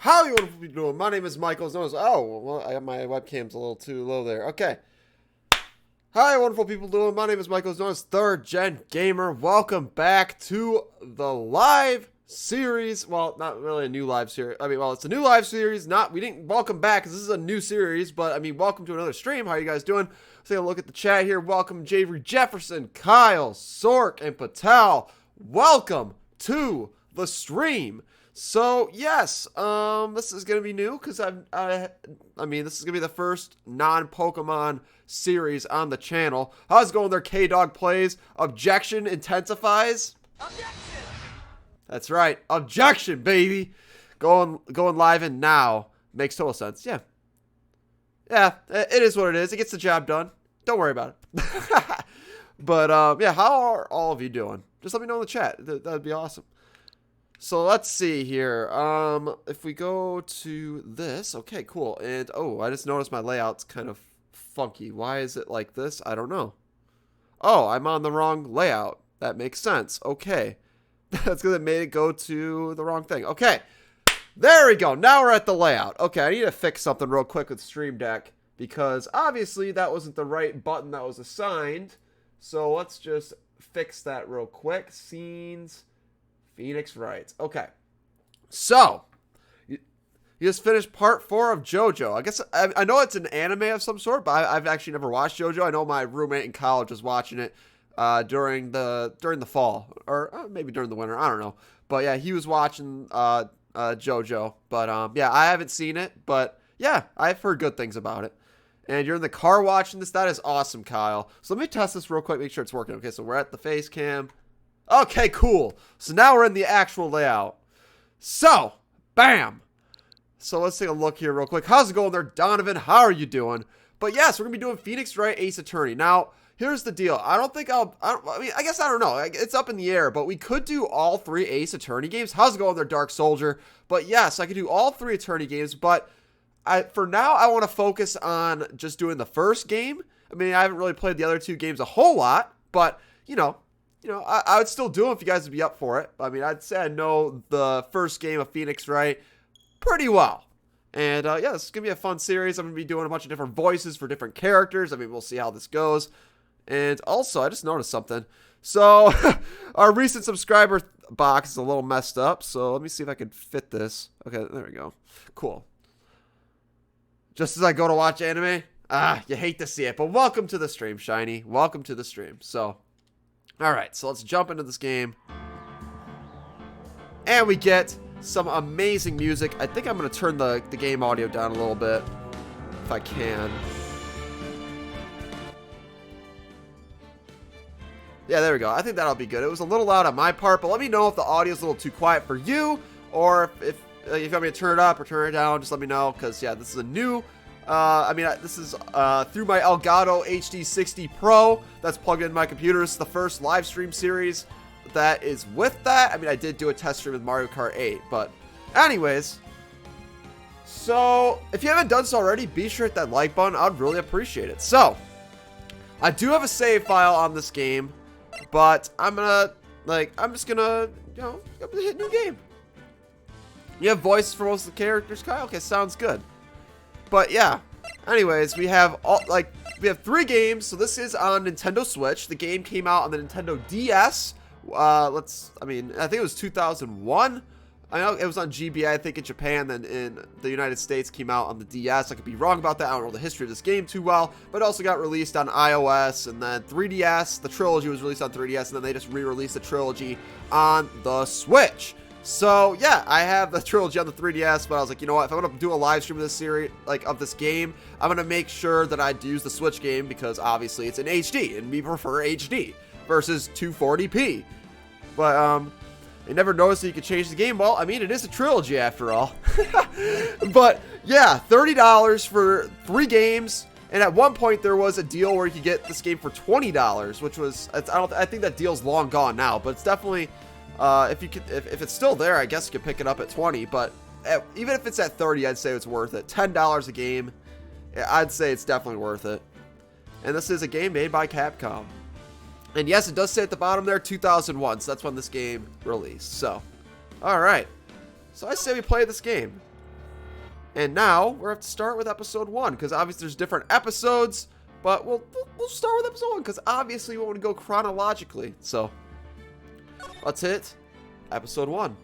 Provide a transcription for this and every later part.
How you wonderful people doing? My name is Michael. Oh, well, my webcam's a little too low there. Okay. Hi, wonderful people doing? My name is Michael. Known as Third Gen Gamer. Welcome back to the live series. Well, not really a new live series. It's a new live series. We didn't welcome back because this is a new series, but welcome to another stream. How are you guys doing? Let's take a look at the chat here. Welcome, Javery Jefferson, Kyle, Sork, and Patel. Welcome to the stream. So yes, this is gonna be new because this is gonna be the first non-Pokemon series on the channel. How's it going there, K-Dog Plays? Objection intensifies. Objection. That's right, objection, baby. Going live and now makes total sense. Yeah, it is what it is. It gets the job done. Don't worry about it. But yeah, how are all of you doing? Just let me know in the chat. That'd be awesome. So let's see here. If we go to this, okay, cool. And oh, I just noticed my layout's kind of funky. Why is it like this? I don't know. Oh, I'm on the wrong layout. That makes sense. Okay. That's because it made it go to the wrong thing. Okay. There we go. Now we're at the layout. Okay, I need to fix something real quick with Stream Deck because obviously that wasn't the right button that was assigned. So let's just fix that real quick. Scenes. Phoenix Wright. Okay. So, you just finished part 4 of JoJo. I guess, I know it's an anime of some sort, but I've actually never watched JoJo. I know my roommate in college was watching it during the fall. Or maybe during the winter. I don't know. But yeah, he was watching JoJo. But yeah, I haven't seen it. But yeah, I've heard good things about it. And you're in the car watching this. That is awesome, Kyle. So let me test this real quick, make sure it's working. Okay, so we're at the face cam. Okay, cool. So now we're in the actual layout. So, bam. So let's take a look here real quick. How's it going there, Donovan? How are you doing? But yes, we're going to be doing Phoenix Wright Ace Attorney. Now, here's the deal. I guess I don't know. It's up in the air, but we could do all 3 Ace Attorney games. How's it going there, Dark Soldier? But yes, I could do all 3 Attorney games, but for now, I want to focus on just doing the first game. I haven't really played the other 2 games a whole lot, but, I would still do it if you guys would be up for it. I'd say I know the first game of Phoenix Wright pretty well. And, yeah, this is going to be a fun series. I'm going to be doing a bunch of different voices for different characters. We'll see how this goes. And also, I just noticed something. So, our recent subscriber box is a little messed up. So, let me see if I can fit this. Okay, there we go. Cool. Just as I go to watch anime. You hate to see it. But welcome to the stream, Shiny. Welcome to the stream. So, alright, so let's jump into this game. And we get some amazing music. I think I'm going to turn the game audio down a little bit. If I can. Yeah, there we go. I think that'll be good. It was a little loud on my part, but let me know if the audio is a little too quiet for you. Or if you want me to turn it up or turn it down, just let me know. Because, yeah, this is a new... this is through my Elgato HD60 Pro that's plugged into my computer. This is the first live stream series that is with that. I did do a test stream with Mario Kart 8, but anyways. So, if you haven't done so already, be sure to hit that like button. I'd really appreciate it. So, I do have a save file on this game, but I'm just gonna hit new game. You have voices for most of the characters, Kyle? Okay, sounds good. But yeah, anyways, we have 3 games. So this is on Nintendo Switch. The game came out on the Nintendo DS. I think it was 2001. I know it was on GBA, I think, in Japan. Then in the United States, came out on the DS. I could be wrong about that. I don't know the history of this game too well. But it also got released on iOS and then 3DS. The trilogy was released on 3DS, and then they just re-released the trilogy on the Switch. So, yeah, I have the trilogy on the 3DS, but I was like, you know what, if I'm going to do a live stream of this series, of this game, I'm going to make sure that I use the Switch game because obviously it's in HD, and we prefer HD versus 240p. But, I never noticed that you could change the game. Well, it is a trilogy after all. But, yeah, $30 for 3 games, and at one point there was a deal where you could get this game for $20, which was, I think that deal's long gone now, but it's definitely... if it's still there, I guess you could pick it up at 20, but even if it's at 30, I'd say it's worth it. $10 a game, I'd say it's definitely worth it. And this is a game made by Capcom. And yes, it does say at the bottom there, 2001, so that's when this game released. So, alright. So I say we play this game. And now we're have to start with episode 1 because obviously there's different episodes, but we'll start with episode 1 because obviously we want to go chronologically. So let's hit episode 1.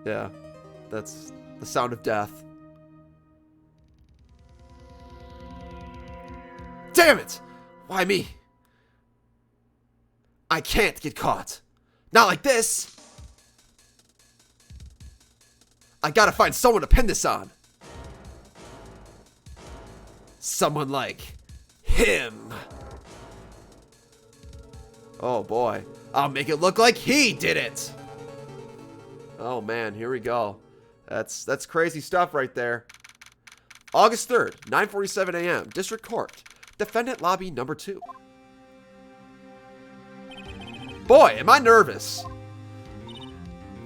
Yeah, that's the sound of death. Damn it! Why me? I can't get caught. Not like this. I gotta find someone to pin this on. Someone like him. Oh boy. I'll make it look like he did it. Oh man, here we go. That's crazy stuff right there. August 3rd, 9:47 a.m. District Court. Defendant lobby number 2. Boy, am I nervous.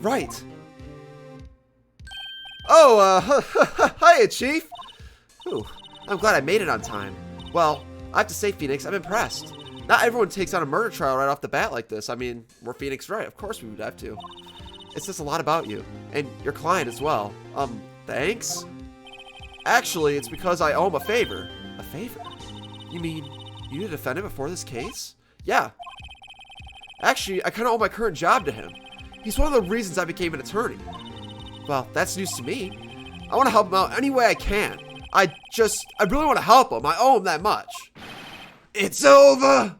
Right. Oh, hiya, Chief. Ooh, I'm glad I made it on time. Well, I have to say, Phoenix, I'm impressed. Not everyone takes on a murder trial right off the bat like this. I mean, we're Phoenix Wright. Of course we would have to. It says a lot about you. And your client as well. Thanks? Actually, it's because I owe him a favor. A favor? You mean, you need a defendant before this case? Yeah. Actually, I kind of owe my current job to him. He's one of the reasons I became an attorney. Well, that's news to me. I want to help him out any way I can. I really want to help him. I owe him that much. It's over.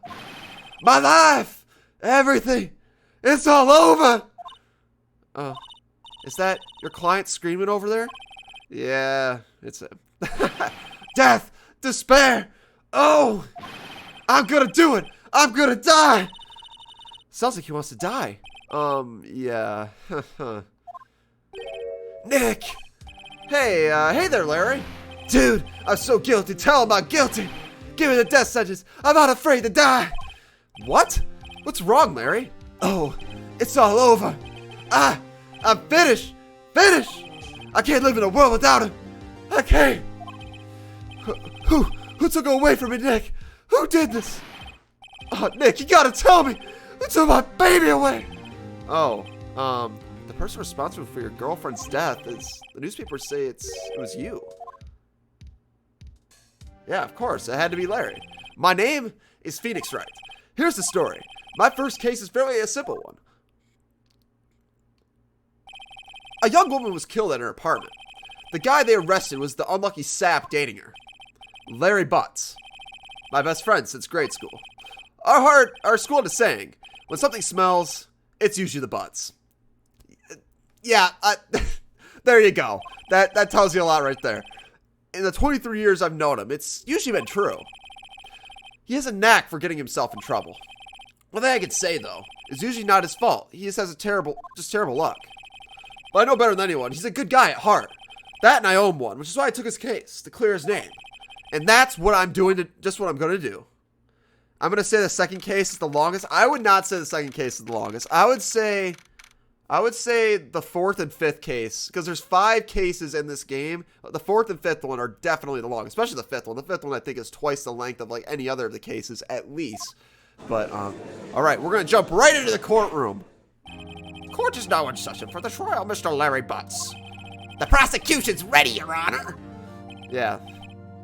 My life. Everything. It's all over. Is that your client screaming over there? Yeah, it's him. Death. Despair. Oh, I'm gonna do it. I'm gonna die. Sounds like he wants to die. Yeah. Nick. Hey there, Larry. Dude, I'm so guilty. Tell him I'm guilty. Give me the death sentence. I'm not afraid to die. What? What's wrong, Larry? Oh, it's all over. I'm finished. Finished. I can't live in a world without him. I can't. Who took him away from me, Nick? Who did this? Oh, Nick, you gotta tell me. Who took my baby away? Oh, the person responsible for your girlfriend's death is, the newspapers say it was you. Yeah, of course, it had to be Larry. My name is Phoenix Wright. Here's the story. My first case is fairly a simple one. A young woman was killed at her apartment. The guy they arrested was the unlucky sap dating her. Larry Butts. My best friend since grade school. Our school had a saying, when something smells, it's usually the butts. Yeah, there you go. That tells you a lot right there. In the 23 years I've known him, it's usually been true. He has a knack for getting himself in trouble. One thing I can say, though, is usually not his fault. He just has terrible luck. But I know better than anyone, he's a good guy at heart. That and I owe him one, which is why I took his case, to clear his name. And that's what I'm doing, just what I'm going to do. I'm going to say the second case is the longest. I would not say the second case is the longest. I would say the fourth and fifth case, because there's 5 cases in this game. The fourth and fifth one are definitely the longest, especially the fifth one. The fifth one I think is twice the length of like any other of the cases at least. But all right, we're going to jump right into the courtroom. Court is now in session for the trial, Mr. Larry Butts. The prosecution's ready, Your Honor. Yeah,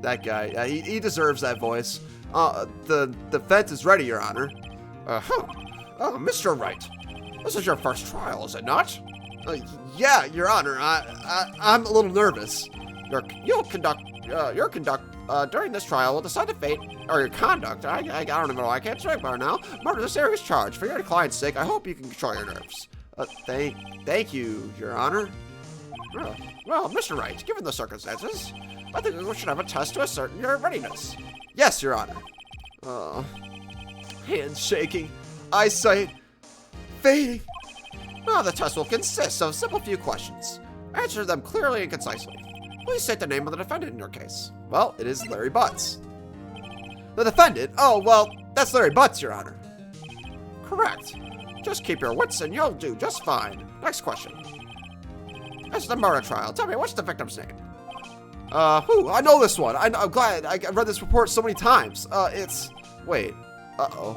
that guy. He deserves that voice. The defense is ready, Your Honor. Oh, Mr. Wright. This is your first trial, is it not? Yeah, Your Honor. I'm a little nervous. Your conduct during this trial will decide the fate, or your conduct. I don't even know. I can't speak by now. Murder is a serious charge. For your client's sake, I hope you can control your nerves. Thank you, Your Honor. Well, Mr. Wright, given the circumstances, I think we should have a test to ascertain your readiness. Yes, Your Honor. Hands shaking, eyesight fading. Well, the test will consist of a simple few questions. Answer them clearly and concisely. Please state the name of the defendant in your case. Well, it is Larry Butts. The defendant? Oh, well, that's Larry Butts, Your Honor. Correct. Just keep your wits and you'll do just fine. Next question. This is the murder trial. Tell me, what's the victim's name? I know this one. I'm glad. I read this report so many times. Wait. Uh-oh.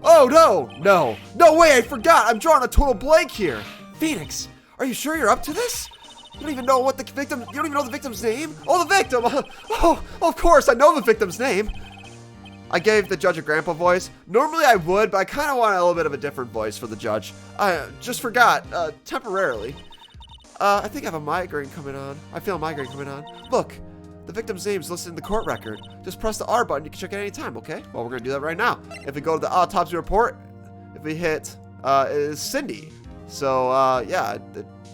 Oh, no way, I forgot. I'm drawing a total blank here. Phoenix, are you sure you're up to this? You don't even know you don't even know the victim's name? Oh, the victim. Oh, of course, I know the victim's name. I gave the judge a grandpa voice. Normally I would, but I kind of want a little bit of a different voice for the judge. I just forgot, temporarily. I think I have a migraine coming on. I feel a migraine coming on. Look, the victim's name is listed in the court record. Just press the R button. You can check it any time, okay? Well, we're going to do that right now. If we go to the autopsy report, if we hit, it is Cindy. So, yeah,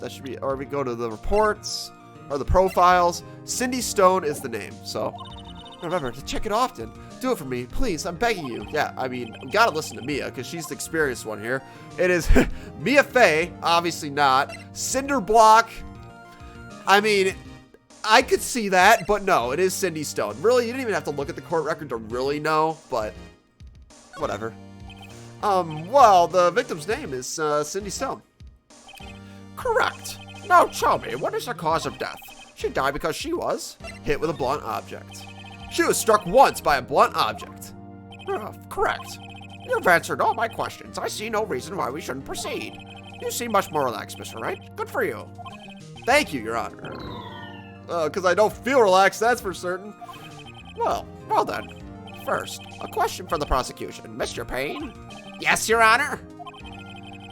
that should be, or we go to the reports, or the profiles. Cindy Stone is the name, so remember to check it often. Do it for me, please, I'm begging you. Yeah, I mean, we gotta listen to Mia, because she's the experienced one here. It is Mia Fey, obviously not. Cinder Block, I mean, I could see that, but no, it is Cindy Stone. Really, you didn't even have to look at the court record to really know, but whatever. Well, the victim's name is Cindy Stone. Correct. Now tell me, what is the cause of death? She died because she was hit with a blunt object. She was struck once by a blunt object. Correct. You've answered all my questions. I see no reason why we shouldn't proceed. You seem much more relaxed, Mr. Wright. Good for you. Thank you, Your Honor. Because I don't feel relaxed, that's for certain. Well then. First, a question for the prosecution. Mr. Payne? Yes, Your Honor.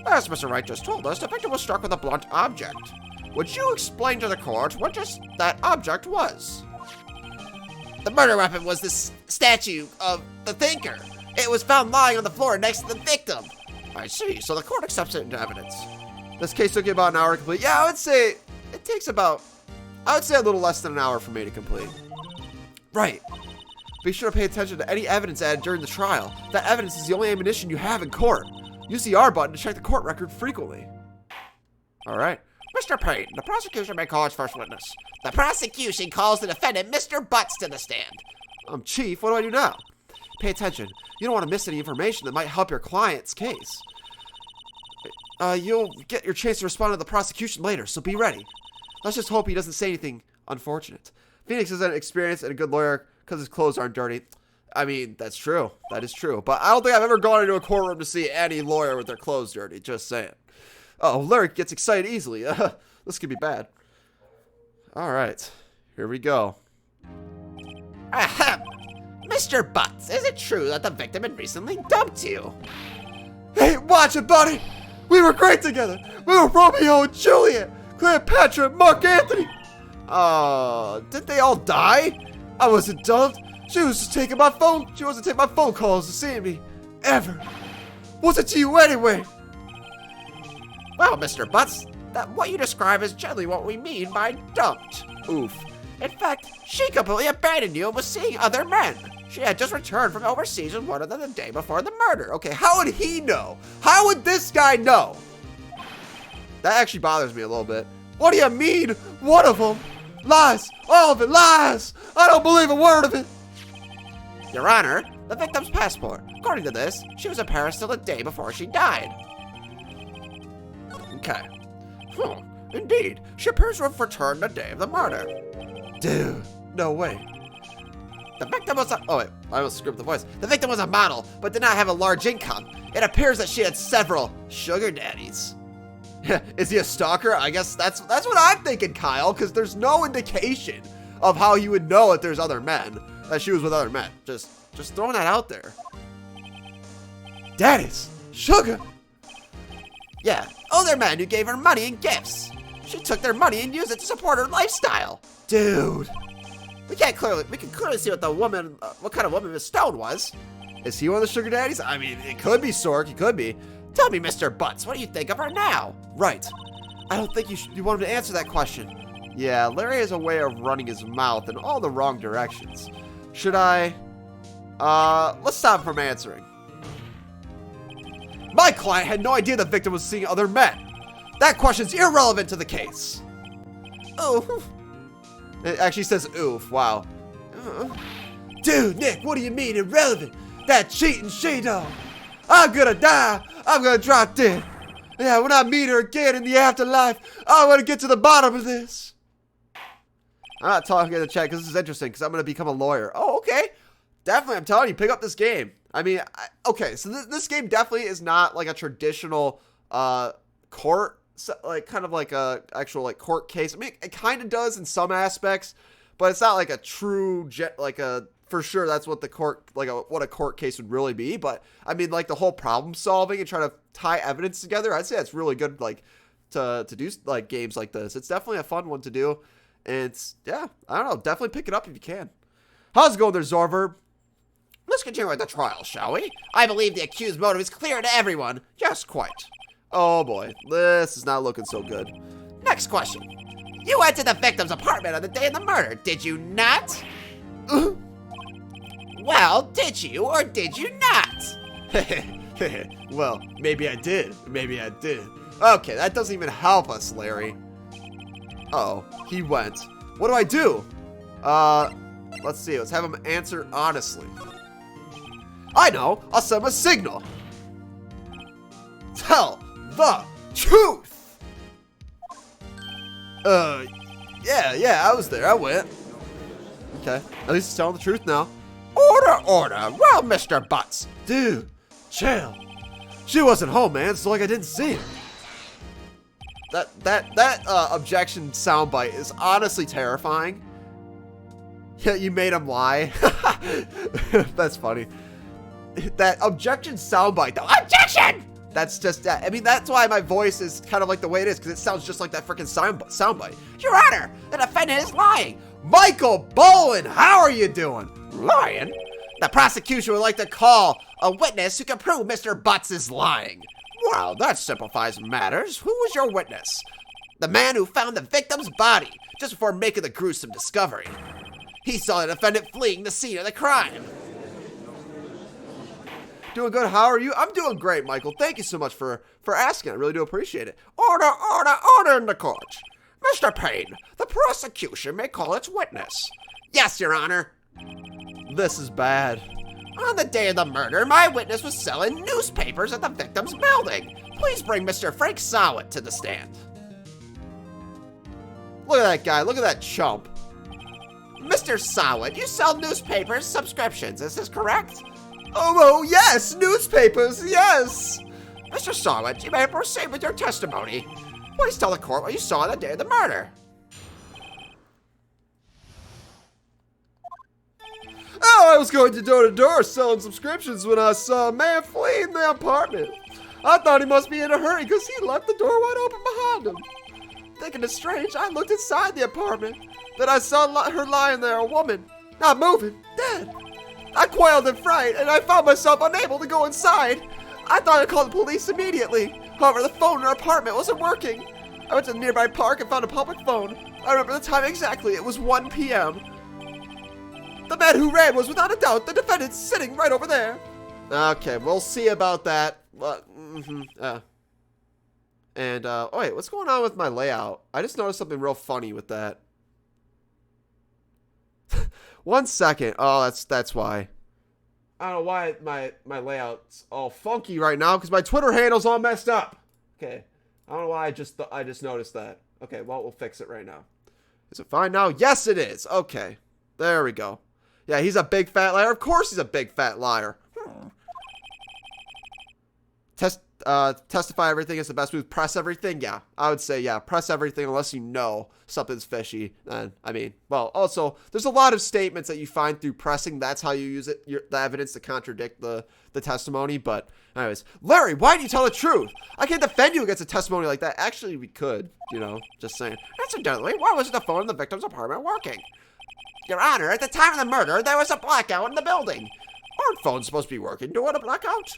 As Mr. Wright just told us, the victim was struck with a blunt object. Would you explain to the court what that object was? The murder weapon was this statue of the thinker. It was found lying on the floor next to the victim. I see, so the court accepts it into evidence. This case took you about an hour to complete. Yeah, I would say it takes about, a little less than an hour for me to complete. Right. Be sure to pay attention to any evidence added during the trial. That evidence is the only ammunition you have in court. Use the R button to check the court record frequently. All right. Mr. Payne, the prosecution may call its first witness. The prosecution calls the defendant, Mr. Butts, to the stand. Chief, what do I do now? Pay attention. You don't want to miss any information that might help your client's case. You'll get your chance to respond to the prosecution later, so be ready. Let's just hope he doesn't say anything unfortunate. Phoenix is an experienced and a good lawyer because his clothes aren't dirty. I mean, that's true. That is true. But I don't think I've ever gone into a courtroom to see any lawyer with their clothes dirty. Just saying. Oh, Larry gets excited easily. This could be bad. All right. Here we go. Ahem. Mr. Butts, is it true that the victim had recently dumped you? Hey, watch it, buddy. We were great together. We were Romeo and Juliet, Cleopatra and Mark Anthony. Didn't they all die? I wasn't dumped. She was just taking my phone. She wasn't taking my phone calls to see me. Ever. What's it to you anyway? Well, Mr. Butts, what you describe is generally what we mean by dumped. Oof. In fact, she completely abandoned you and was seeing other men. She had just returned from overseas and wanted them the day before the murder. Okay, how would he know? How would this guy know? That actually bothers me a little bit. What do you mean, one of them? Lies. All of it, lies. I don't believe a word of it. Your Honor, the victim's passport. According to this, she was in Paris till the day before she died. Okay. Indeed, she appears to have returned the day of the murder. Dude, no way. The victim was a... Oh, wait, I almost screwed up the voice. The victim was a model, but did not have a large income. It appears that she had several sugar daddies. Is he a stalker? I guess that's what I'm thinking, Kyle, because there's no indication of how you would know that there's other men, that she was with other men. Just throwing that out there. Daddies? Sugar? Yeah, other men who gave her money and gifts. She took their money and used it to support her lifestyle. Dude. We can clearly see what what kind of woman Miss Stone was. Is he one of the sugar daddies? I mean, it could be Sork, he could be. Tell me, Mr. Butts, what do you think of her now? Right. I don't think you want him to answer that question. Yeah, Larry has a way of running his mouth in all the wrong directions. Should I? Let's stop him from answering. My client had no idea the victim was seeing other men. That question's irrelevant to the case. Oof. It actually says oof, wow. Dude, Nick, what do you mean irrelevant? That cheating she-dog. I'm gonna die. I'm gonna drop dead. Yeah, when I meet her again in the afterlife, I wanna get to the bottom of this. I'm not talking in the chat because this is interesting because I'm going to become a lawyer. Oh, okay. Definitely, I'm telling you, pick up this game. I mean, okay, so this game definitely is not like a traditional court, like kind of like a actual like court case. I mean, it kind of does in some aspects, but it's not like a true for sure that's what the court what a court case would really be. But I mean, like the whole problem solving and trying to tie evidence together, I'd say it's really good. Like to do like games like this, it's definitely a fun one to do. And it's, yeah, I don't know, definitely pick it up if you can. How's it going there, Zorver? Let's continue with the trial, shall we? I believe the accused motive is clear to everyone. Yes, quite. Oh boy, this is not looking so good. Next question. You went to the victim's apartment on the day of the murder, did you not? Well, did you or did you not? Well, maybe I did. Maybe I did. Okay, that doesn't even help us, Larry. Uh-oh, he went. What do I do? Let's see. Let's have him answer honestly. I know. I'll send him a signal. Tell the truth. Yeah, I was there. I went. Okay, at least he's telling the truth now. Order. Well, Mr. Butts. Dude, chill. She wasn't home, man. It's like I didn't see him. That objection soundbite is honestly terrifying. Yeah, you made him lie. That's funny. That objection soundbite, though. Objection! That's just, I mean, that's why my voice is kind of like the way it is, because it sounds just like that freaking soundbite. Your Honor, the defendant is lying. Michael Bowen, how are you doing? Lying? The prosecution would like to call a witness who can prove Mr. Butts is lying. Well, that simplifies matters. Who was your witness? The man who found the victim's body just before making the gruesome discovery. He saw the defendant fleeing the scene of the crime. Doing good. How are you? I'm doing great, Michael. Thank you so much for asking. I really do appreciate it. Order in the court. Mr. Payne, the prosecution may call its witness. Yes, Your Honor. This is bad. On the day of the murder, my witness was selling newspapers at the victim's building. Please bring Mr. Frank Sowett to the stand. Look at that guy. Look at that chump. Mr. Sowett, you sell newspapers subscriptions, is this correct? Oh, yes, newspapers, yes. Mr. Sowett, you may proceed with your testimony. Please tell the court what you saw on the day of the murder. Oh, I was going to door selling subscriptions when I saw a man fleeing the apartment. I thought he must be in a hurry because he left the door wide open behind him. Thinking it's strange, I looked inside the apartment. Then I saw her lying there, a woman, not moving, dead. I quailed in fright, and I found myself unable to go inside. I thought I'd call the police immediately. However, the phone in our apartment wasn't working. I went to the nearby park and found a public phone. I remember the time exactly. It was 1 p.m. The man who ran was without a doubt the defendant sitting right over there. Okay, we'll see about that. Oh wait, what's going on with my layout? I just noticed something real funny with that. 1 second. Oh, that's why. I don't know why my layout's all funky right now because my Twitter handle's all messed up. Okay, I don't know why I just noticed that. Okay, well, we'll fix it right now. Is it fine now? Yes, it is. Okay, there we go. Yeah, he's a big fat liar. Of course he's a big fat liar. Testify everything is the best move. Press everything? Yeah, I would say, yeah, press everything unless you know something's fishy. And I mean, well, also, there's a lot of statements that you find through pressing. That's how you use it, the evidence to contradict the testimony. But anyways, Larry, why didn't you tell the truth? I can't defend you against a testimony like that. Actually, we could, just saying. Incidentally, why wasn't the phone in the victim's apartment working? Your Honor, at the time of the murder, there was a blackout in the building. Aren't phones supposed to be working during a blackout?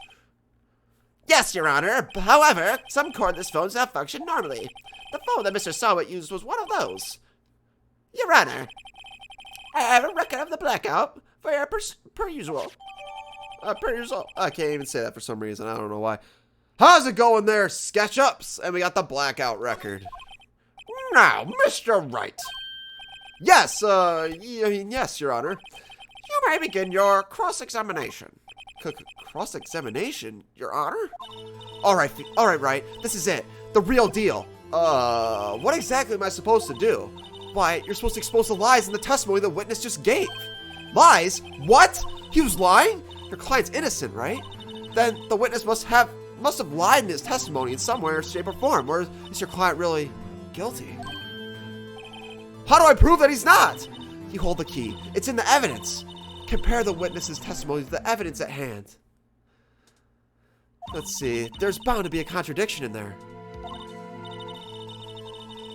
Yes, Your Honor. However, some cordless phones have functioned normally. The phone that Mr. Sowett used was one of those. Your Honor, I have a record of the blackout per usual. Per usual. I can't even say that for some reason. I don't know why. How's it going there, SketchUps? And we got the blackout record. Now, Mr. Wright. Yes, yes, Your Honor. You may begin your cross-examination. Cross-examination, Your Honor? All right, Wright. This is it. The real deal. What exactly am I supposed to do? Why, you're supposed to expose the lies in the testimony the witness just gave. Lies? What? He was lying? Your client's innocent, right? Then the witness must have lied in his testimony in some way or shape or form. Or is your client really guilty? How do I prove that he's not? You hold the key. It's in the evidence. Compare the witness's testimony to the evidence at hand. Let's see. There's bound to be a contradiction in there.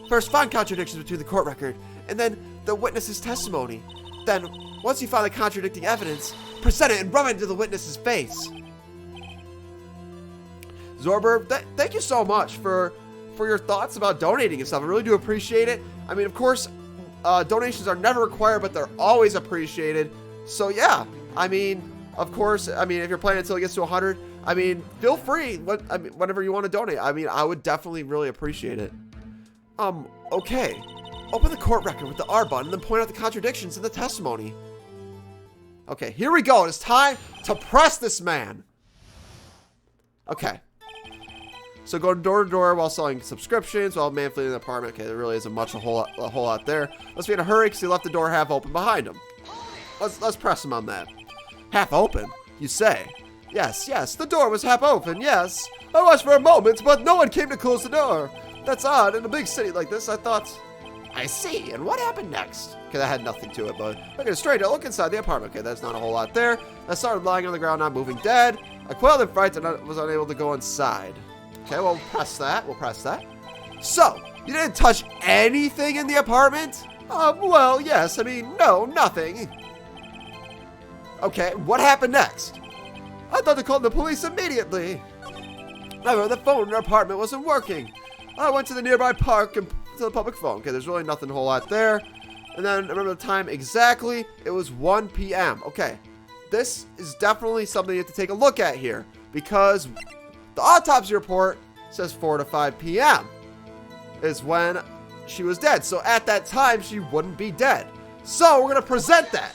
First, find contradictions between the court record and then the witness's testimony. Then, once you find the contradicting evidence, present it and rub it into the witness's face. Zorber, thank you so much for your thoughts about donating and stuff. I really do appreciate it. I mean, of course, donations are never required, but they're always appreciated. So yeah, I mean, of course, I mean, if you're playing until it gets to 100, I mean, feel free. Whenever you want to donate, I mean, I would definitely really appreciate it. Okay. Open the court record with the R button and then point out the contradictions in the testimony. Okay, here we go. It's time to press this man. Okay. So go door to door while selling subscriptions while manfully in the apartment. Okay, there really isn't much a whole lot there. Let's be in a hurry because he left the door half open behind him. Let's press him on that. Half open, you say? Yes, the door was half open, yes. I watched for a moment, but no one came to close the door. That's odd. In a big city like this, I thought... I see, and what happened next? Okay, that had nothing to it, but looking straight, look inside the apartment. Okay, that's not a whole lot there. I started lying on the ground, not moving, dead. I quailed in fright and I was unable to go inside. Okay, well, press that. We'll press that. So, you didn't touch anything in the apartment? Well, yes. I mean, no, nothing. Okay, what happened next? I thought to call the police immediately. However, the phone in our apartment wasn't working. I went to the nearby park and to the public phone. Okay, there's really nothing a whole lot there. And then, I remember the time exactly. It was 1 p.m. Okay, this is definitely something you have to take a look at here. Because the autopsy report says 4 to 5 p.m. is when she was dead. So at that time, she wouldn't be dead. So we're going to present that.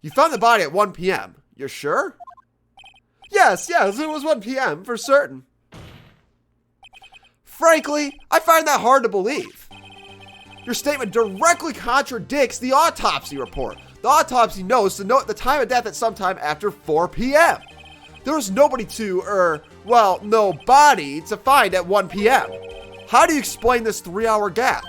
You found the body at 1 p.m. You're sure? Yes, it was 1 p.m. for certain. Frankly, I find that hard to believe. Your statement directly contradicts the autopsy report. The autopsy notes to note the time of death at sometime after 4 p.m. There was nobody no body to find at 1 p.m. How do you explain this 3-hour gap?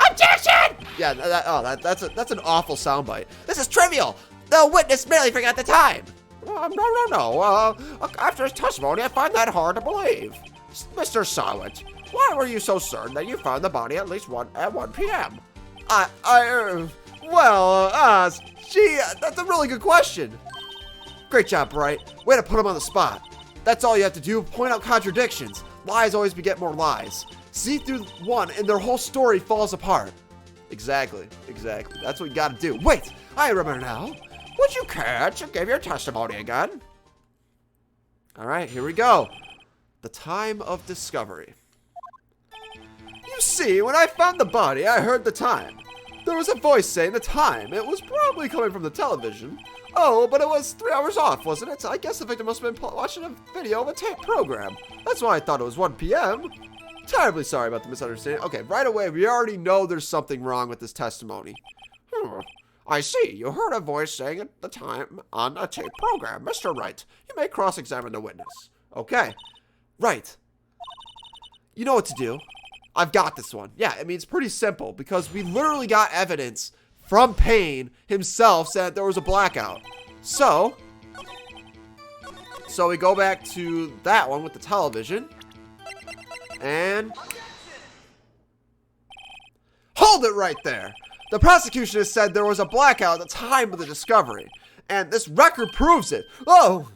Objection! Yeah, that's an awful soundbite. This is trivial. The witness merely forgot the time. No. After his testimony, I find that hard to believe. Mr. Sawit, why were you so certain that you found the body at least at 1 p.m.? That's a really good question. Great job, Wright. Way to put him on the spot. That's all you have to do. Point out contradictions. Lies always beget more lies. See through one and their whole story falls apart. Exactly. That's what you gotta do. Wait, I remember now. Would you care to give your testimony again? All right, here we go. The time of discovery. You see, when I found the body, I heard the time. There was a voice saying the time. It was probably coming from the television. Oh, but it was 3 hours off, wasn't it? I guess the victim must have been watching a video of a tape program. That's why I thought it was 1 p.m. Terribly sorry about the misunderstanding. Okay, right away, we already know there's something wrong with this testimony. I see. You heard a voice saying at the time on a tape program. Mr. Wright, you may cross-examine the witness. Okay. Right. You know what to do. I've got this one. Yeah, I mean, it's pretty simple because we literally got evidence from Payne himself saying that there was a blackout. So we go back to that one with the television. And hold it right there. The prosecution has said there was a blackout at the time of the discovery. And this record proves it. Oh!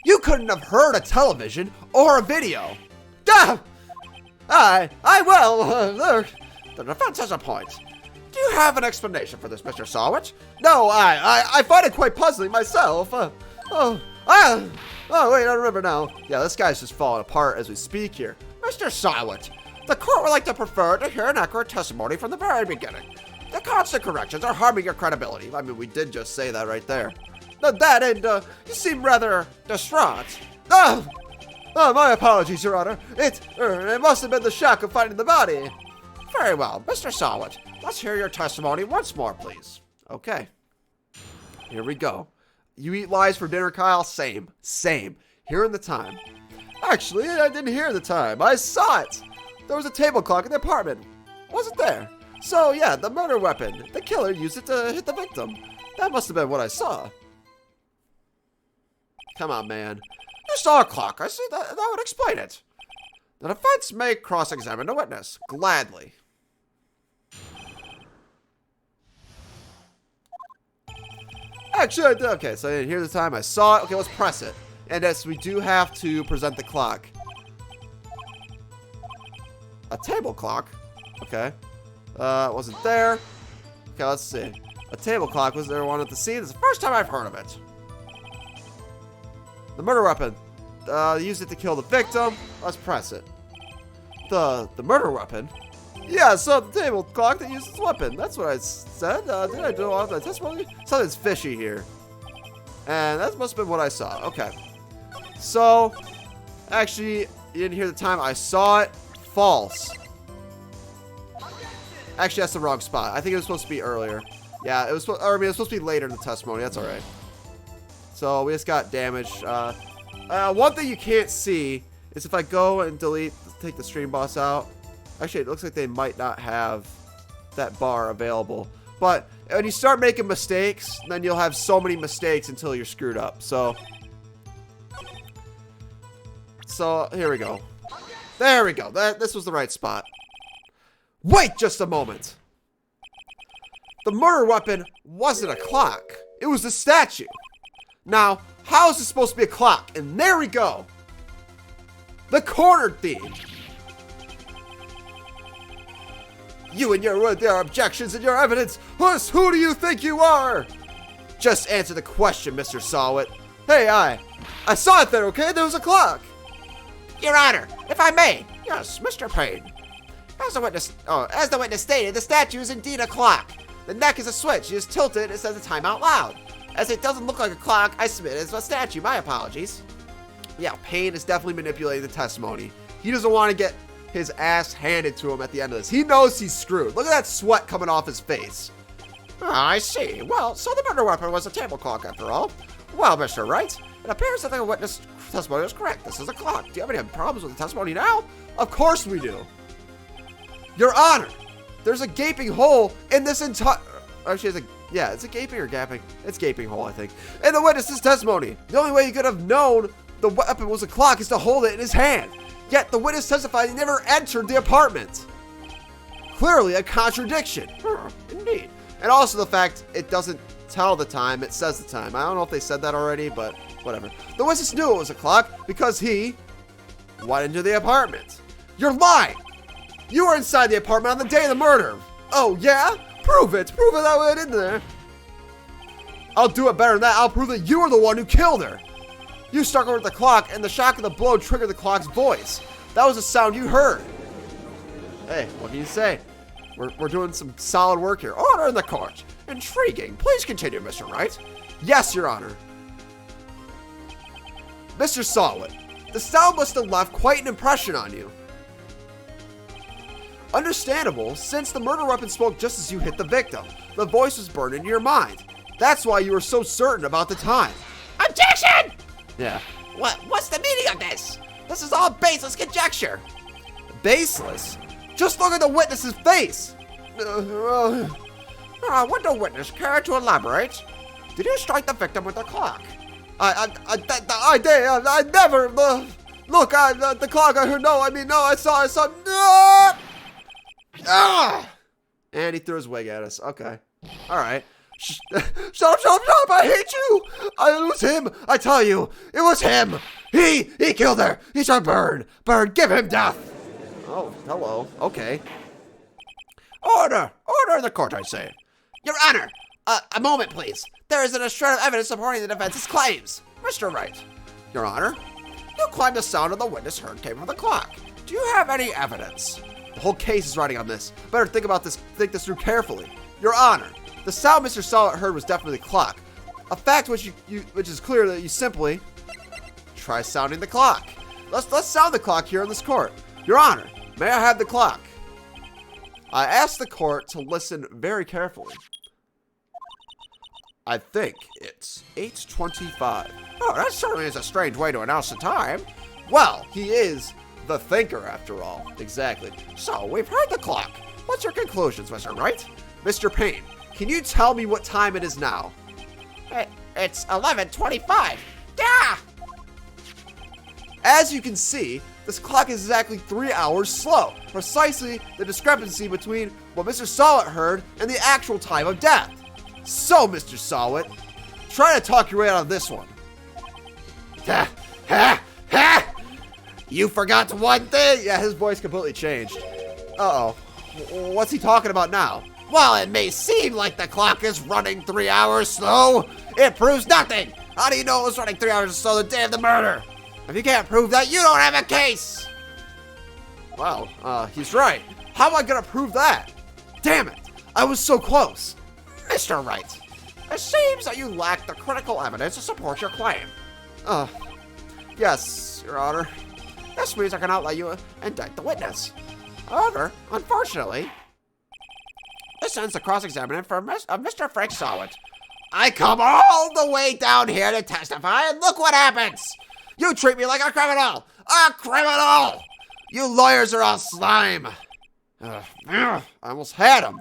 You couldn't have heard a television or a video. Ah! The defense has a point. Do you have an explanation for this, Mr. Sawit? No, I find it quite puzzling myself. Wait, I remember now. Yeah, this guy's just falling apart as we speak here. Mr. Sawit, the court would like to prefer to hear an accurate testimony from the very beginning. The constant corrections are harming your credibility. I mean, we did just say that right there. that, and you seem rather distraught. Oh, my apologies, Your Honor. It must have been the shock of finding the body. Very well, Mr. Solid. Let's hear your testimony once more, please. Okay. Here we go. You eat lies for dinner, Kyle? Same. Here in the time. Actually, I didn't hear the time. I saw it. There was a table clock in the apartment. Wasn't there? So, yeah, the murder weapon. The killer used it to hit the victim. That must have been what I saw. Come on, man. You saw a clock. I see that would explain it. The defense may cross-examine the witness. Gladly. Actually, okay, so here's the time. I saw it. Okay, let's press it. And yes, we do have to present the clock. A table clock? Okay. Wasn't there. Okay, let's see. A table clock. Was there one at the scene? This is the first time I've heard of it. The murder weapon. Used it to kill the victim. Let's press it. The murder weapon? Yeah, so the table clock that uses weapon. That's what I said. Did I do all that testimony? Something's fishy here. And that must have been what I saw. Okay. So, actually, you didn't hear the time. I saw it. False. Actually, that's the wrong spot. I think it was supposed to be earlier. Yeah, it was supposed to be later in the testimony. That's all right. So, we just got damage. One thing you can't see is if I go and take the stream boss out. Actually, it looks like they might not have that bar available. But when you start making mistakes, then you'll have so many mistakes until you're screwed up. So here we go. There we go. This was the right spot. Wait just a moment. The murder weapon wasn't a clock. It was a statue. Now, how is this supposed to be a clock? And there we go. The corner theme. You and your objections and your evidence. Who do you think you are? Just answer the question, Mr. Sawit. Hey, I saw it there, okay? There was a clock. Your Honor, if I may. Yes, Mr. Payne. As the witness stated, the statue is indeed a clock. The neck is a switch. You just tilt it, it says the time out loud. As it doesn't look like a clock, I submit it as a statue. My apologies. Yeah, Payne is definitely manipulating the testimony. He doesn't want to get his ass handed to him at the end of this. He knows he's screwed. Look at that sweat coming off his face. I see. Well, so the murder weapon was a table clock after all. Well, Mr. Wright, it appears that the witness testimony was correct. This is a clock. Do you have any problems with the testimony now? Of course we do. Your Honor, there's a gaping hole in this entire... Actually, it's a gaping or gapping. It's gaping hole, I think. In the witness's testimony, the only way he could have known the weapon was a clock is to hold it in his hand. Yet the witness testified he never entered the apartment. Clearly a contradiction. Indeed. And also the fact it doesn't tell the time, it says the time. I don't know if they said that already, but whatever. The witness knew it was a clock because he went into the apartment. You're lying. You were inside the apartment on the day of the murder. Oh, yeah? Prove it. Prove it that I went in there. I'll do it better than that. I'll prove that you were the one who killed her. You struck her with the clock, and the shock of the blow triggered the clock's voice. That was the sound you heard. Hey, what can you say? We're doing some solid work here. Order in the court. Intriguing. Please continue, Mr. Wright. Yes, Your Honor. Mr. Sawit, the sound must have left quite an impression on you. Understandable, since the murder weapon spoke just as you hit the victim. The voice was burned into your mind. That's why you were so certain about the time. Objection! Yeah. What's the meaning of this? This is all baseless conjecture. Baseless? Just look at the witness's face. Would the witness care to elaborate? Did you strike the victim with the clock? I did. I never. Look, the clock. I heard no. I mean, no. I saw. No. Ah! And he threw his wig at us. Okay. All right. Stop! I hate you! It was him! I tell you, it was him! He killed her! He should burn! Give him death! Oh, hello. Okay. Order in the court, I say. Your Honor, a moment, please. There isn't a shred of evidence supporting the defense's claims. Mr. Wright. Your Honor? You claim the sound of the witness heard came from the clock. Do you have any evidence? The whole case is riding on this. Better think this through carefully. Your Honor. The sound Mr. Sawit heard was definitely the clock. A fact which which is clear that you simply try sounding the clock. Let's sound the clock here in this court. Your Honor, may I have the clock? I ask the court to listen very carefully. I think it's 8:25. Oh, that certainly is a strange way to announce the time. Well, he is the thinker after all. Exactly. So, we've heard the clock. What's your conclusions, Mr. Wright? Mr. Payne, can you tell me what time it is now? It's 11:25. Yeah! As you can see, this clock is exactly 3 hours slow. Precisely the discrepancy between what Mr. Sawit heard and the actual time of death. So, Mr. Sawit, try to talk your way out of this one. Ha! Ha! Ha! You forgot one thing? Yeah, his voice completely changed. Uh-oh. What's he talking about now? While it may seem like the clock is running 3 hours slow, it proves nothing. How do you know it was running 3 hours slow the day of the murder? If you can't prove that, you don't have a case. Wow, he's right. How am I gonna prove that? Damn it, I was so close. Mr. Wright, it seems that you lack the critical evidence to support your claim. Yes, Your Honor. This means I cannot let you indict the witness. However, unfortunately, this ends the cross-examination for Mr. Frank Sawit. I come all the way down here to testify, and look what happens. You treat me like a criminal! A criminal! You lawyers are all slime. I almost had him.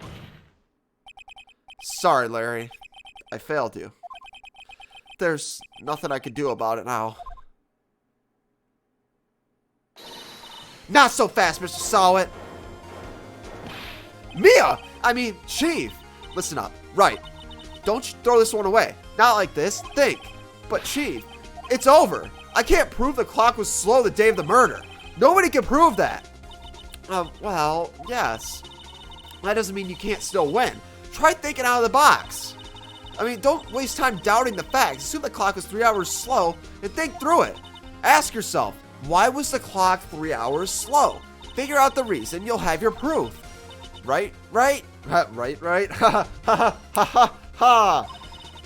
Sorry, Larry. I failed you. There's nothing I can do about it now. Not so fast, Mr. Sawit. Chief. Listen up. Right. Don't throw this one away. Not like this. Think. But Chief, it's over. I can't prove the clock was slow the day of the murder. Nobody can prove that. Well, yes. That doesn't mean you can't still win. Try thinking out of the box. Don't waste time doubting the facts. Assume the clock was 3 hours slow and think through it. Ask yourself, why was the clock 3 hours slow? Figure out the reason, you'll have your proof. Right? Right? Right? Ha ha ha ha ha.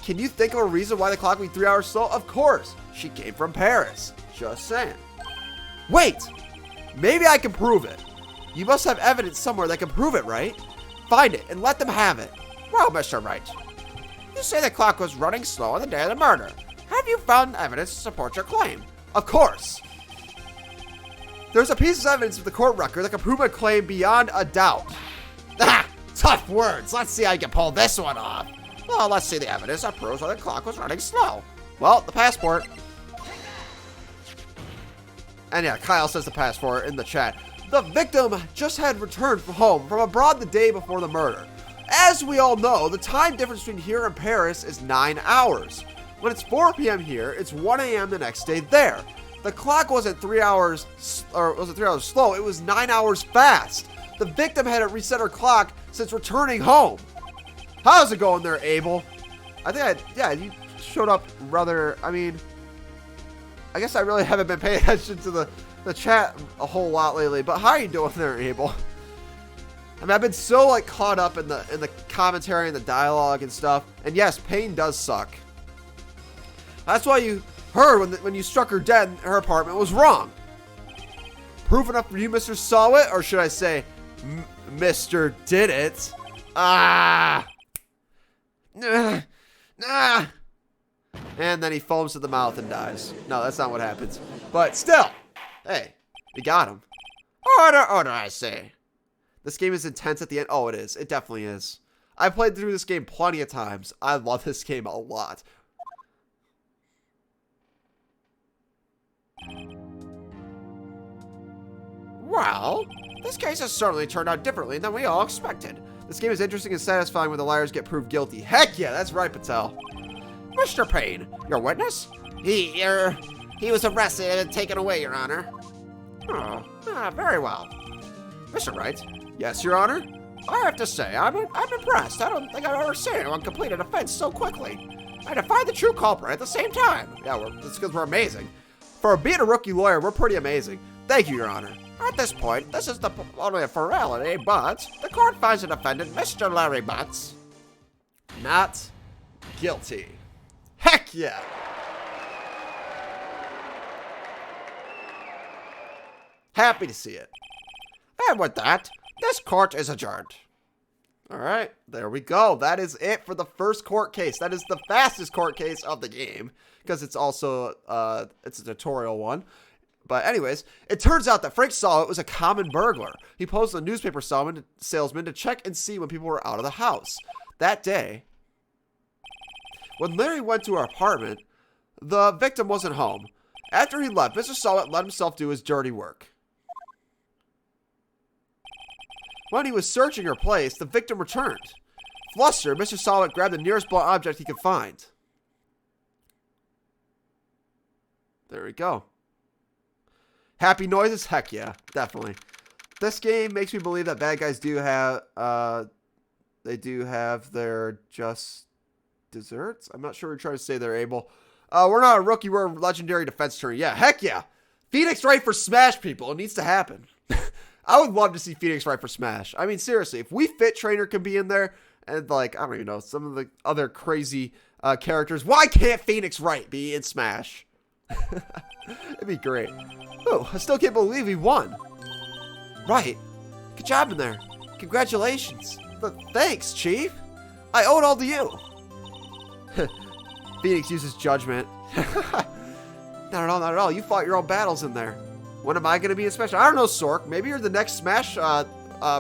Can you think of a reason why the clock would be 3 hours slow? Of course. She came from Paris. Just saying. Wait! Maybe I can prove it. You must have evidence somewhere that can prove it, right? Find it and let them have it. Well, Mr. Wright, you say the clock was running slow on the day of the murder. Have you found evidence to support your claim? Of course. There's a piece of evidence with the court record that can prove my claim beyond a doubt. Ah, tough words. Let's see how you can pull this one off. Well, let's see the evidence that proves why the clock was running slow. Well, the passport. And yeah, Kyle says the passport in the chat. The victim just had returned home from abroad the day before the murder. As we all know, the time difference between here and Paris is 9 hours. When it's 4 p.m. here, it's 1 a.m. the next day there. The clock wasn't 3 hours, or was it 3 hours slow? It was 9 hours fast. The victim hadn't reset her clock since returning home. How's it going there, Abel? You showed up rather, I guess I really haven't been paying attention to the chat a whole lot lately, but how are you doing there, Abel? I've been so caught up in the commentary and the dialogue and stuff. And yes, Pain does suck. That's why you heard when you struck her dead in her apartment was wrong. Proof enough for you, Mr. Sawit, or should I say, Mr. Did It? And then he foams to the mouth and dies. No, that's not what happens. But still, hey, we got him. Order, I say. This game is intense at the end. Oh, it is. It definitely is. I've played through this game plenty of times. I love this game a lot. Well, this case has certainly turned out differently than we all expected. This game is interesting and satisfying when the liars get proved guilty. Heck yeah, that's right, Patel. Mr. Payne, your witness? He was arrested and taken away, Your Honor. Very well. Mr. Wright? Yes, Your Honor? I have to say, I'm impressed. I don't think I've ever seen anyone complete an offense so quickly. And to find the true culprit at the same time. Yeah, that's because we're amazing. For being a rookie lawyer, we're pretty amazing. Thank you, Your Honor. At this point, this is only a formality, but the court finds the defendant, Mr. Larry Butts, not guilty. Heck yeah! Happy to see it. And with that, this court is adjourned. All right, there we go. That is it for the first court case. That is the fastest court case of the game because it's also it's a tutorial one. But anyways, it turns out that Frank saw it was a common burglar. He posed a newspaper salesman to check and see when people were out of the house. That day, when Larry went to her apartment, the victim wasn't home. After he left, Mr. Sawit let himself do his dirty work. When he was searching her place, the victim returned. Flustered, Mr. Sawit grabbed the nearest blunt object he could find. There we go. Happy noises? Heck yeah, definitely. This game makes me believe that bad guys do have, their just desserts. I'm not sure what you're trying to say there, Abel. We're not a rookie, we're a legendary defense attorney. Yeah, heck yeah. Phoenix Wright for Smash, people. It needs to happen. I would love to see Phoenix Wright for Smash. I mean, seriously, if Wii Fit Trainer can be in there, and like, I don't even know, some of the other crazy characters, why can't Phoenix Wright be in Smash? It'd be great. Oh, I still can't believe he won. Right. Good job in there. Congratulations. But thanks, Chief. I owe it all to you. Phoenix uses judgment. Not at all, not at all. You fought your own battles in there. When am I going to be in Smash? I don't know, Sork. Maybe you're the next Smash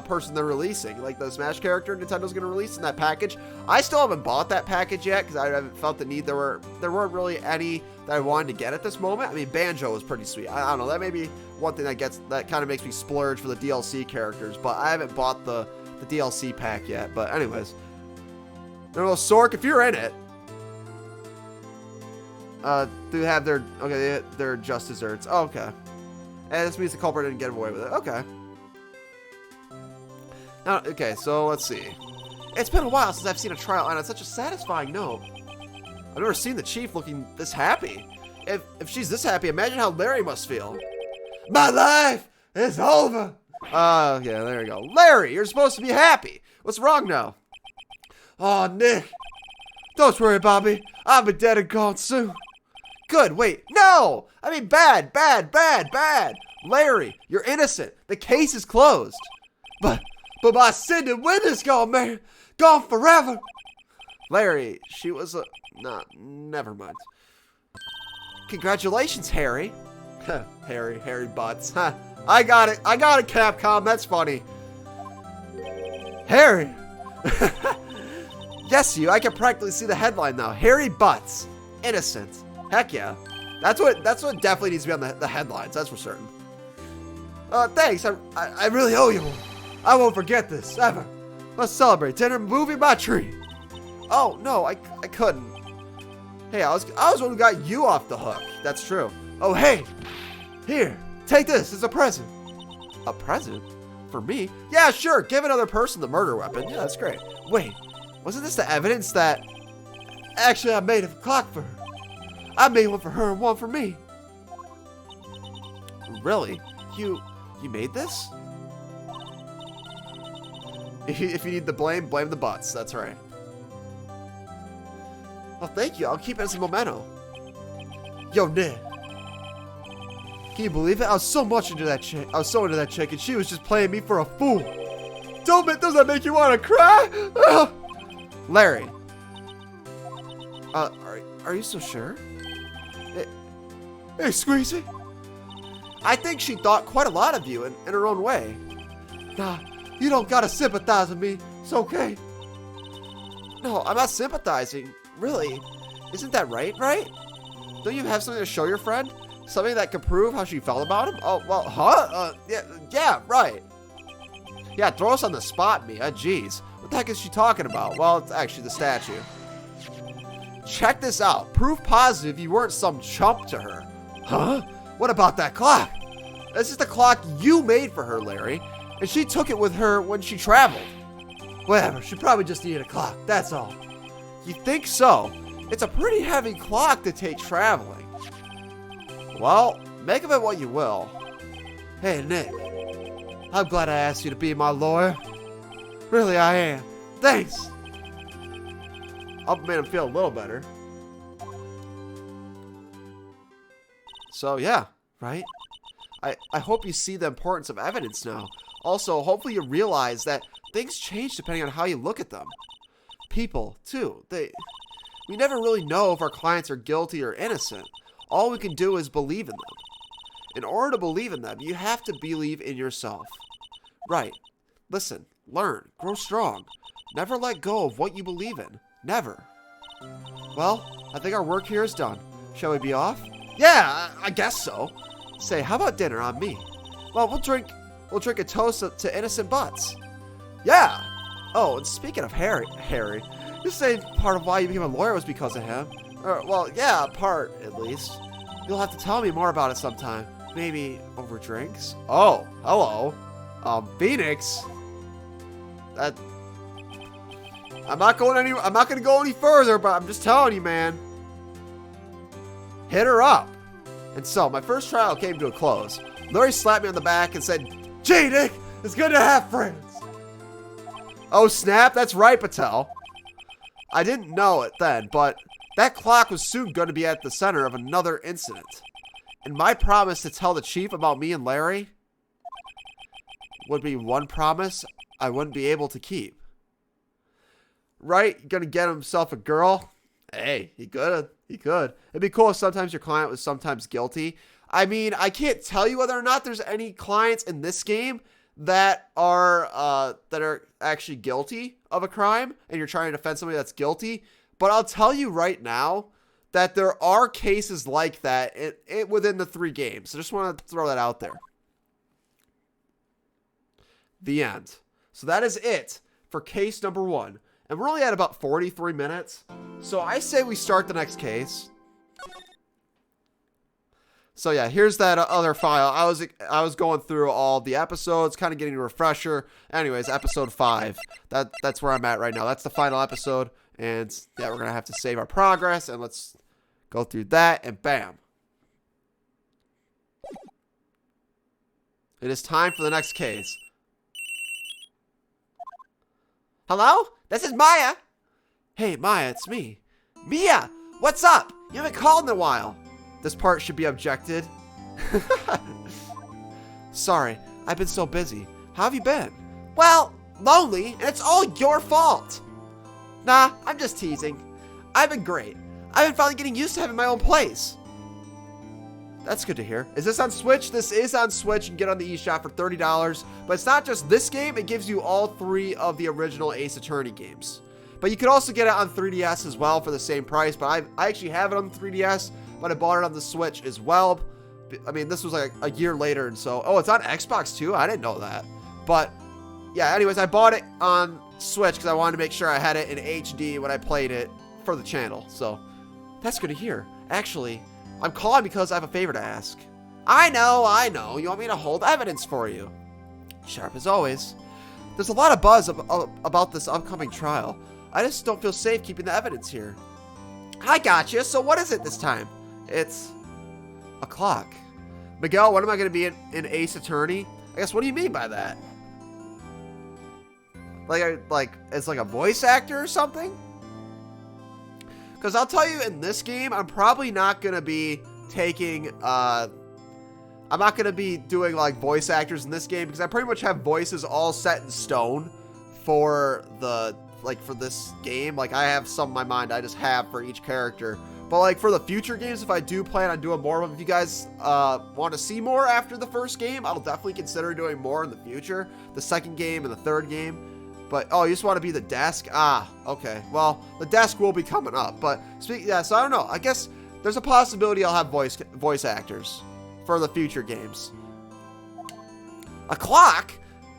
person they're releasing. Like the Smash character Nintendo's going to release in that package. I still haven't bought that package yet because I haven't felt the need. There weren't really any that I wanted to get at this moment. I mean, Banjo was pretty sweet. I don't know. That may be one thing that kind of makes me splurge for the DLC characters. But I haven't bought the DLC pack yet. But anyways. I don't know, Sork, if you're in it. Do have their, okay, they're just desserts. Oh, okay. And this means the culprit didn't get away with it. Okay. Now, okay, so let's see. It's been a while since I've seen a trial end on such a satisfying note. I've never seen the chief looking this happy. If she's this happy, imagine how Larry must feel. My life is over. Yeah, there you go. Larry, you're supposed to be happy. What's wrong now? Oh, Nick. Don't worry, Bobby. I'll be dead and gone soon. Good, wait. No! I mean, bad. Larry, you're innocent. The case is closed. But my Cindy Win is gone, man. Gone forever. Larry, she was a... Nah, never mind. Congratulations, Harry. Harry Butts. I got it, Capcom. That's funny. Harry. Yes, I can practically see the headline now. Harry Butts. Innocent. Heck yeah. That's what definitely needs to be on the headlines. That's for certain. Thanks. I really owe you one. I won't forget this, ever. Let's celebrate. Dinner, movie, my tree. Oh, no, I couldn't. Hey, I was the one who got you off the hook. That's true. Oh, hey. Here, take this. It's a present. A present? For me? Yeah, sure. Give another person the murder weapon. Yeah, that's great. Wait, wasn't this the evidence that... Actually, I made a clock for her. I made one for her and one for me. Really? You made this? If you need the blame the butts. That's right. Well, thank you. I'll keep it as a memento. Yo, Ned. Can you believe it? I was so into that chick, and she was just playing me for a fool. Does that make you want to cry? Larry. Are you so sure? Hey, Squeezy. I think she thought quite a lot of you in her own way. Nah, you don't gotta sympathize with me. It's okay. No, I'm not sympathizing. Really? Isn't that right? Don't you have something to show your friend? Something that could prove how she felt about him? Oh, well, huh? Yeah, right. Yeah, throw us on the spot, Mia. Jeez. What the heck is she talking about? Well, it's actually the statue. Check this out. Proof positive you weren't some chump to her. Huh? What about that clock? This is the clock you made for her, Larry. And she took it with her when she traveled. Whatever, she probably just needed a clock, that's all. You think so? It's a pretty heavy clock to take traveling. Well, make of it what you will. Hey, Nick. I'm glad I asked you to be my lawyer. Really, I am. Thanks. I've made him feel a little better. So, yeah, right? I hope you see the importance of evidence now. Also, hopefully you realize that things change depending on how you look at them. People, too, we never really know if our clients are guilty or innocent. All we can do is believe in them. In order to believe in them, you have to believe in yourself. Right. Listen, learn, grow strong. Never let go of what you believe in. Never. Well, I think our work here is done. Shall we be off? Yeah, I guess so. Say, how about dinner on me? Well, we'll drink a toast to innocent butts. Yeah. Oh, and speaking of Harry, you're saying part of why you became a lawyer was because of him. Well, yeah, part, at least. You'll have to tell me more about it sometime. Maybe over drinks? Oh, hello. Phoenix. I'm not gonna go any further, but I'm just telling you, man. Hit her up. And so, my first trial came to a close. Larry slapped me on the back and said, "Gee, Nick, it's good to have friends." Oh, snap, that's right, Patel. I didn't know it then, but that clock was soon going to be at the center of another incident. And my promise to tell the chief about me and Larry would be one promise I wouldn't be able to keep. Right? Gonna get himself a girl? Hey, he could. It'd be cool if sometimes your client was sometimes guilty. I mean, I can't tell you whether or not there's any clients in this game that are actually guilty of a crime and you're trying to defend somebody that's guilty. But I'll tell you right now that there are cases like that within the 3 games. So just want to throw that out there. The end. So that is it for case number 1. And we're only at about 43 minutes. So I say we start the next case. So yeah, here's that other file. I was going through all the episodes, kind of getting a refresher. Anyways, episode 5. That's where I'm at right now. That's the final episode. And yeah, we're going to have to save our progress. And let's go through that. And bam. It is time for the next case. Hello? This is Maya. Hey, Maya, it's me. Mia, what's up? You haven't called in a while. This part should be objected. Sorry, I've been so busy. How have you been? Well, lonely, and it's all your fault. Nah, I'm just teasing. I've been great. I've been finally getting used to having my own place. That's good to hear. Is this on Switch? This is on Switch. You can get on the eShop for $30. But it's not just this game. It gives you all 3 of the original Ace Attorney games. But you can also get it on 3DS as well for the same price. But I actually have it on the 3DS. But I bought it on the Switch as well. I mean, this was like a year later. And so, oh, it's on Xbox too? I didn't know that. But yeah, anyways, I bought it on Switch because I wanted to make sure I had it in HD when I played it for the channel. So that's good to hear. Actually, I'm calling because I have a favor to ask. I know. You want me to hold evidence for you? Sharp as always. There's a lot of buzz about this upcoming trial. I just don't feel safe keeping the evidence here. I got you. So what is it this time? It's a clock. Miguel, when am I going to be an Ace Attorney? I guess, what do you mean by that? Like it's like a voice actor or something? Because I'll tell you, in this game, I'm probably not going to be taking, I'm not going to be doing, like, voice actors in this game, because I pretty much have voices all set in stone for for this game. Like, I have some in my mind I just have for each character. But, like, for the future games, if I do plan on doing more of them, if you guys want to see more after the first game, I'll definitely consider doing more in the future. The second game and the third game. But, oh, you just want to be the desk? Ah, okay. Well, the desk will be coming up. But, yeah, so I don't know. I guess there's a possibility I'll have voice actors for the future games. A clock?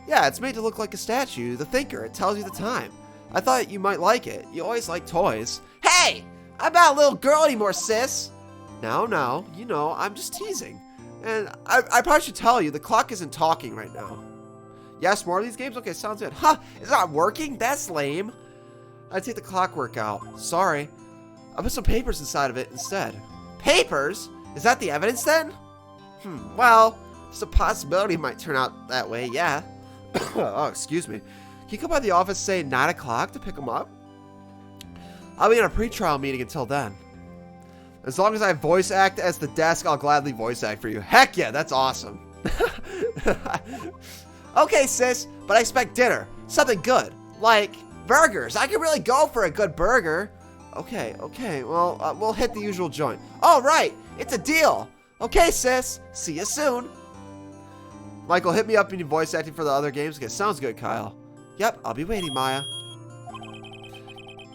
Yeah, it's made to look like a statue. The Thinker. It tells you the time. I thought you might like it. You always like toys. Hey! I'm not a little girl anymore, sis. No. You know, I'm just teasing. And I probably should tell you, the clock isn't talking right now. Yes, more of these games? Okay, sounds good. Huh, it's not working? That's lame. I'd take the clockwork out. Sorry. I put some papers inside of it instead. Papers? Is that the evidence then? Well, there's a possibility it might turn out that way, yeah. Oh, excuse me. Can you come by the office, say 9 o'clock to pick them up? I'll be in a pretrial meeting until then. As long as I voice act as the desk, I'll gladly voice act for you. Heck yeah, that's awesome. Okay, sis, but I expect dinner. Something good. Like burgers. I could really go for a good burger. Okay. Well, we'll hit the usual joint. All right, it's a deal. Okay, sis. See you soon. Michael, hit me up in your voice acting for the other games. Okay, sounds good, Kyle. Yep, I'll be waiting, Maya.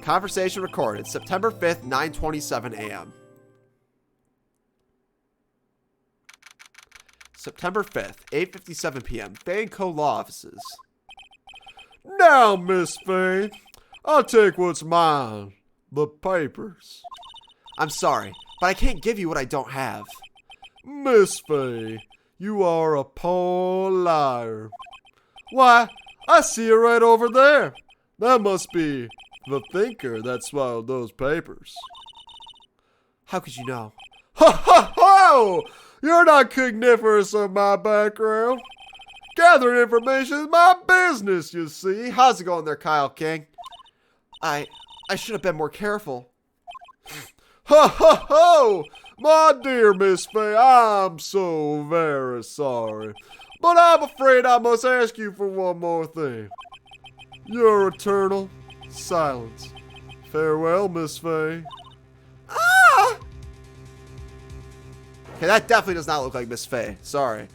Conversation recorded September 5th, 9:27 a.m. September 5th, 8:57 p.m. Banco Law Offices. Now, Miss Faye, I'll take what's mine. The papers. I'm sorry, but I can't give you what I don't have. Miss Faye, you are a poor liar. Why, I see it right over there. That must be the thinker that swallowed those papers. How could you know? Ho, ho, ho! You're not cogniferous of my background. Gathering information is my business, you see. How's it going there, Kyle King? I should have been more careful. Ho, ho, ho! My dear Miss Faye, I'm so very sorry. But I'm afraid I must ask you for one more thing. Your eternal silence. Farewell, Miss Faye. Ah! Okay, that definitely does not look like Miss Faye. Sorry.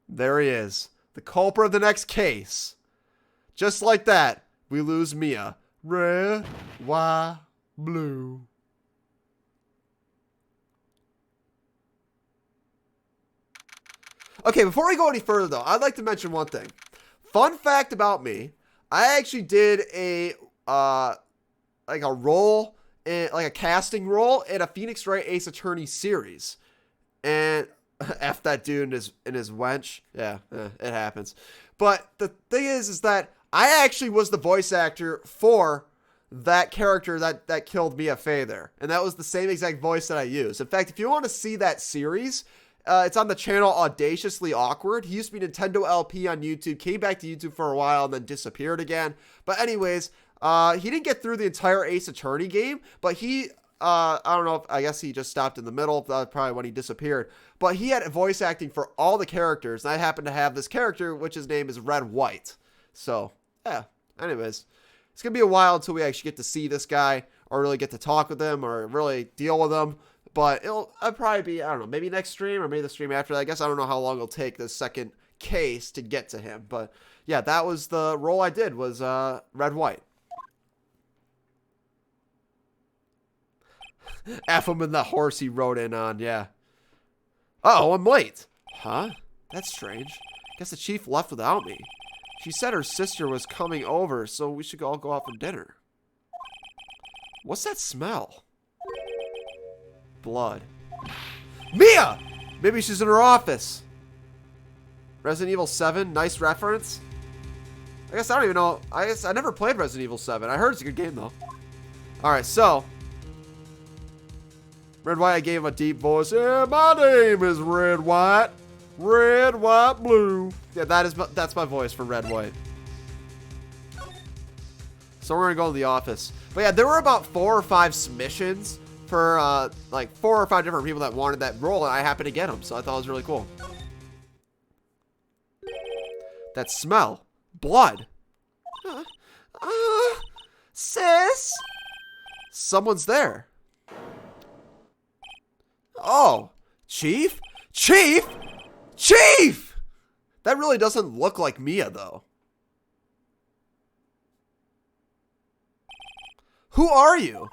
There he is. The culprit of the next case. Just like that, we lose Mia. Red, white, blue. Okay, before we go any further, though, I'd like to mention one thing. Fun fact about me, I actually did a role, like a casting role in a Phoenix Wright Ace Attorney series. And F that dude and his wench. Yeah, it happens. But the thing is that I actually was the voice actor for that character that killed Mia Fey there. And that was the same exact voice that I used. In fact, if you want to see that series, it's on the channel Audaciously Awkward. He used to be Nintendo LP on YouTube, came back to YouTube for a while, and then disappeared again. But anyways, he didn't get through the entire Ace Attorney game, but he, I don't know, I guess he just stopped in the middle, probably when he disappeared. But he had voice acting for all the characters, and I happen to have this character, which his name is Red White. So, yeah, anyways, it's going to be a while until we actually get to see this guy, or really get to talk with him, or really deal with him. But it'll probably be, I don't know, maybe next stream or maybe the stream after that. I guess I don't know how long it'll take this second case to get to him. But yeah, that was the role I did, was Red White. F him in the horse he rode in on, yeah. Uh-oh, I'm late. Huh? That's strange. Guess the chief left without me. She said her sister was coming over, so we should all go out for dinner. What's that smell? Blood. Mia! Maybe she's in her office. Resident Evil 7, nice reference. I guess I don't even know. I guess I never played Resident Evil 7. I heard it's a good game, though. Alright, so. Red White, I gave him a deep voice. Yeah, my name is Red White. Red, white, blue. Yeah, that's my voice for Red White. So we're going to go to the office. But yeah, there were about 4 or 5 submissions for like 4 or 5 different people that wanted that role, and I happened to get them, so I thought it was really cool. That smell. Blood. Sis? Someone's there. Oh, Chief? Chief? Chief! That really doesn't look like Mia, though. Who are you?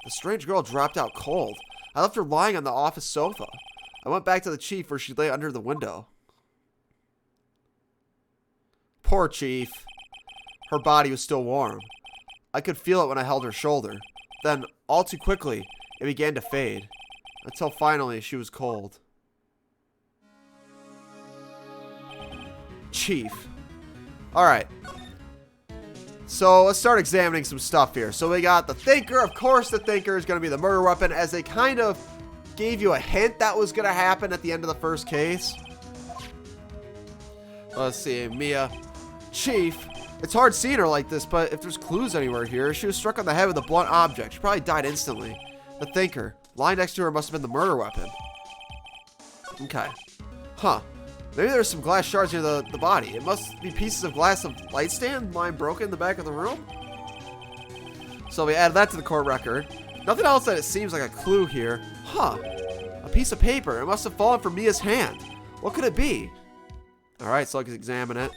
The strange girl dropped out cold. I left her lying on the office sofa. I went back to the chief where she lay under the window. Poor Chief. Her body was still warm. I could feel it when I held her shoulder. Then, all too quickly, it began to fade. Until finally, she was cold. Chief. Alright. So, let's start examining some stuff here. So, we got the Thinker. Of course, the Thinker is going to be the murder weapon, as they kind of gave you a hint that was going to happen at the end of the first case. Let's see, Mia. Chief. It's hard seeing her like this, but if there's clues anywhere here, she was struck on the head with a blunt object. She probably died instantly. The thinker. Lying next to her must have been the murder weapon. Okay. Huh. Maybe there's some glass shards near the body. It must be pieces of glass of light stand lying broken in the back of the room. So we added that to the court record. Nothing else that it seems like a clue here. Huh. A piece of paper. It must have fallen from Mia's hand. What could it be? Alright, so let's examine it.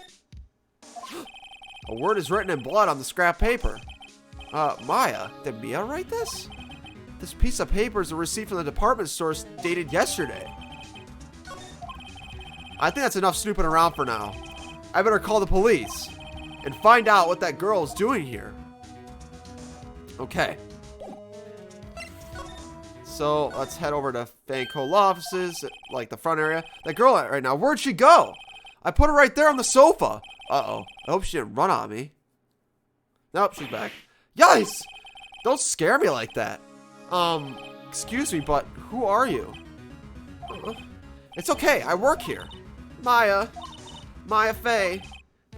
A word is written in blood on the scrap paper. Maya, did Mia write this? This piece of paper is a receipt from the department store dated yesterday. I think that's enough snooping around for now. I better call the police and find out what that girl is doing here. Okay. So let's head over to Fanco Law offices, like the front area. That girl right now, where'd she go? I put her right there on the sofa. Uh-oh. I hope she didn't run on me. Nope, she's back. Yikes! Don't scare me like that. Excuse me, but who are you? It's okay, I work here. Maya. Maya Fey.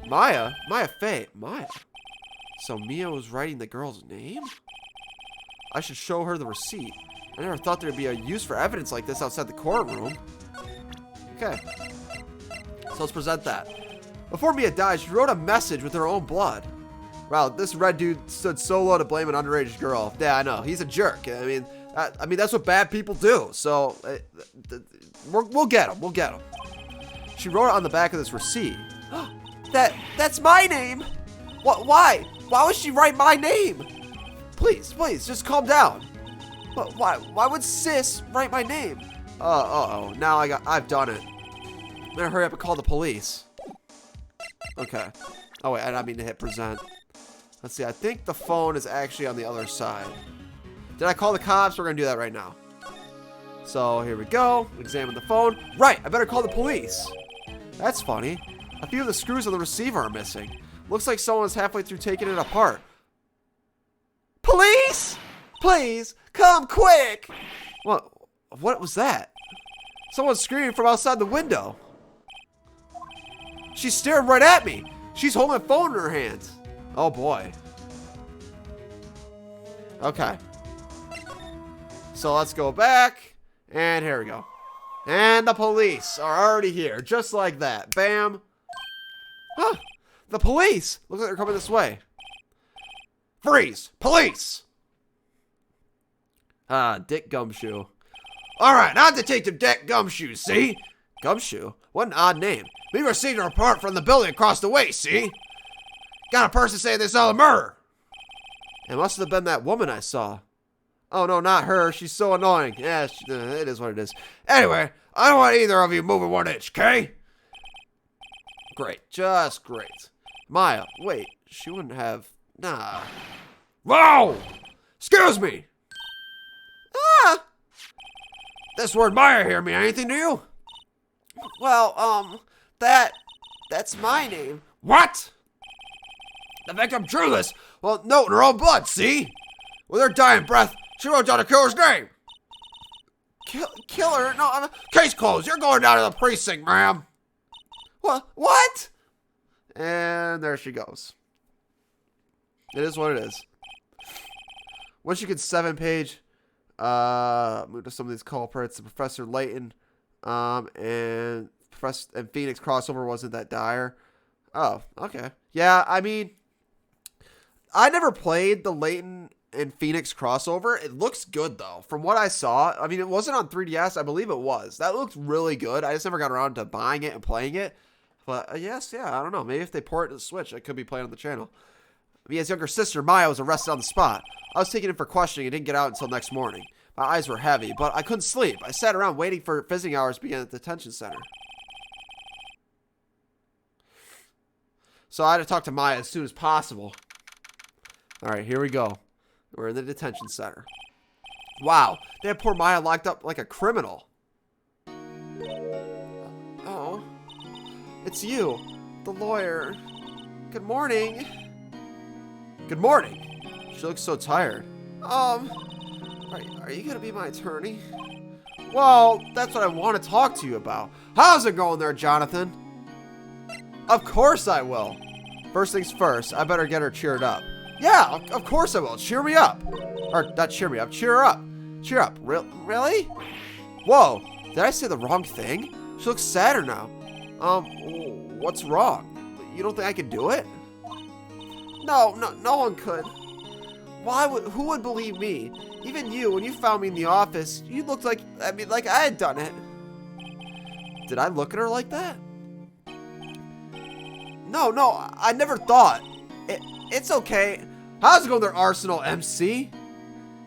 Maya? Maya Fey. Maya. So Mia was writing the girl's name? I should show her the receipt. I never thought there'd be a use for evidence like this outside the courtroom. Okay. So let's present that. Before Mia died, she wrote a message with her own blood. Wow, this red dude stood so low to blame an underage girl. Yeah, I know. He's a jerk. I mean, that's what bad people do. So, we'll get him. We'll get him. She wrote it on the back of this receipt. That's my name. What? Why? Why would she write my name? Please, just calm down. But why would sis write my name? Uh-oh. Now I've done it. Better hurry up and call the police. Okay. Oh wait, I didn't mean to hit present. Let's see, I think the phone is actually on the other side. Did I call the cops? We're gonna do that right now. So here we go. Examine the phone. Right, I better call the police. That's funny. A few of the screws on the receiver are missing. Looks like someone's halfway through taking it apart. Police! Please, come quick! What was that? Someone's screaming from outside the window. She's staring right at me. She's holding a phone in her hands. Oh boy. Okay. So let's go back. And here we go. And the police are already here. Just like that. Bam. Huh. The police. Looks like they're coming this way. Freeze. Police. Dick Gumshoe. Alright, I'm Detective Dick Gumshoe, see? Gumshoe? What an odd name. We received a report from the building across the way, see? Got a person saying they saw the murder. It must have been that woman I saw. Oh, no, not her. She's so annoying. Yeah, it is what it is. Anyway, I don't want either of you moving 1 inch, okay? Great. Just great. Maya, wait. She wouldn't have... Nah. Whoa! Excuse me! Ah! This word Maya here mean anything to you? Well, that's my name. What? The victim drew this. Well, no, in her own blood, see? With her dying breath, she wrote down the killer's name. Killer? No, case closed. You're going down to the precinct, ma'am. What? And there she goes. It is what it is. Once you get 7-page, move to some of these culprits. Professor Layton, and Phoenix crossover wasn't that dire. Oh, okay. Yeah, I mean, I never played the Layton and Phoenix crossover. It looks good though. From what I saw, I mean, it wasn't on 3DS. I believe it was. That looked really good. I just never got around to buying it and playing it. But yes, yeah, I don't know. Maybe if they port it to the Switch, I could be playing on the channel. Mia's younger sister, Maya, was arrested on the spot. I was taken in for questioning and didn't get out until next morning. My eyes were heavy, but I couldn't sleep. I sat around waiting for visiting hours to begin at the detention center. So I had to talk to Maya as soon as possible. Alright, here we go. We're in the detention center. Wow, they had poor Maya locked up like a criminal. Oh, it's you, the lawyer. Good morning. Good morning. She looks so tired. Are you gonna be my attorney? Well, that's what I want to talk to you about. How's it going there, Jonathan? Of course I will. First things first, I better get her cheered up. Yeah, of course I will. Cheer me up. Or, not cheer me up, cheer her up. Cheer up. Really? Whoa, did I say the wrong thing? She looks sadder now. What's wrong? You don't think I could do it? No one could. Who would believe me? Even you, when you found me in the office, you looked like I had done it. Did I look at her like that? No, I never thought. It's okay. How's it going there, Arsenal MC?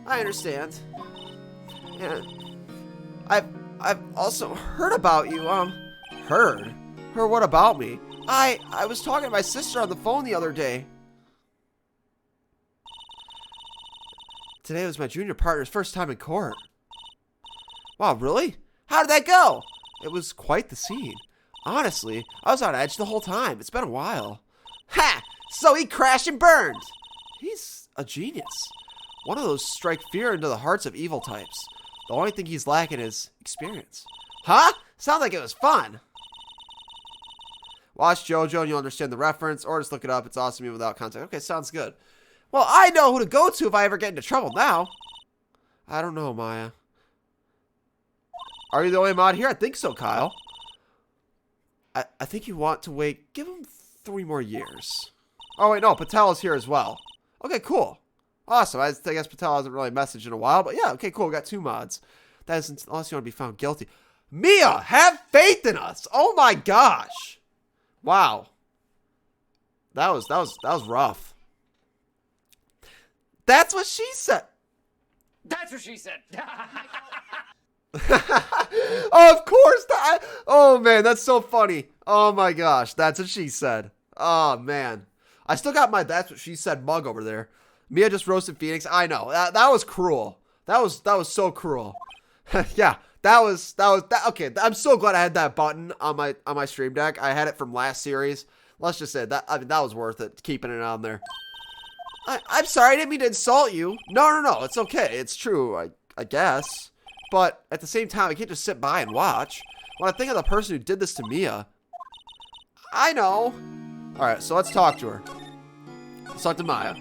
I understand. Yeah. I've also heard about you. Heard? Heard what about me? I was talking to my sister on the phone the other day. Today was my junior partner's first time in court. Wow, really? How did that go? It was quite the scene. Honestly, I was on edge the whole time. It's been a while. Ha! So he crashed and burned. He's a genius. One of those strike fear into the hearts of evil types. The only thing he's lacking is experience. Huh? Sounds like it was fun. Watch JoJo and you'll understand the reference, or just look it up. It's awesome even without context. Okay, sounds good. Well, I know who to go to if I ever get into trouble now. I don't know, Maya. Are you the only mod here? I think so, Kyle. I think you want to wait. Give him 3 more years. Oh, wait, no. Patel is here as well. Okay, cool. Awesome. I guess Patel hasn't really messaged in a while, but yeah, okay, cool. We got 2 mods. That isn't, unless you want to be found guilty. Mia, have faith in us. Oh my gosh. Wow. That was rough. That's what she said. That's what she said. Of course. Oh, man, that's so funny. Oh, my gosh. That's what she said. Oh, man. I still got my that's what she said mug over there. Mia just roasted Phoenix. I know. That was cruel. That was so cruel. Yeah, that was okay. I'm so glad I had that button on my Stream Deck. I had it from last series. Let's just say that, I mean, that was worth it, keeping it on there. I'm sorry, I didn't mean to insult you. No, it's okay. It's true, I guess. But at the same time, I can't just sit by and watch. When I think of the person who did this to Mia, I know. All right, so let's talk to her. Let's talk to Maya.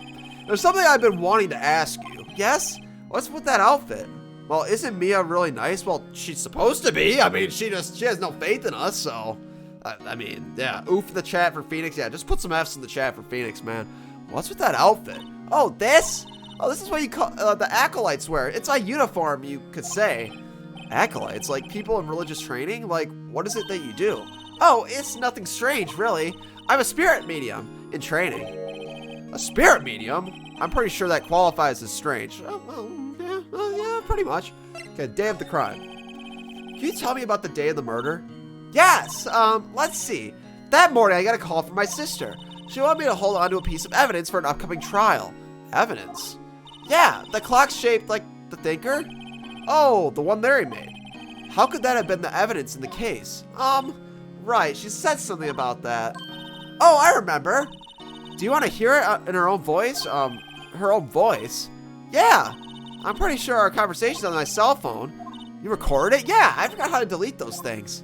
There's something I've been wanting to ask you. Yes? What's with that outfit? Well, isn't Mia really nice? Well, she's supposed to be. I mean, she has no faith in us, so. I mean, yeah. Oof in the chat for Phoenix. Yeah, just put some F's in the chat for Phoenix, man. What's with that outfit? Oh, this? Oh, this is what you call the acolytes wear. It's a uniform, you could say. Acolytes? Like people in religious training? Like, what is it that you do? Oh, it's nothing strange, really. I'm a spirit medium in training. A spirit medium? I'm pretty sure that qualifies as strange. Oh, well, yeah, pretty much. Okay, day of the crime. Can you tell me about the day of the murder? Yes, let's see. That morning, I got a call from my sister. She wanted me to hold on to a piece of evidence for an upcoming trial. Evidence? Yeah, the clock's shaped like the thinker. Oh, the one Larry made. How could that have been the evidence in the case? Right, she said something about that. Oh, I remember. Do you want to hear it in her own voice? Her own voice? Yeah, I'm pretty sure our conversation's on my cell phone. You recorded it? Yeah, I forgot how to delete those things.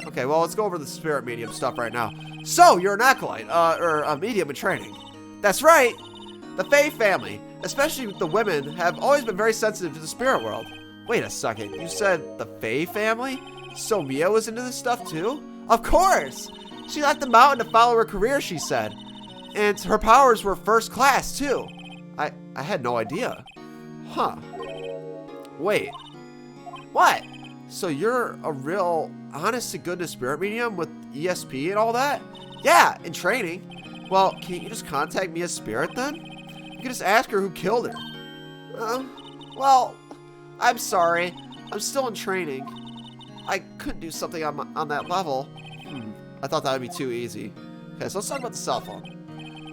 Okay, well, let's go over the spirit medium stuff right now. So, you're an acolyte, or a medium in training. That's right. The Fae family, especially the women, have always been very sensitive to the spirit world. Wait a second, you said the Fae family? So Mia was into this stuff too? Of course! She left the mountain to follow her career, she said. And her powers were first class too. I had no idea. Huh. Wait. What? So you're a real honest-to-goodness spirit medium with ESP and all that? Yeah, in training. Well, can't you just contact Mia's spirit then? You can just ask her who killed her. Well, I'm sorry. I'm still in training. I couldn't do something on that level. I thought that would be too easy. Okay, so let's talk about the cell phone.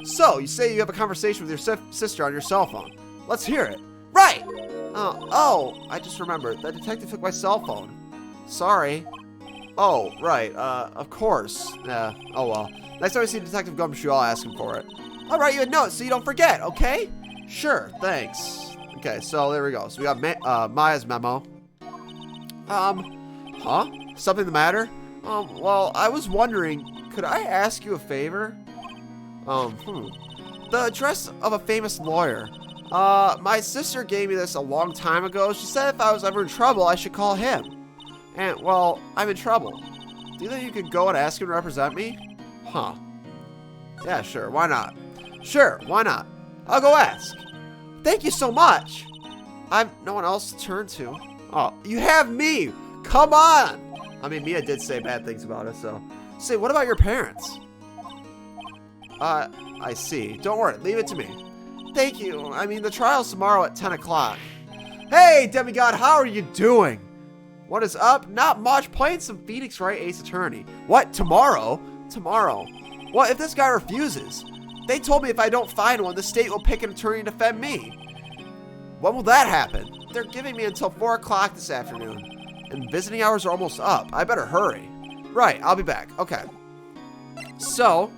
So, you say you have a conversation with your sister on your cell phone. Let's hear it. Right! Oh, I just remembered. The detective took my cell phone. Sorry. Oh, right. Of course. Yeah, oh well. Next time I see Detective Gumshoe, I'll ask him for it. I'll write you a note so you don't forget, okay? Sure, thanks. Okay, so there we go. So we got Maya's memo. Huh? Something the matter? Well, I was wondering, could I ask you a favor? The address of a famous lawyer. My sister gave me this a long time ago. She said if I was ever in trouble, I should call him. And, well, I'm in trouble. Do you think you could go and ask him to represent me? Huh. Yeah, sure. Why not? Sure, why not? I'll go ask. Thank you so much. I've no one else to turn to. Oh, you have me. Come on. I mean, Mia did say bad things about us, so. Say, what about your parents? I see. Don't worry. Leave it to me. Thank you. I mean, the trial's tomorrow at 10 o'clock. Hey, Demigod, how are you doing? What is up? Not much. Playing some Phoenix Wright Ace Attorney. What? Tomorrow? Tomorrow. What if this guy refuses? They told me if I don't find one, the state will pick an attorney to defend me. When will that happen? They're giving me until 4 o'clock this afternoon. And visiting hours are almost up. I better hurry. Right, I'll be back. Okay. So,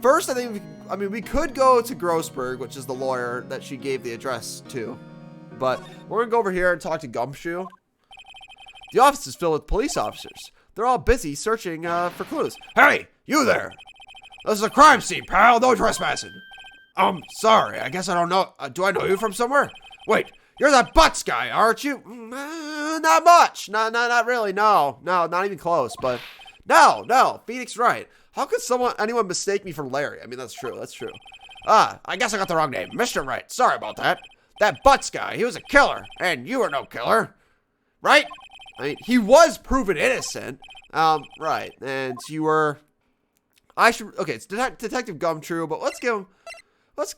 first I think, we could go to Grossberg, which is the lawyer that she gave the address to. But we're going to go over here and talk to Gumshoe. The office is filled with police officers. They're all busy searching for clues. Hey, you there! This is a crime scene, pal. No trespassing. Sorry. I guess I don't know. Do I know you from somewhere? Wait, you're that Butts guy, aren't you? Not much. Not really. No, not even close. But no. Phoenix Wright. How could anyone mistake me for Larry? I mean, that's true. That's true. I guess I got the wrong name. Mr. Wright. Sorry about that. That Butts guy, he was a killer. And you were no killer. Right? I mean, he was proven innocent. Right. And you were... Okay, it's Detective Gumtree, but let's give him... Let's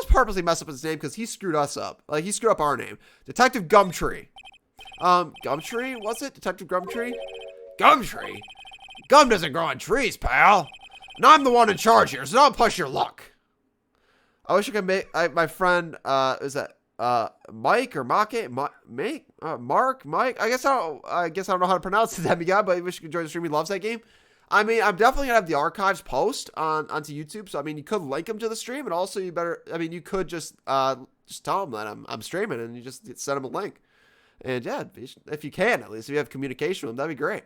purposely mess up his name because he screwed us up. Like, he screwed up our name. Detective Gumtree. Gumtree? Was it? Detective Gumtree? Gumtree? Gum doesn't grow on trees, pal. And I'm the one in charge here, so don't push your luck. I wish I could make... my friend, is that... Mike or Mike? Mark? Mike? I guess I don't know how to pronounce it, Demigod, but I wish you could join the stream. He loves that game. I mean, I'm definitely gonna have the archives post onto YouTube. So I mean, you could link him to the stream, and also you could just tell him that I'm streaming, and you just send him a link. And yeah, if you can, at least if you have communication with him, that'd be great.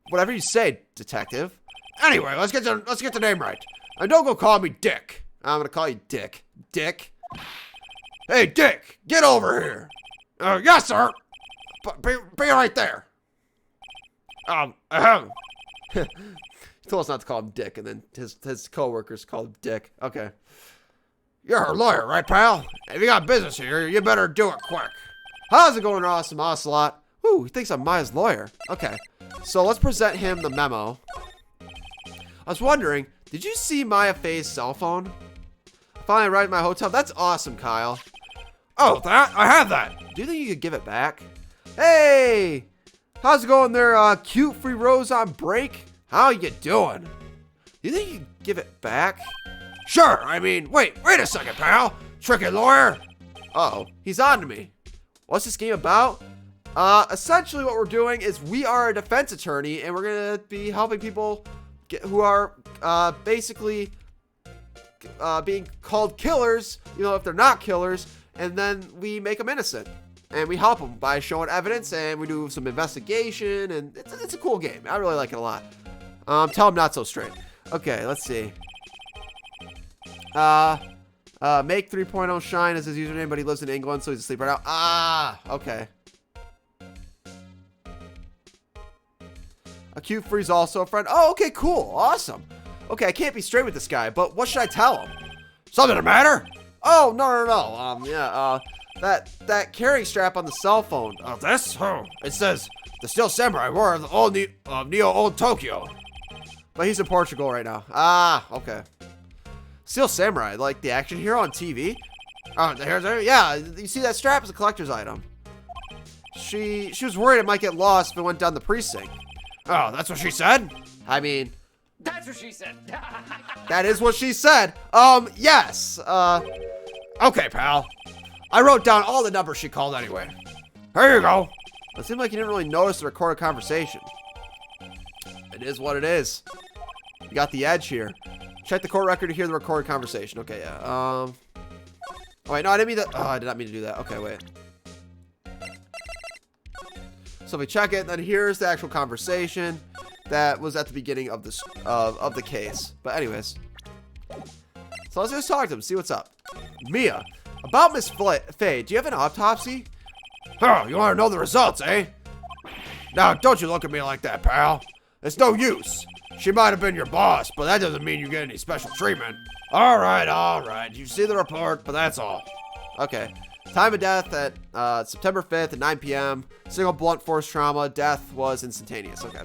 Whatever you say, detective. Anyway, let's get the name right. And don't go call me Dick. I'm gonna call you Dick. Dick. Hey, Dick, get over here. Yes, sir. Be right there. He told us not to call him Dick, and then his co-workers called him Dick. Okay. You're her lawyer, right, pal? If you got business here, you better do it quick. How's it going, Awesome Ocelot? Ooh, he thinks I'm Maya's lawyer. Okay. So let's present him the memo. I was wondering, did you see Maya Faye's cell phone? Finally arrived at my hotel. That's awesome, Kyle. Oh, I have that. Do you think you could give it back? Hey! How's it going there, cute free rose on break? How you doing? Do you think you could give it back? Sure, I mean, wait a second, pal. Tricky lawyer. Uh-oh, he's on to me. What's this game about? Essentially what we're doing is we are a defense attorney, and we're gonna be helping people who are, basically, being called killers, if they're not killers, and then we make them innocent. And we help them by showing evidence, and we do some investigation, and it's a cool game. I really like it a lot. Tell him not so straight. Okay, let's see. Make 3.0 shine as his username, but he lives in England, so he's asleep right now. Okay. Acute Free's also a friend. Oh, okay, cool. Awesome. Okay, I can't be straight with this guy, but what should I tell him? Something the matter? Oh, no. That carrying strap on the cell phone. This? Oh, it says, the Steel Samurai War of the old Neo Old Tokyo. But he's in Portugal right now. Okay. Steel Samurai, like the action hero on TV? Yeah, you see that strap is a collector's item. She was worried it might get lost if it went down the precinct. Oh, that's what she said? I mean... That's what she said. That is what she said. Yes. Okay, pal. I wrote down all the numbers she called anyway. Here you go. It seemed like you didn't really notice the recorded conversation. It is what it is. You got the edge here. Check the court record to hear the recorded conversation. Okay, yeah. Oh, wait, no, I didn't mean that. Oh, I did not mean to do that. Okay, wait. So if we check it, then here's the actual conversation. that was at the beginning of this of the case. But anyways, so let's just talk to him, see what's up. Mia, about Miss Faye, do you have an autopsy? Huh, you want to know the results, eh? Now, don't you look at me like that, pal. It's no use. She might have been your boss, but that doesn't mean you get any special treatment. All right. You see the report, but that's all. Okay. Time of death at September 5th at 9 p.m. Single blunt force trauma. Death was instantaneous. Okay.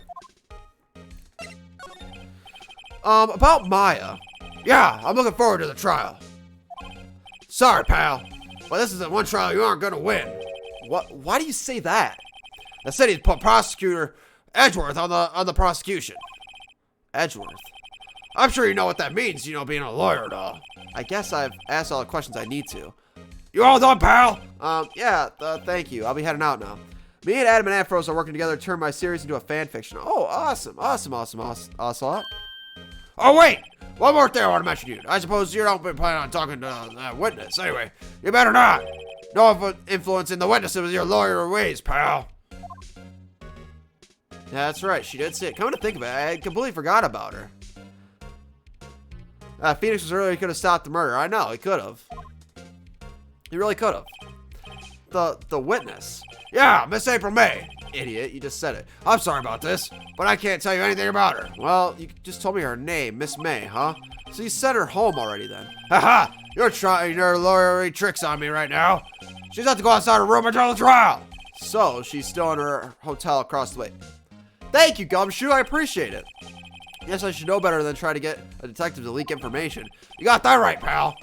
About Maya. Yeah, I'm looking forward to the trial. Sorry, pal, but this is the one trial you aren't gonna win. What? Why do you say that? The city's put prosecutor Edgeworth on the prosecution. Edgeworth. I'm sure you know what that means, you know, being a lawyer and all. I guess I've asked all the questions I need to. You all done, pal? Yeah, thank you. I'll be heading out now. Me and Adam and Afros are working together to turn my series into a fan fiction. Oh, awesome. Oh, wait! One more thing I want to mention to you. I suppose you don't been planning on talking to that witness. Anyway, you better not. No influence in the witnesses with your lawyer ways, pal. Yeah, that's right. She did say it. Come to think of it, I completely forgot about her. Phoenix was earlier. He could have stopped the murder. I know. He could have. He really could have. The witness. Yeah, Miss April May. Idiot. You just said it. I'm sorry about this, but I can't tell you anything about her. Well, you just told me her name, Miss May, huh? So you sent her home already then. Haha! You're trying your lawyery tricks on me right now. She's got to go outside her room until the trial. So she's still in her hotel across the way. Thank you, Gumshoe. I appreciate it. Guess I should know better than try to get a detective to leak information. You got that right, pal.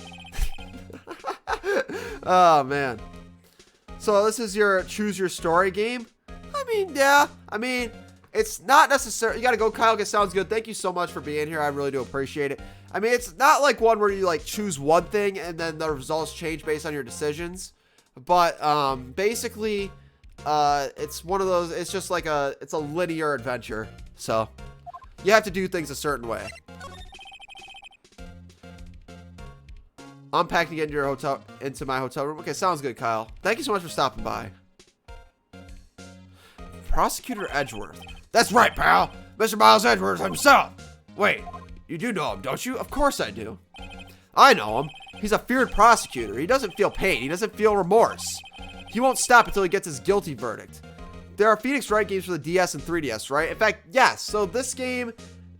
Oh, man. So this is your choose your story game? I mean, yeah. I mean, it's not necessary. You got to go, Kyle. It sounds good. Thank you so much for being here. I really do appreciate it. I mean, it's not like one where you like choose one thing and then the results change based on your decisions. But basically, it's one of those. It's just like it's a linear adventure. So you have to do things a certain way. Unpacking to get into my hotel room. Okay, sounds good, Kyle. Thank you so much for stopping by. Prosecutor Edgeworth. That's right, pal. Mr. Miles Edgeworth himself. Wait, you do know him, don't you? Of course I do. I know him. He's a feared prosecutor. He doesn't feel pain. He doesn't feel remorse. He won't stop until he gets his guilty verdict. There are Phoenix Wright games for the DS and 3DS, right? In fact, yes. So this game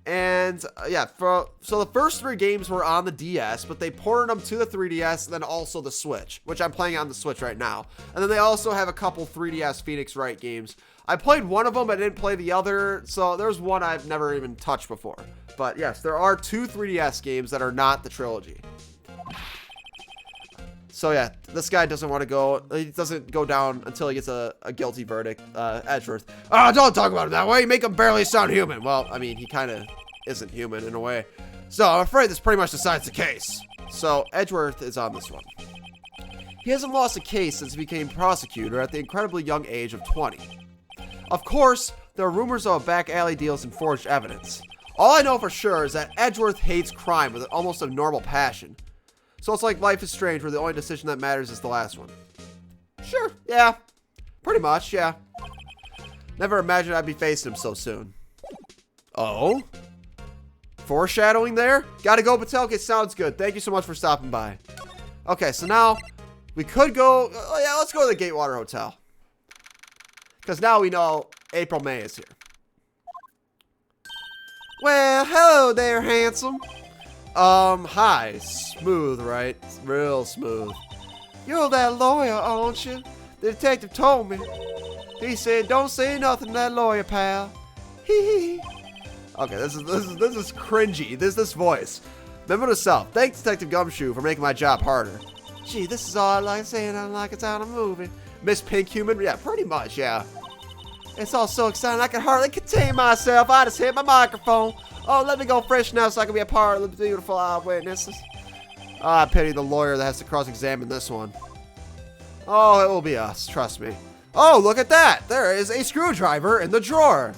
and so the first 3 games were on the DS, but they ported them to the 3DS and then also the Switch, which I'm playing on the Switch right now. And then they also have a couple 3DS Phoenix Wright games. I played one of them, I didn't play the other, so there's one I've never even touched before. But yes, there are 2 3DS games that are not the trilogy. So yeah, this guy doesn't want to go, he doesn't go down until he gets a guilty verdict, Edgeworth. Oh, don't talk about him that way, you make him barely sound human. Well, I mean, he kind of isn't human in a way. So I'm afraid this pretty much decides the case. So Edgeworth is on this one. He hasn't lost a case since he became prosecutor at the incredibly young age of 20. Of course, there are rumors of back alley deals and forged evidence. All I know for sure is that Edgeworth hates crime with almost a normal passion. So it's like Life is Strange, where the only decision that matters is the last one. Sure, yeah. Pretty much, yeah. Never imagined I'd be facing him so soon. Oh? Foreshadowing there? Gotta go, Patel. Okay, sounds good. Thank you so much for stopping by. Okay, so now we could go... yeah, let's go to the Gatewater Hotel. Because now we know April May is here. Well, hello there, handsome. Hi. Smooth, right? Real smooth. You're that lawyer, aren't you? The detective told me. He said, don't say nothing to that lawyer, pal. Hee hee. Okay, this is cringy. This voice. Remember to self. Thanks, Detective Gumshoe, for making my job harder. Gee, this is all I like saying. I like it's on a movie. Miss Pink Human? Yeah, pretty much, yeah. It's all so exciting, I can hardly contain myself. I just hit my microphone. Oh, let me go fresh now so I can be a part of the beautiful eyewitnesses. Oh, I pity the lawyer that has to cross-examine this one. Oh, it will be us, trust me. Oh, look at that. There is a screwdriver in the drawer.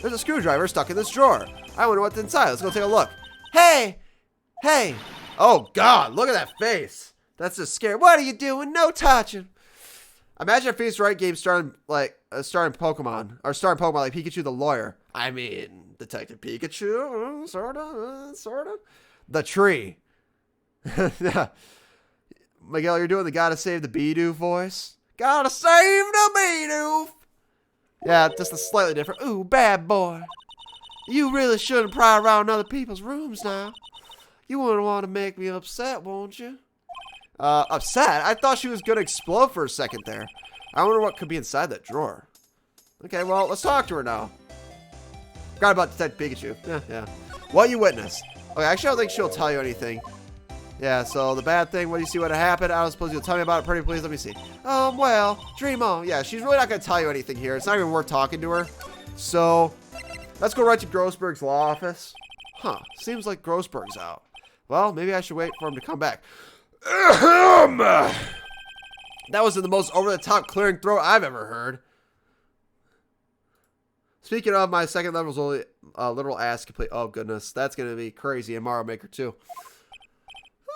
There's a screwdriver stuck in this drawer. I wonder what's inside. Let's go take a look. Hey! Hey! Oh, God, look at that face. That's just scary. What are you doing? No touching. Imagine if Phoenix Wright game starring Pokemon like Pikachu the lawyer. I mean, Detective Pikachu, sorta. The tree. Miguel, you're doing the gotta save the Bidoof voice. Gotta save the Bidoof. Yeah, just a slightly different. Ooh, bad boy. You really shouldn't pry around other people's rooms now. You wouldn't want to make me upset, won't you? Upset? I thought she was gonna explode for a second there. I wonder what could be inside that drawer. Okay, well, let's talk to her now. Forgot about Detective Pikachu. Yeah. What you witnessed? Okay, actually, I don't think she'll tell you anything. Yeah, so the bad thing, what do you see what happened? I don't suppose you'll tell me about it, pretty please. Let me see. Well, dream on. Yeah, she's really not going to tell you anything here. It's not even worth talking to her. So, let's go right to Grossberg's law office. Huh, seems like Grossberg's out. Well, maybe I should wait for him to come back. That was the most over-the-top clearing throat I've ever heard. Speaking of, my second level is only literal ass complete. Oh, goodness. That's going to be crazy in Mario Maker 2.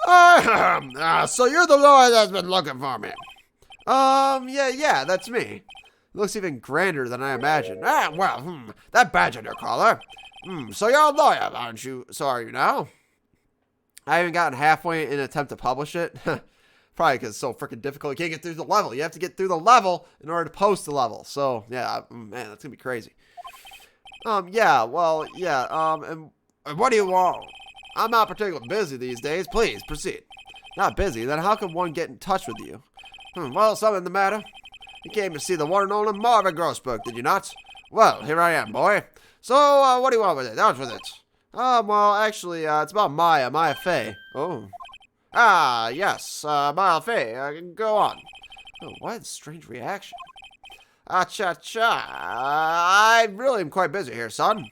So you're the lawyer that's been looking for me. Yeah, that's me. It looks even grander than I imagined. That badge on your collar. So you're a lawyer, aren't you? So are you now? I haven't gotten halfway in an attempt to publish it. Probably because it's so freaking difficult. You can't get through the level. You have to get through the level in order to post the level. So, yeah, man, that's going to be crazy. And what do you want? I'm not particularly busy these days. Please, proceed. Not busy? Then how can one get in touch with you? Well, something the matter. You came to see the one and only Marvin Grossberg, did you not? Well, here I am, boy. So, what do you want with it? Out with it. Well, actually, it's about Maya Fey. Oh. Yes, Maya Fey. Go on. Oh, what a strange reaction. I really am quite busy here, son.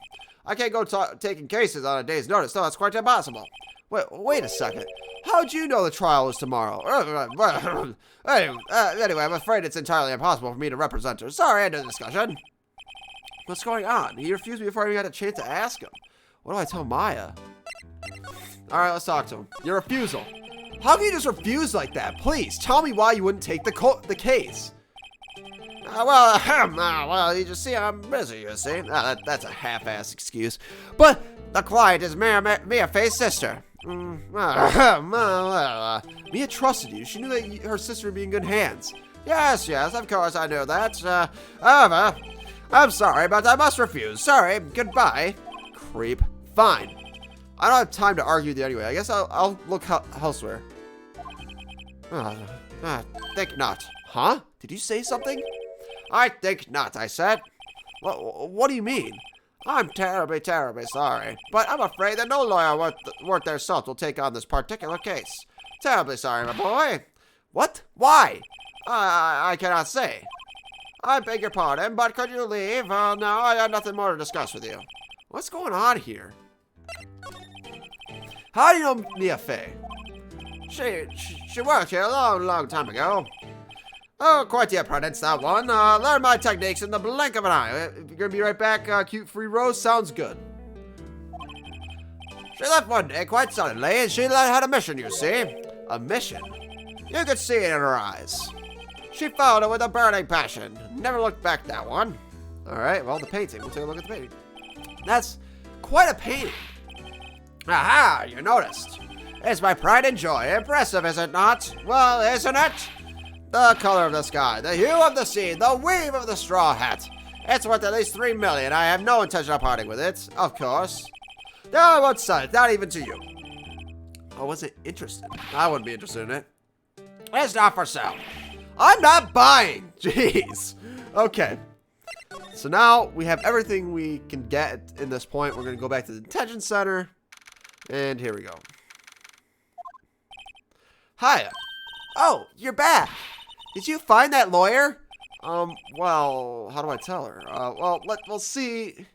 I can't go taking cases on a day's notice. No, that's quite impossible. Wait a second. How'd you know the trial is tomorrow? Anyway, I'm afraid it's entirely impossible for me to represent her. Sorry, end of the discussion. What's going on? He refused me before I even got a chance to ask him. What do I tell Maya? Alright, let's talk to him. Your refusal. How can you just refuse like that? Please, tell me why you wouldn't take the case. Well, you just see, I'm busy, you see. That's a half-ass excuse. But the client is Mia Fey's sister. Mia trusted you. She knew that her sister would be in good hands. Yes, of course I knew that. However, I'm sorry, but I must refuse. Sorry, goodbye. Creep. Fine. I don't have time to argue with you anyway. I guess I'll look elsewhere. Think not. Huh? Did you say something? I think not, I said. What do you mean? I'm terribly, terribly sorry, but I'm afraid that no lawyer worth their salt will take on this particular case. Terribly sorry, my boy. What? Why? I cannot say. I beg your pardon, but could you leave? No, I have nothing more to discuss with you. What's going on here? How do you know Mia Fey? She worked here a long time ago. Oh, quite the apprentice, that one. Learn my techniques in the blink of an eye. You're gonna be right back, cute free rose? Sounds good. She left one day quite suddenly, and she had a mission, you see. A mission? You could see it in her eyes. She followed it with a burning passion. Never looked back, that one. Alright, well, the painting. We'll take a look at the painting. That's quite a painting. Aha, you noticed. It's my pride and joy. Impressive, is it not? Well, isn't it? The color of the sky, the hue of the sea, the weave of the straw hat. It's worth at least 3 million. I have no intention of parting with it, of course. No, I won't sell it, not even to you. I wasn't interested. I wouldn't be interested in it. It's not for sale. I'm not buying. Jeez. Okay. So now we have everything we can get in this point. We're going to go back to the detention center. And here we go. Hiya. Oh, you're back. Did you find that lawyer? Well, how do I tell her? We'll see.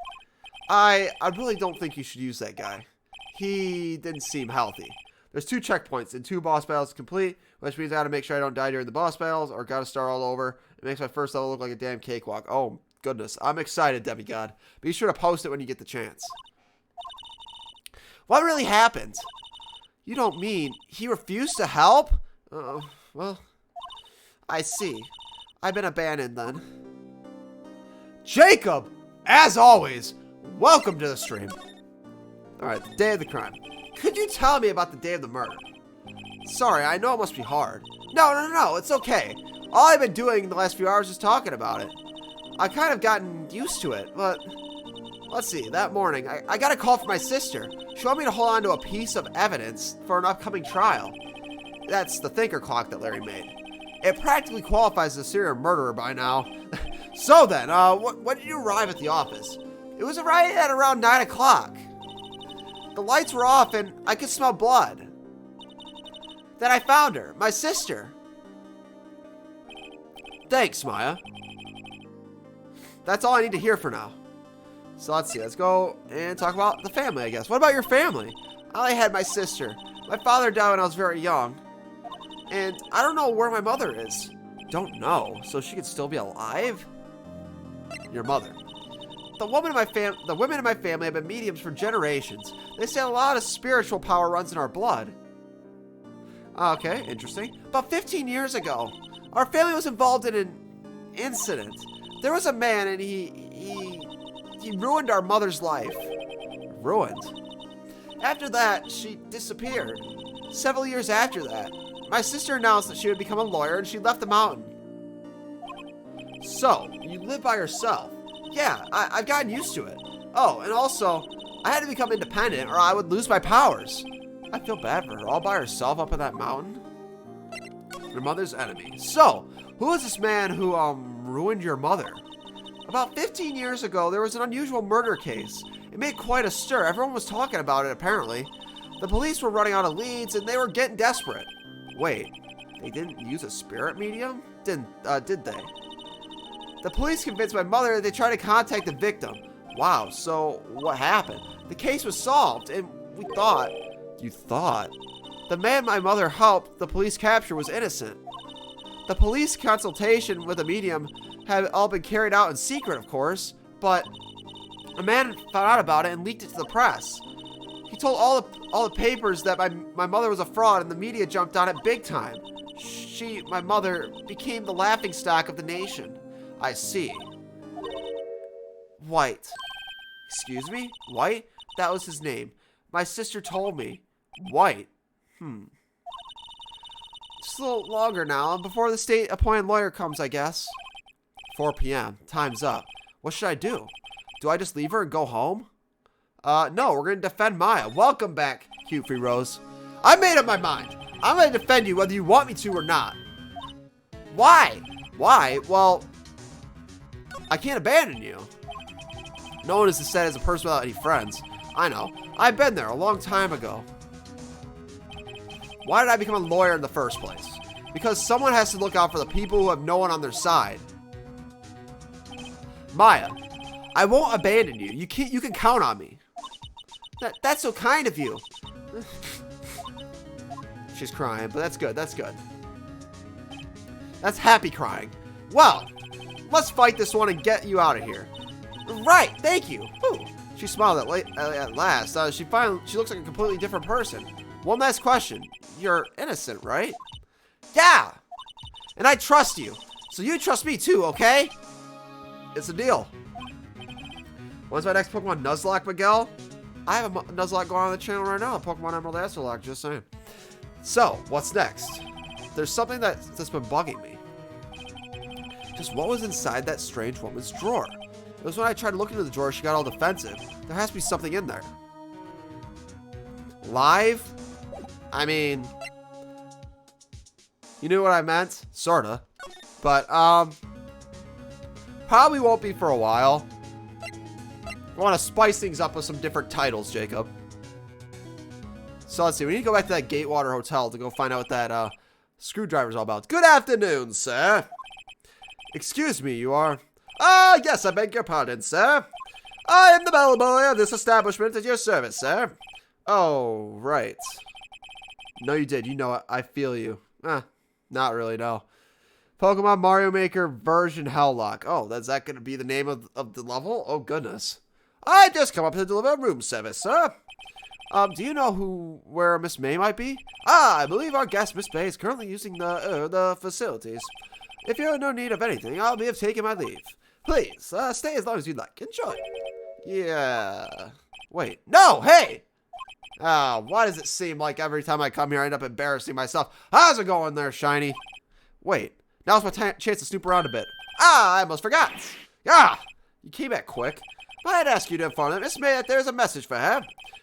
I really don't think you should use that guy. He didn't seem healthy. There's 2 checkpoints and 2 boss battles complete, which means I gotta make sure I don't die during the boss battles or gotta start all over. It makes my first level look like a damn cakewalk. Oh, goodness. I'm excited, demigod. Be sure to post it when you get the chance. What really happened? You don't mean he refused to help? Well, I see. I've been abandoned then. Jacob, as always, welcome to the stream. Alright, the day of the crime. Could you tell me about the day of the murder? Sorry, I know it must be hard. No, it's okay. All I've been doing the last few hours is talking about it. I kind of gotten used to it, but let's see, that morning, I got a call from my sister. She wanted me to hold on to a piece of evidence for an upcoming trial. That's the thinker clock that Larry made. It practically qualifies as a serial murderer by now. So then, when did you arrive at the office? It was right at around 9 o'clock. The lights were off and I could smell blood. Then I found her, my sister. Thanks, Maya. That's all I need to hear for now. So let's see, let's go and talk about the family, I guess. What about your family? I only had my sister. My father died when I was very young. And I don't know where my mother is. Don't know, so she could still be alive? Your mother. The women in my family have been mediums for generations. They say a lot of spiritual power runs in our blood. Okay, interesting. About 15 years ago, our family was involved in an incident. There was a man and he ruined our mother's life. Ruined? After that, she disappeared. Several years after that, my sister announced that she would become a lawyer and she left the mountain. So, you live by yourself? Yeah, I've gotten used to it. Oh, and also, I had to become independent or I would lose my powers. I feel bad for her, all by herself up in that mountain. Your mother's enemy. So, who is this man who, ruined your mother? About 15 years ago, there was an unusual murder case. It made quite a stir. Everyone was talking about it, apparently. The police were running out of leads, and they were getting desperate. Wait, they didn't use a spirit medium? Did they? The police convinced my mother that they tried to contact the victim. Wow, so what happened? The case was solved, and we thought... You thought? The man my mother helped the police capture was innocent. The police consultation with a medium had all been carried out in secret, of course, but a man found out about it and leaked it to the press. He told all the papers that my mother was a fraud, and the media jumped on it big time. My mother, became the laughingstock of the nation. I see. White. Excuse me? White? That was his name. My sister told me. White. Just a little longer now, before the state-appointed lawyer comes, I guess. 4 p.m. Time's up. What should I do? Do I just leave her and go home? No, we're going to defend Maya. Welcome back, Cute Free Rose. I made up my mind. I'm going to defend you whether you want me to or not. Why? Why? Well, I can't abandon you. No one is as sad as a person without any friends. I know. I've been there a long time ago. Why did I become a lawyer in the first place? Because someone has to look out for the people who have no one on their side. Maya, I won't abandon you. You can count on me. That's so kind of you. She's crying, but that's good. That's good. That's happy crying. Well, let's fight this one and get you out of here. Right, thank you. Ooh. She smiled at last. She looks like a completely different person. One last question. You're innocent, right? Yeah. And I trust you. So you trust me too, okay? It's a deal. When's my next Pokemon? Nuzlocke, Miguel? I have a Nuzlocke going on the channel right now. Pokemon Emerald Astrolock, just saying. So, what's next? There's something that's been bugging me. Just what was inside that strange woman's drawer? It was when I tried to look into the drawer, she got all defensive. There has to be something in there. Live? I mean, you knew what I meant? Sorta. But, probably won't be for a while. I want to spice things up with some different titles, Jacob. So let's see, we need to go back to that Gatewater Hotel to go find out what that, screwdriver's all about. Good afternoon, sir. Excuse me, you are... yes, I beg your pardon, sir. I am the bellboy of this establishment at your service, sir. Oh, right. No, you did. You know it. I feel you. Not really, no. Pokemon Mario Maker version Helllock. Oh, is that going to be the name of the level? Oh, goodness. I just come up to deliver room service, sir. Do you know where Miss May might be? I believe our guest, Miss May, is currently using the facilities. If you're in no need of anything, I'll be taking my leave. Please, stay as long as you'd like. Enjoy. Yeah. Wait. No! Hey! Why does it seem like every time I come here I end up embarrassing myself? How's it going there, Shiny? Wait. Now's my chance to snoop around a bit. I almost forgot. You came back quick. I'd ask you to inform Miss May that there's a message for her.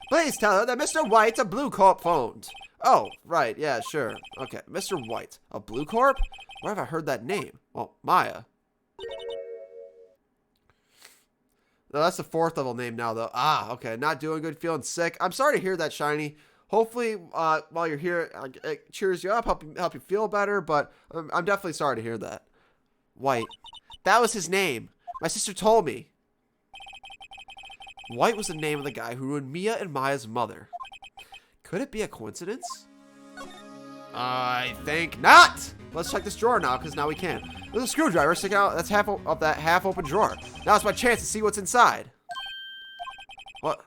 Please tell her that Mr. White of Blue Corp phoned. Oh, right. Yeah, sure. Okay. Mr. White of Blue Corp? Where have I heard that name? Oh, Maya. No, that's the 4th level name now, though. Okay. Not doing good, feeling sick. I'm sorry to hear that, Shiny. Hopefully, while you're here, it cheers you up, help you feel better, but I'm definitely sorry to hear that. White. That was his name. My sister told me. White was the name of the guy who ruined Mia and Maya's mother. Could it be a coincidence? I think not. Let's check this drawer now, because now we can. There's a screwdriver sticking out. That's half of that half-open drawer. Now it's my chance to see what's inside. What?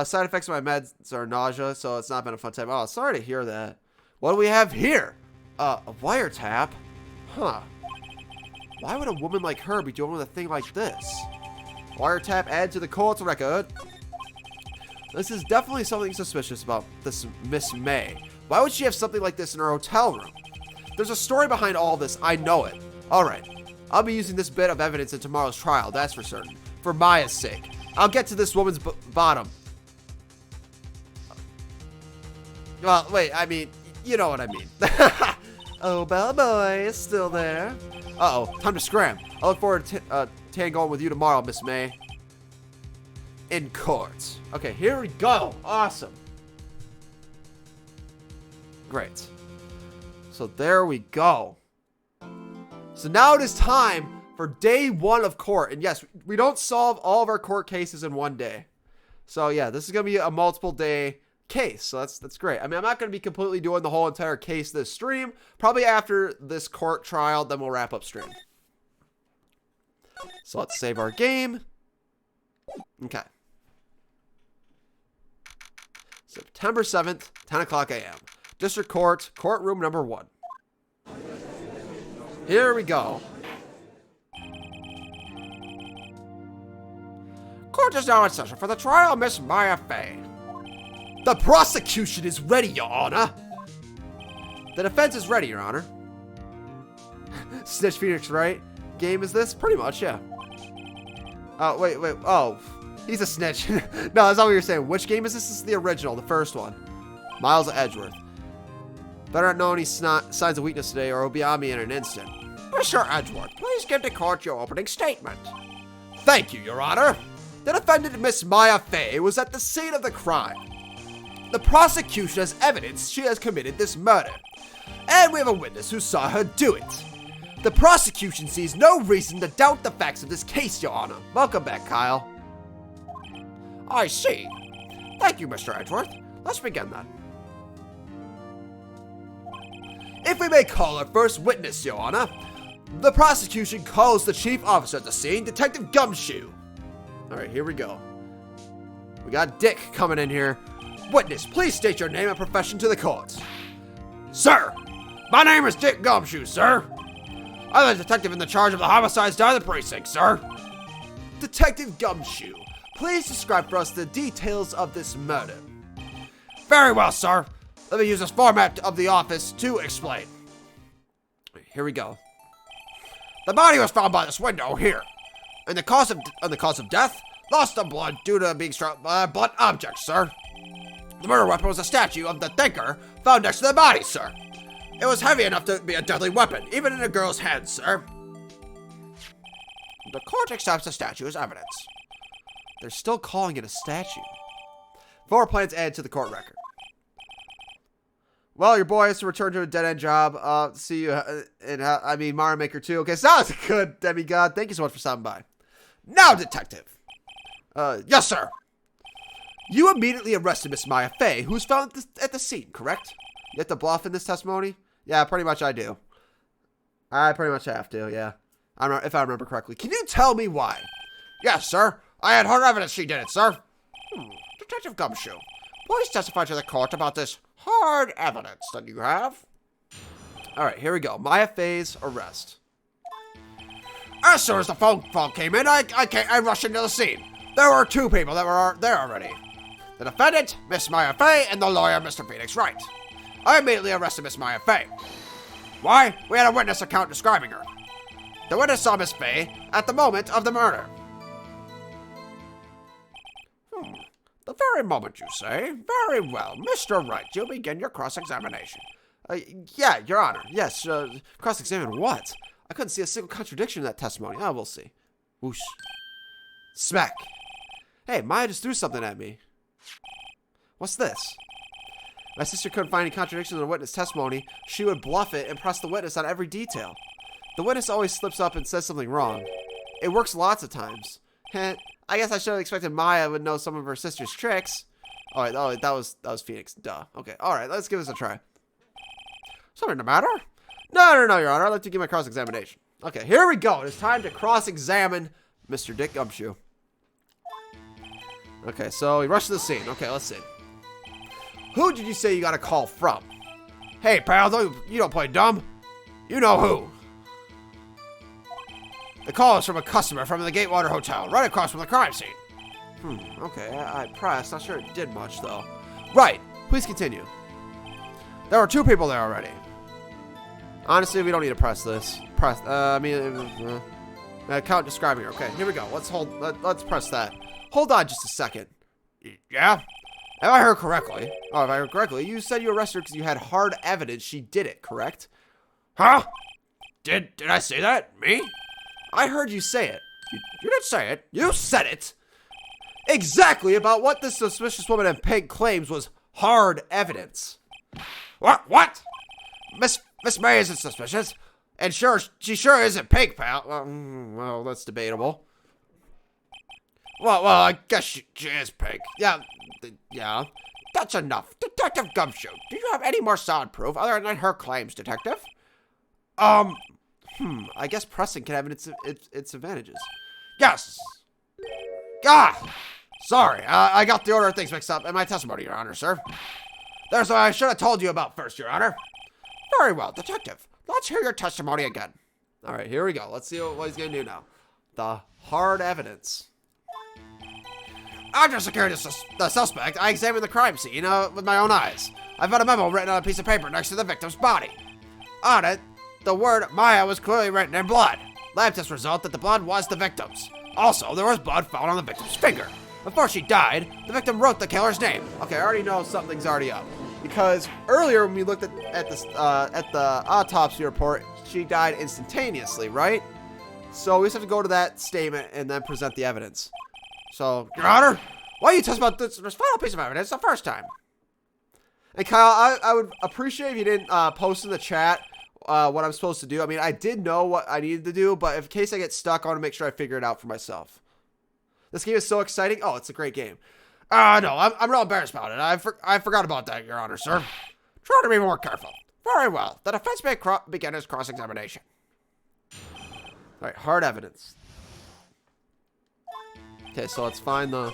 Side effects of my meds are nausea, so it's not been a fun time. Oh, sorry to hear that. What do we have here? A wiretap? Huh. Why would a woman like her be doing with a thing like this? Wiretap added to the court record. This is definitely something suspicious about this Miss May. Why would she have something like this in her hotel room? There's a story behind all this. I know it. Alright. I'll be using this bit of evidence in tomorrow's trial, that's for certain. For Maya's sake. I'll get to this woman's bottom. Well, wait, I mean, you know what I mean. Oh, Bella Boy is still there. Uh-oh, time to scram. I look forward to tangoing with you tomorrow, Miss May. In court. Okay, here we go. Awesome. Great. So there we go. So now it is time for day 1 of court. And yes, we don't solve all of our court cases in one day. So yeah, this is going to be a multiple day case. So that's great. I mean, I'm not going to be completely doing the whole entire case this stream. Probably after this court trial, then we'll wrap up stream. So let's save our game. Okay. September 7th, 10 o'clock a.m. District Court, courtroom number 1. Here we go. Court is now in session for the trial of Miss Maya Fey. The prosecution is ready, Your Honor. The defense is ready, Your Honor. Snitch Phoenix, right? Game is this? Pretty much, yeah. Oh, wait. Oh, he's a snitch. No, that's not what you're saying. Which game is this? This is the original, the first one. Miles Edgeworth. Better not know any signs of weakness today or he'll be on me in an instant. Mr. Edgeworth, please give the court your opening statement. Thank you, Your Honor. The defendant, Miss Maya Fey, was at the scene of the crime. The prosecution has evidence she has committed this murder, and we have a witness who saw her do it. The prosecution sees no reason to doubt the facts of this case, Your Honor. Welcome back, Kyle. I see. Thank you, Mr. Edgeworth. Let's begin then. If we may call our first witness, Your Honor, the prosecution calls the chief officer at the scene, Detective Gumshoe. All right, here we go. We got Dick coming in here. Witness, please state your name and profession to the court. Sir, my name is Dick Gumshoe, sir. I'm the detective in the charge of the homicides down the precinct, sir. Detective Gumshoe, please describe for us the details of this murder. Very well, sir. Let me use this format of the office to explain. Here we go. The body was found by this window here. And the cause of death, loss of blood due to being struck by a blunt object, sir. The murder weapon was a statue of the thinker found next to the body, sir. It was heavy enough to be a deadly weapon, even in a girl's hand, sir. The court accepts the statue as evidence. They're still calling it a statue. Floor plans added to the court record. Well, your boy has to return to a dead-end job. See you in, Mario Maker 2. Okay, so that was good, demigod. Thank you so much for stopping by. Now, detective. Yes, sir. You immediately arrested Miss Maya Fey, who was found at the scene, correct? You have to bluff in this testimony? Yeah, pretty much I do. I pretty much have to, yeah. If I remember correctly. Can you tell me why? Yes, sir. I had hard evidence she did it, sir. Detective Gumshoe, please testify to the court about this hard evidence that you have. All right, here we go. Maya Faye's arrest. As soon as the phone call came in, I rushed into the scene. There were two people that were there already. The defendant, Miss Maya Faye, and the lawyer, Mr. Phoenix Wright. I immediately arrested Miss Maya Faye. Why? We had a witness account describing her. The witness saw Miss Faye at the moment of the murder. The very moment, you say? Very well. Mr. Wright, you begin your cross-examination. Yeah, Your Honor. Yes, cross-examine what? I couldn't see a single contradiction in that testimony. Oh, we'll see. Whoosh. Smack. Hey, Maya just threw something at me. What's this? My sister couldn't find any contradictions in the witness testimony. She would bluff it and press the witness on every detail. The witness always slips up and says something wrong. It works lots of times. I guess I should have expected Maya would know some of her sister's tricks. Oh, that was Phoenix. Duh. Okay. All right. Let's give this a try. Something the matter? No, Your Honor. I'd like to give my cross-examination. Okay. Here we go. It's time to cross-examine Mr. Dick Gumshoe. Okay. So he rushed to the scene. Okay. Let's see. Who did you say you got a call from? Hey, pal. You don't play dumb. You know who. The call is from a customer from the Gatewater Hotel, right across from the crime scene. Okay, I pressed. Not sure it did much, though. Right. Please continue. There were two people there already. Honestly, we don't need to press this. Account describing her. Okay, here we go. Let's press that. Hold on just a second. Yeah? If I heard correctly. Oh, if I heard correctly, you said you arrested her because you had hard evidence she did it, correct? Huh? Did I say that? Me? I heard you say it. You didn't say it. You said it. Exactly about what this suspicious woman in pink claims was hard evidence. What? Miss May isn't suspicious. And she sure isn't pink, pal. Well, that's debatable. Well, I guess she is pink. Yeah. That's enough. Detective Gumshoe, do you have any more solid proof other than her claims, Detective? I guess pressing can have its advantages. Yes. Sorry, I got the order of things mixed up in my testimony, Your Honor, sir. There's what I should have told you about first, Your Honor. Very well, Detective. Let's hear your testimony again. All right, here we go. Let's see what he's going to do now. The hard evidence. After securing the suspect, I examined the crime scene with my own eyes. I found a memo written on a piece of paper next to the victim's body. On it, the word Maya was clearly written in blood. Lab test result that the blood was the victim's. Also, there was blood found on the victim's finger. Before she died, the victim wrote the killer's name. Okay, I already know something's already up. Because earlier when we looked at the autopsy report, she died instantaneously, right? So we just have to go to that statement and then present the evidence. So, Your Honor, why don't you tell us about this final piece of evidence the first time? And Kyle, I would appreciate if you didn't post in the chat what I'm supposed to do. I mean, I did know what I needed to do, but in case I get stuck, I want to make sure I figure it out for myself. This game is so exciting. Oh, it's a great game. No, I'm real embarrassed about it. I forgot about that, Your Honor, sir. Try to be more careful. Very well. The defense may begin his cross-examination. All right, hard evidence. Okay, so let's find the...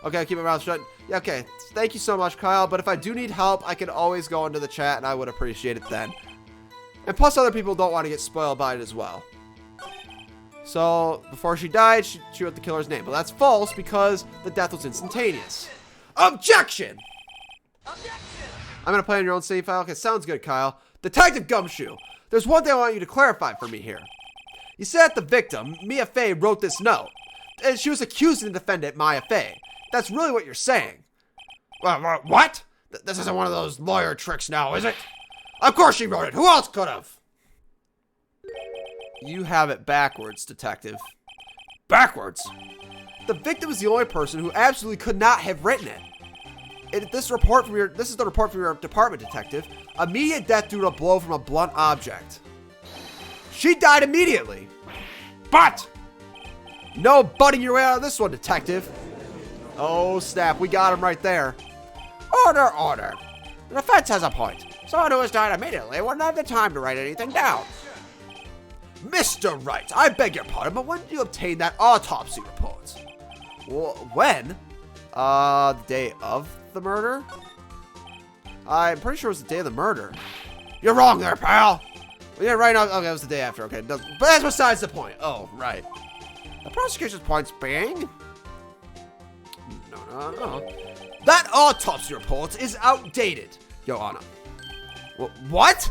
Okay, I'll keep my mouth shut. Yeah, okay. Thank you so much, Kyle. But if I do need help, I can always go into the chat, and I would appreciate it then. And plus, other people don't want to get spoiled by it as well. So, before she died, she wrote the killer's name. But that's false because the death was instantaneous. Objection! I'm going to play on your own save file. Okay, sounds good, Kyle. Detective Gumshoe, there's one thing I want you to clarify for me here. You said that the victim, Mia Faye, wrote this note. And she was accusing the defendant, Maya Faye. That's really what you're saying. Well, what? This isn't one of those lawyer tricks now, is it? Of course she wrote it. Who else could have? You have it backwards, Detective. Backwards? The victim is the only person who absolutely could not have written it. This is the report from your department, Detective. Immediate death due to a blow from a blunt object. She died immediately. But! No butting your way out of this one, Detective. Oh, snap. We got him right there. Order. The defense has a point. Someone who has died immediately wouldn't have the time to write anything down. Mr. Wright, I beg your pardon, but when did you obtain that autopsy report? Well, when? The day of the murder? I'm pretty sure it was the day of the murder. You're wrong there, pal. Yeah, right now. Okay, that was the day after. Okay, but that's besides the point. Oh, right. The prosecution's points being... No. That autopsy report is outdated, Your Honor. What?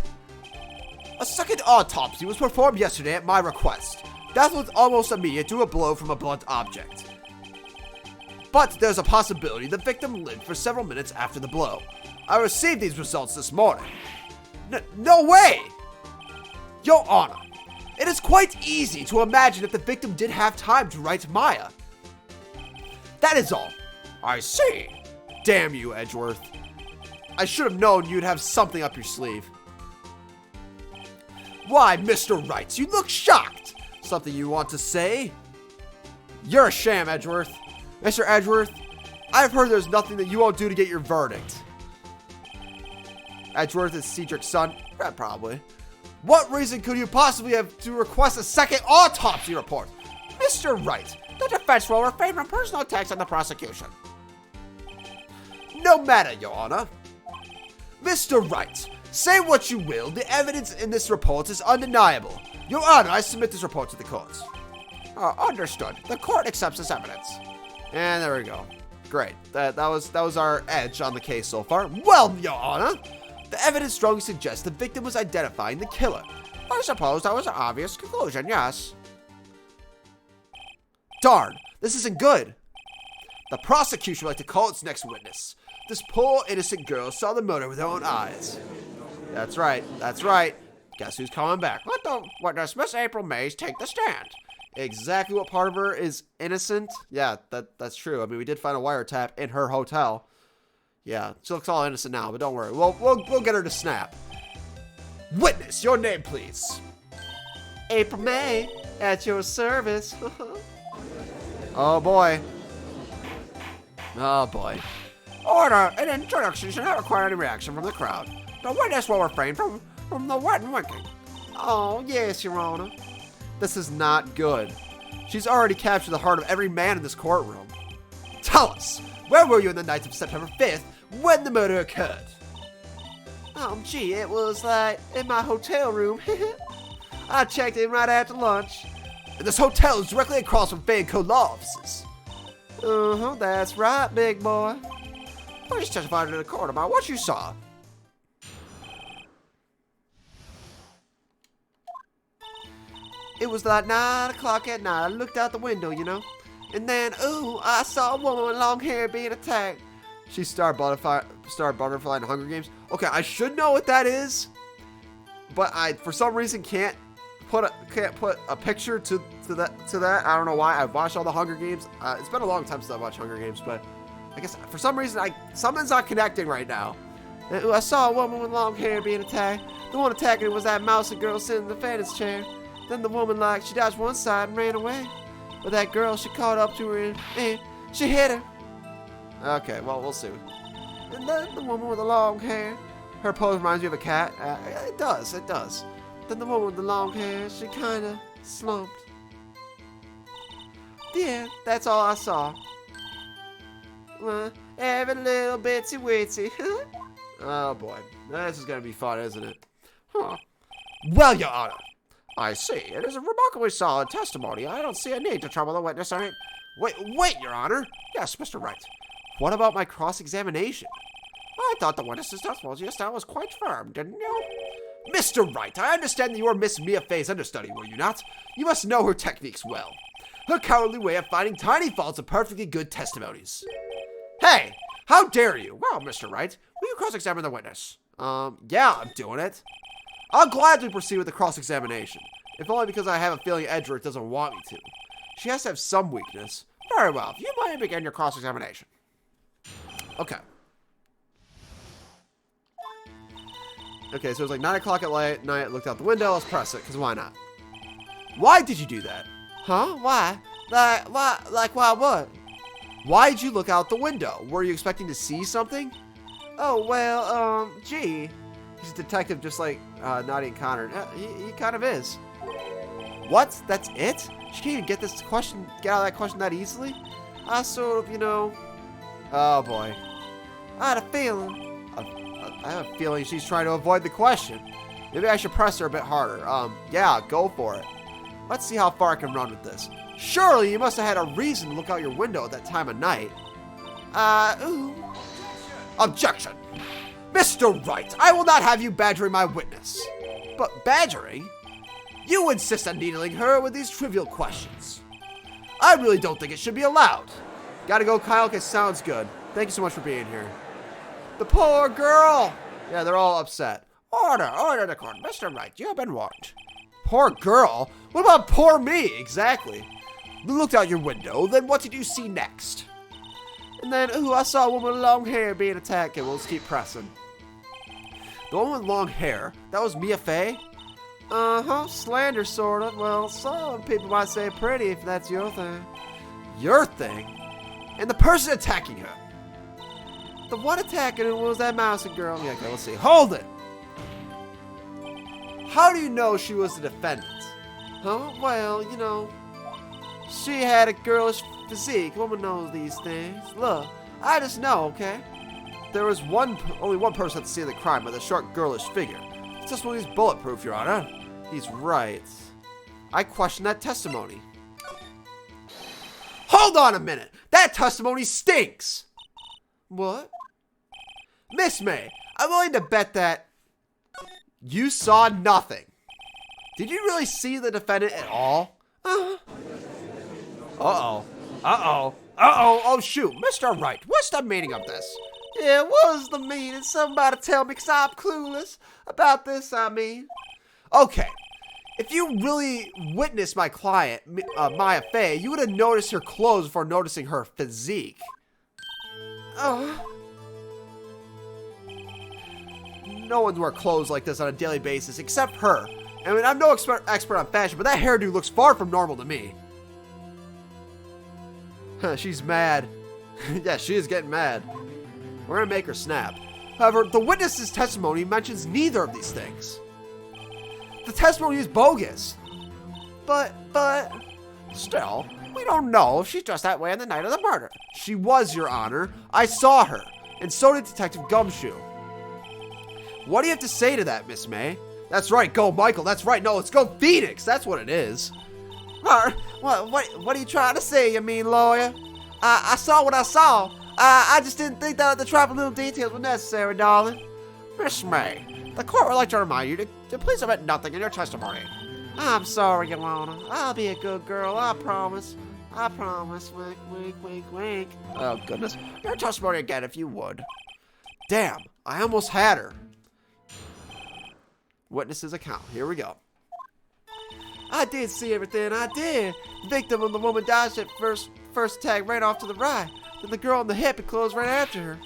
A second autopsy was performed yesterday at my request. Death was almost immediate to a blow from a blunt object. But there's a possibility the victim lived for several minutes after the blow. I received these results this morning. No way! Your Honor, it is quite easy to imagine that the victim did have time to write Maya. That is all. I see. Damn you, Edgeworth. I should have known you'd have something up your sleeve. Why, Mr. Wright, you look shocked. Something you want to say? You're a sham, Edgeworth. Mr. Edgeworth, I've heard there's nothing that you won't do to get your verdict. Edgeworth is Cedric's son? Yeah, probably. What reason could you possibly have to request a second autopsy report? Mr. Wright, the defense will refrain from personal attacks on the prosecution. No matter, Your Honor. Mr. Wright, say what you will, the evidence in this report is undeniable. Your Honor, I submit this report to the court. Understood. The court accepts this evidence. And there we go. Great. That was our edge on the case so far. Well, Your Honor, the evidence strongly suggests the victim was identifying the killer. I suppose that was an obvious conclusion, yes. Darn, this isn't good. The prosecution would like to call its next witness. This poor innocent girl saw the murder with her own eyes. That's right. Guess who's coming back? Let the witness, Miss April Mays, take the stand. Exactly what part of her is innocent? Yeah, that's true. I mean, we did find a wiretap in her hotel. Yeah, she looks all innocent now, but don't worry. We'll get her to snap. Witness, your name, please. April May, at your service. Oh, boy. Oh, boy. Order! An introduction should not require any reaction from the crowd. The witness will refrain from the wet and winking. Oh, yes, Your Honor. This is not good. She's already captured the heart of every man in this courtroom. Tell us, where were you on the night of September 5th when the murder occurred? Gee, it was like in my hotel room. I checked in right after lunch. And this hotel is directly across from Fanco law offices. That's right, big boy. Please testify to the court about what you saw. It was like 9 o'clock at night. I looked out the window, you know. And then, I saw a woman with long hair being attacked. She starred Butterfly in Hunger Games. Okay, I should know what that is. But I, for some reason, can't put a picture to that. I don't know why. I've watched all the Hunger Games. It's been a long time since I watched Hunger Games, but I guess for some reason, something's not connecting right now. I saw a woman with long hair being attacked. The one attacking her was that mousy girl sitting in the fanny's chair. Then the woman, she dodged one side and ran away. But that girl, she caught up to her and she hit her. Okay, well, we'll see. And then the woman with the long hair, her pose reminds me of a cat. It does. Then the woman with the long hair, she kind of slumped. Yeah, that's all I saw. Every little bitsy witsy. Oh boy, this is gonna be fun, isn't it? Huh. Well, Your Honor. I see. It is a remarkably solid testimony. I don't see a need to trouble the witness on it. Wait, Your Honor. Yes, Mr. Wright. What about my cross-examination? I thought the witness's testimony just now was quite firm, didn't you? Mr. Wright, I understand that you were Miss Mia Fey's understudy, were you not? You must know her techniques well. Her cowardly way of finding tiny faults of perfectly good testimonies. Hey, how dare you? Well, Mr. Wright, will you cross-examine the witness? Yeah, I'm doing it. I'll gladly proceed with the cross-examination, if only because I have a feeling Edgeworth doesn't want me to. She has to have some weakness. Very well. You might begin your cross-examination. Okay. Okay, so it was like 9 o'clock at night, looked out the window, let's press it, because why not? Why did you do that? Huh? Why? Why what? Why did you look out the window? Were you expecting to see something? Oh, well, gee. He's a detective just like Naughty and Connor. He kind of is. What? That's it? She can't even get out of that question that easily? I sort of, Oh, boy. I had a feeling. I have a feeling she's trying to avoid the question. Maybe I should press her a bit harder. Yeah, go for it. Let's see how far I can run with this. Surely you must have had a reason to look out your window at that time of night. Ooh. Objection. Mr. Wright, I will not have you badgering my witness. But badgering? You insist on needling her with these trivial questions. I really don't think it should be allowed. Gotta go, Kyle. Okay, sounds good. Thank you so much for being here. The poor girl. Yeah, they're all upset. Order the court. Mr. Wright, you have been warned. Poor girl? What about poor me? Exactly. You looked out your window, then what did you see next? And then, ooh, I saw a woman with long hair being attacked. Okay, we'll just keep pressing. The one with long hair, that was Mia Fey? Uh-huh, slander, sort of. Well, some people might say pretty if that's your thing. Your thing? And the person attacking her? The one attacking her was that mouse girl. Yeah, okay, let's see. Hold it! How do you know she was the defendant? Huh? Well, you know, she had a girlish physique. Woman knows these things. Look, I just know, okay? There was only one person at the scene of the crime with a short, girlish figure. It's just when he's bulletproof, Your Honor. He's right. I question that testimony. Hold on a minute! That testimony stinks! What? Miss May, I'm willing to bet that you saw nothing. Did you really see the defendant at all? Uh-oh. Oh, shoot. Mr. Wright, what's the meaning of this? Yeah, what is the meaning? Somebody tell me, because I'm clueless about this, I mean. Okay. If you really witnessed my client, Maya Fey, you would have noticed her clothes before noticing her physique. No one wears clothes like this on a daily basis, except her. I mean, I'm no expert on fashion, but that hairdo looks far from normal to me. She's mad. Yeah, she is getting mad. We're gonna make her snap. However, the witness's testimony mentions neither of these things. The testimony is bogus. But, still, we don't know if she's dressed that way on the night of the murder. She was, Your Honor. I saw her, and so did Detective Gumshoe. What do you have to say to that, Miss May? That's right, go Michael, that's right. No, let's go Phoenix, that's what it is. What are you trying to say, you mean lawyer? I saw what I saw. I just didn't think that the trifling little details were necessary, darling. Miss May, the court would like to remind you to please omit nothing in your testimony. I'm sorry, Your Honor. I'll be a good girl, I promise. I promise. Wink, wink, wink, wink. Oh, goodness. Your testimony again, if you would. Damn, I almost had her. Witness's account. Here we go. I did see everything. I did. The victim of the woman dodged at first attack right off to the right. Then the girl on the hip had closed right after her.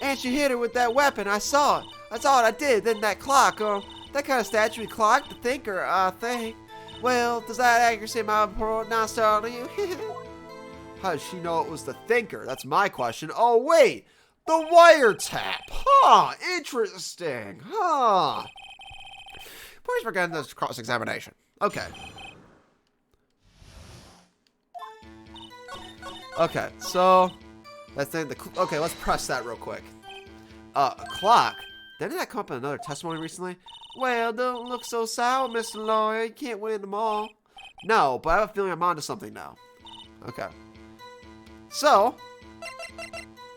And she hit her with that weapon. I saw it. That's all I did. Then that clock. That kind of statuary clock. The thinker, I think. Well, does that accuracy my report not startle you? How does she know it was the thinker? That's my question. Oh, wait. The wiretap. Huh. Interesting. Huh. Please begin this cross-examination. Okay. Okay, so let's okay, let's press that real quick. A clock. Didn't that come up in another testimony recently? Well, don't look so sour, Mr. Lawyer. You can't win them all. No, but I have a feeling I'm onto something now. Okay. So,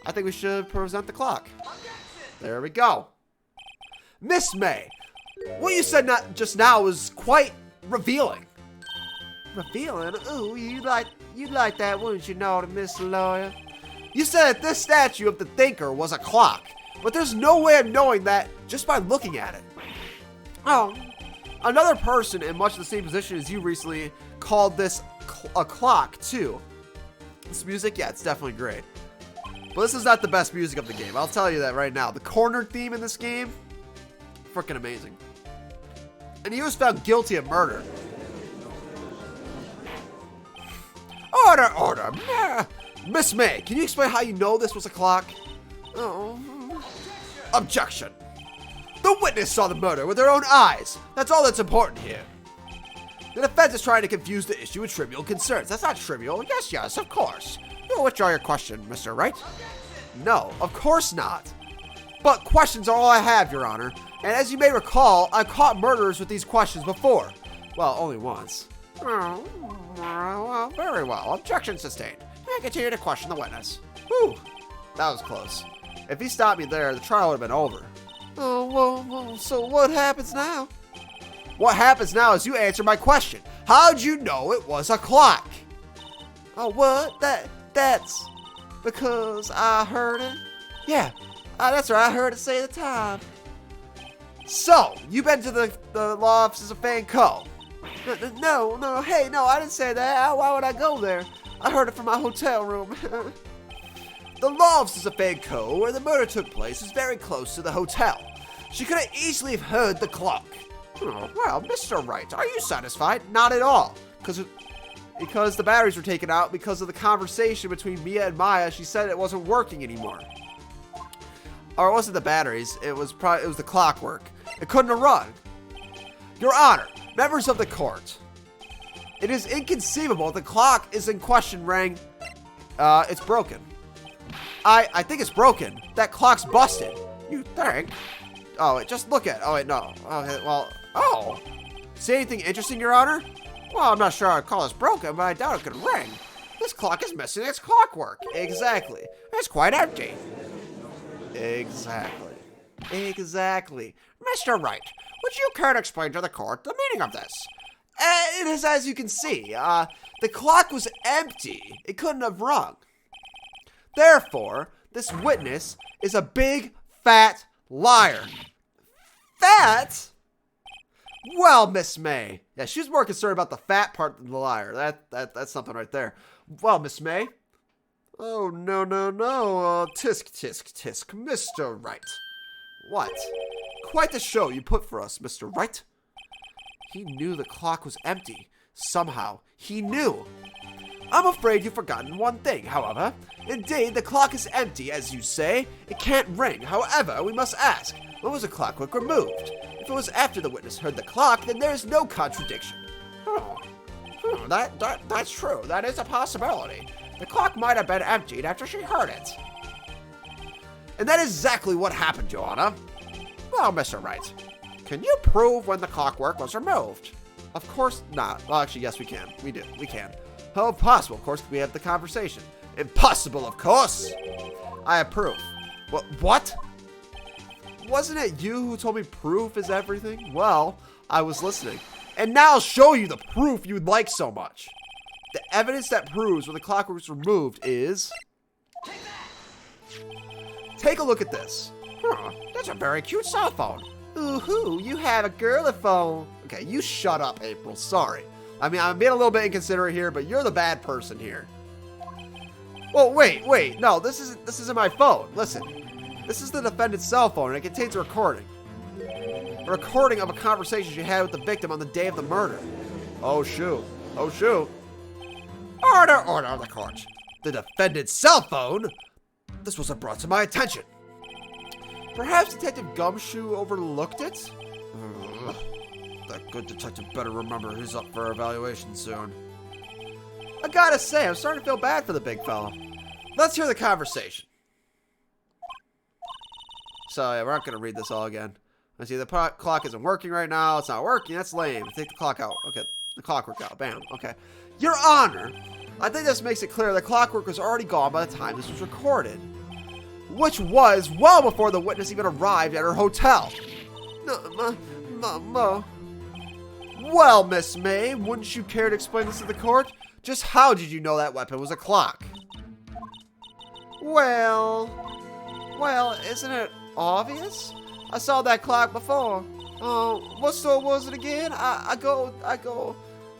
I think we should present the clock. There we go. Miss May, what you said just now was quite revealing. Revealing? Ooh, you'd like that, wouldn't you, naughty Mr. Lawyer? You said that this statue of the thinker was a clock, but there's no way of knowing that just by looking at it. Oh, another person in much the same position as you recently called this a clock, too. This music, yeah, it's definitely great. But this is not the best music of the game. I'll tell you that right now. The corner theme in this game, freaking amazing. And he was found guilty of murder. Order. Miss May, can you explain how you know this was a clock? Oh. Objection. The witness saw the murder with her own eyes. That's all that's important here. The defense is trying to confuse the issue with trivial concerns. That's not trivial. Yes, of course. You will withdraw your question, Mr. Wright. No, of course not. But questions are all I have, Your Honor. And as you may recall, I've caught murderers with these questions before. Well, only once. Oh, well, very well. Objection sustained. I continue to question the witness. Whew, that was close. If he stopped me there, the trial would have been over. Oh, well, so what happens now? What happens now is you answer my question. How'd you know it was a clock? Oh, what? That's because I heard it? Yeah, that's right, I heard it say the time. So, you've been to the law offices of Fan Co. No, hey, no, I didn't say that. Why would I go there? I heard it from my hotel room. The law offices of Fan Co, where the murder took place, is very close to the hotel. She could have easily have heard the clock. Oh, well, Mr. Wright, are you satisfied? Not at all, because the batteries were taken out because of the conversation between Mia and Maya. She said it wasn't working anymore. Or it wasn't the batteries, it was the clockwork. It couldn't have run. Your Honor, members of the court, it is inconceivable the clock is in question rang. It's broken. I think it's broken. That clock's busted. You think? Oh, just look at it. Oh, wait, no. Okay, well, oh. See anything interesting, Your Honor? Well, I'm not sure I'd call this broken, but I doubt it could ring. This clock is missing its clockwork. Exactly. It's quite empty. Exactly. Mr. Wright, would you care to explain to the court the meaning of this? It is as you can see. The clock was empty. It couldn't have rung. Therefore, this witness is a big, fat liar. Fat? Well, Miss May. Yeah, she was more concerned about the fat part than the liar. That's something right there. Well, Miss May. Oh, no. Tisk, Mr. Wright. What? Quite the show you put for us, Mr. Wright. He knew the clock was empty. Somehow, he knew. I'm afraid you've forgotten one thing, however. Indeed, the clock is empty, as you say. It can't ring. However, we must ask, when was the clockwork removed? If it was after the witness heard the clock, then there is no contradiction. That's true. That is a possibility. The clock might have been emptied after she heard it. And that is exactly what happened, Your Honor. Well, Mr. Wright, can you prove when the clockwork was removed? Of course not. Well, actually, yes, we can. We can. How possible, of course, we have the conversation. Impossible, of course. I have proof. What? Wasn't it you who told me proof is everything? Well, I was listening. And now I'll show you the proof you'd like so much. The evidence that proves when the clockwork was removed is... Take a look at this. That's a very cute cell phone. Ooh, you have a girly phone. Okay, you shut up, April. Sorry. I mean, I'm being a little bit inconsiderate here, but you're the bad person here. Well, wait. No, this isn't my phone. Listen. This is the defendant's cell phone, and it contains a recording. A recording of a conversation she had with the victim on the day of the murder. Oh, shoot. Order of the court. The defendant's cell phone? This wasn't brought to my attention. Perhaps Detective Gumshoe overlooked it? That good detective better remember he's up for evaluation soon. I gotta say, I'm starting to feel bad for the big fella. Let's hear the conversation. So, yeah, we're not gonna read this all again. I see the clock isn't working right now. It's not working. That's lame. Take the clock out. Okay, the clockwork out. Bam. Okay. Your Honor, I think this makes it clear the clockwork was already gone by the time this was recorded. Which was well before the witness even arrived at her hotel. No. Well, Miss May, wouldn't you care to explain this to the court? Just how did you know that weapon was a clock? Well, isn't it obvious? I saw that clock before. What store was it again? I go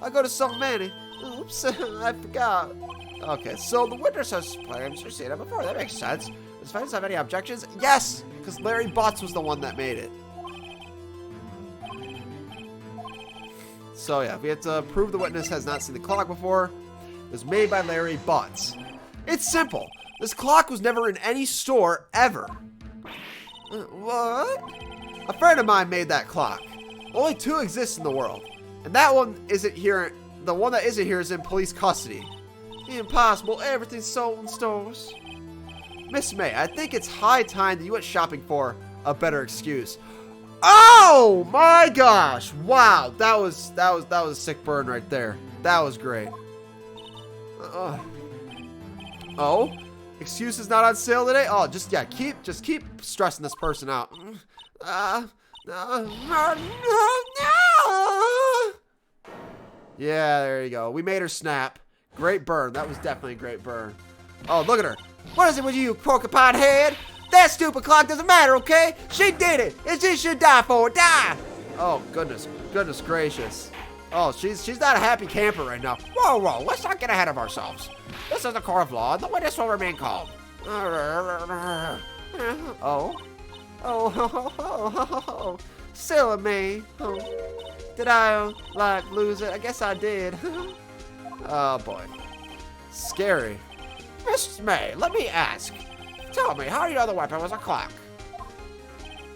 to so many. Oops, I forgot. Okay, so the witness has claims to seen it before. That makes sense. Does defendants have any objections? Yes, because Larry Butts was the one that made it. So yeah, we have to prove the witness has not seen the clock before. It was made by Larry Butts. It's simple. This clock was never in any store ever. What? A friend of mine made that clock. Only 2 exist in the world. And that one isn't here. The one that isn't here is in police custody. Impossible. Everything's sold in stores. Miss May, I think it's high time that you went shopping for a better excuse. Oh my gosh! Wow, that was a sick burn right there. That was great. Oh, excuses not on sale today. Oh, just keep stressing this person out. No. Yeah, there you go. We made her snap. Great burn. That was definitely a great burn. Oh, look at her. What is it with you, porcupine head? That stupid clock doesn't matter, okay? She did it, and she should die for it. Die! Oh, goodness gracious. Oh, she's not a happy camper right now. Whoa, let's not get ahead of ourselves. This is a court of law, and the witness will remain calm. Oh, silly me. Oh. Did I, lose it? I guess I did. Oh, boy. Scary. Miss May, let me ask. Tell me, how do you know the weapon was a clock?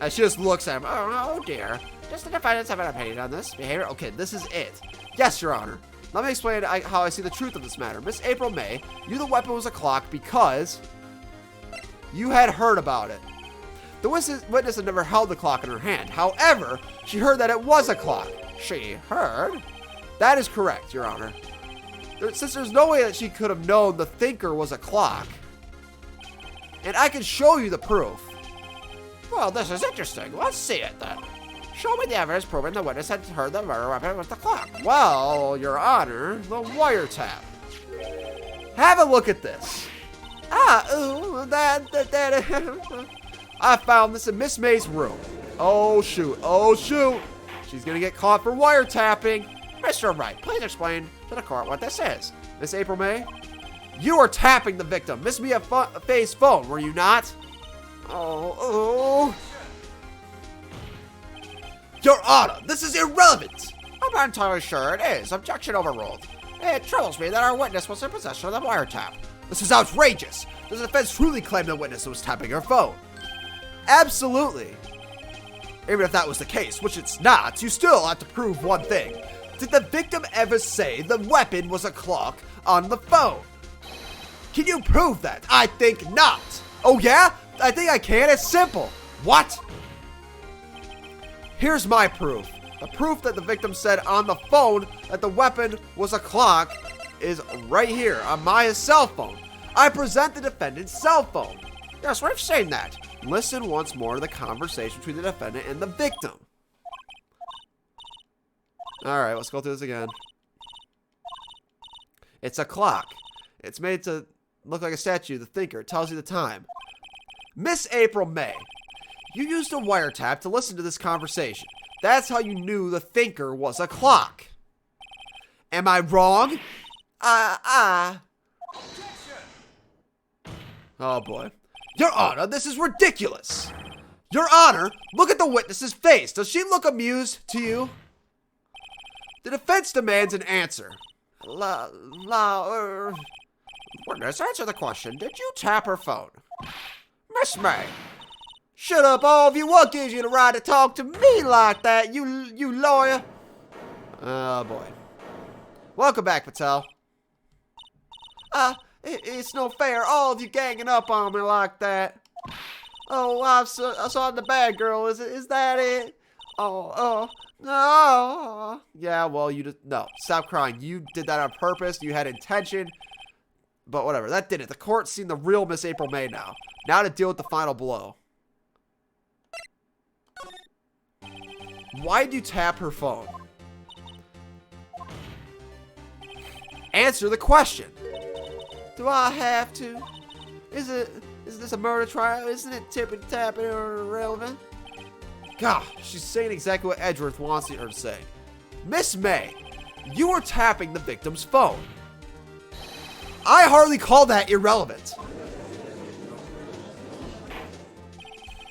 And she just looks at him. Oh dear. Does the defendants have an opinion on this behavior? Okay, this is it. Yes, Your Honor. Let me explain how I see the truth of this matter. Miss April May knew the weapon was a clock because you had heard about it. The witness had never held the clock in her hand. However, she heard that it was a clock. She heard? That is correct, Your Honor. Since there's no way that she could have known the thinker was a clock, and I can show you the proof. Well, this is interesting. Let's see it then. Show me the evidence proving the witness had heard the murder weapon was the clock. Well, Your Honor, the wiretap. Have a look at this. I found this in Miss May's room. Oh shoot. She's gonna get caught for wiretapping. Mr. Wright, please explain to the court what this is. Miss April May, you were tapping the victim, Miss Mia Faye's phone, were you not? Oh. Your Honor, this is irrelevant. I'm not entirely sure it is. Objection overruled. It troubles me that our witness was in possession of the wiretap. This is outrageous. Does the defense truly claim the witness was tapping her phone? Absolutely. Even if that was the case, which it's not, you still have to prove one thing. Did the victim ever say the weapon was a clock on the phone? Can you prove that? I think not. Oh yeah? I think I can. It's simple. What? Here's my proof. The proof that the victim said on the phone that the weapon was a clock is right here on my cell phone. I present the defendant's cell phone. Yes, we've seen that. Listen once more to the conversation between the defendant and the victim. Alright, let's go through this again. It's a clock. It's made to look like a statue. The thinker. It tells you the time. Miss April May, you used a wiretap to listen to this conversation. That's how you knew the thinker was a clock. Am I wrong? Oh boy. Your Honor, this is ridiculous. Your Honor, look at the witness's face. Does she look amused to you? The defense demands an answer. Witness, answer the question. Did you tap her phone? Miss May. Shut up, all of you. What gives you the right to talk to me like that, you lawyer? Oh, boy. Welcome back, Patel. It's no fair, all of you ganging up on me like that. Oh, I saw the bad girl. Is that it? Oh, no. Yeah, well, you just, no. Stop crying. You did that on purpose. You had intention. But whatever, that did it. The court's seen the real Miss April May now. Now to deal with the final blow. Why'd you tap her phone? Answer the question. Do I have to? Is this a murder trial? Isn't it tipping tapping or irrelevant? God, she's saying exactly what Edgeworth wants her to say. Miss May, you were tapping the victim's phone. I hardly call that irrelevant.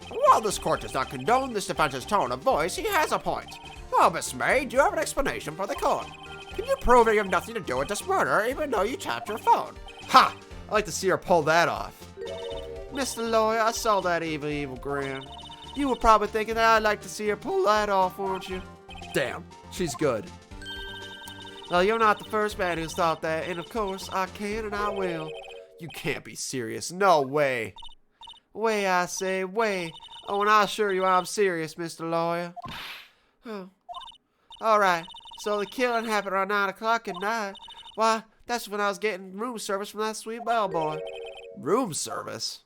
While this court does not condone this defense's tone of voice, he has a point. Well, Miss May, do you have an explanation for the court? Can you prove that you have nothing to do with this murder, even though you tapped your phone? Ha! I'd like to see her pull that off. Mr. Lawyer, I saw that evil grin. You were probably thinking that I'd like to see her pull that off, weren't you? Damn, she's good. Well, you're not the first man who's thought that, and of course, I can and I will. You can't be serious. No way. Way, I say, way. Oh, and I assure you I'm serious, Mr. Lawyer. Oh. Alright, so the killing happened around 9 o'clock at night. Why, that's when I was getting room service from that sweet bellboy. Room service?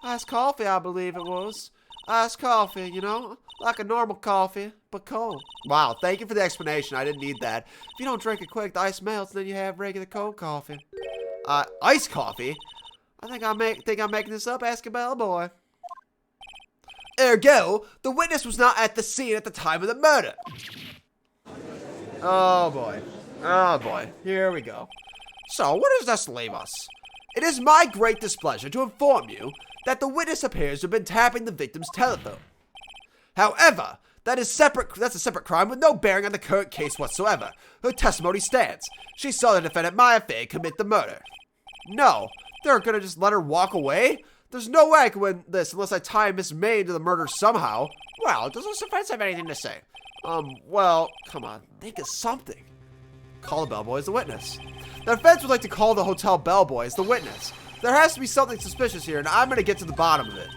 Iced coffee, I believe it was. Iced coffee, you know? Like a normal coffee, but cold. Wow, thank you for the explanation. I didn't need that. If you don't drink it quick, the ice melts, then you have regular cold coffee. Iced coffee? I think I'm making this up. Ask a bellboy. Ergo, the witness was not at the scene at the time of the murder. Oh boy. Oh boy. Here we go. So, what does this leave us? It is my great displeasure to inform you that the witness appears to have been tapping the victim's telephone. However, that's a separate crime with no bearing on the current case whatsoever. Her testimony stands. She saw the defendant Maya Fey commit the murder. No, they're gonna just let her walk away? There's no way I can win this unless I tie Miss May to the murder somehow. Well, does this defense have anything to say? Well, come on, think of something. Call the bellboy as the witness. The defense would like to call the hotel bellboy as the witness. There has to be something suspicious here, and I'm gonna get to the bottom of it.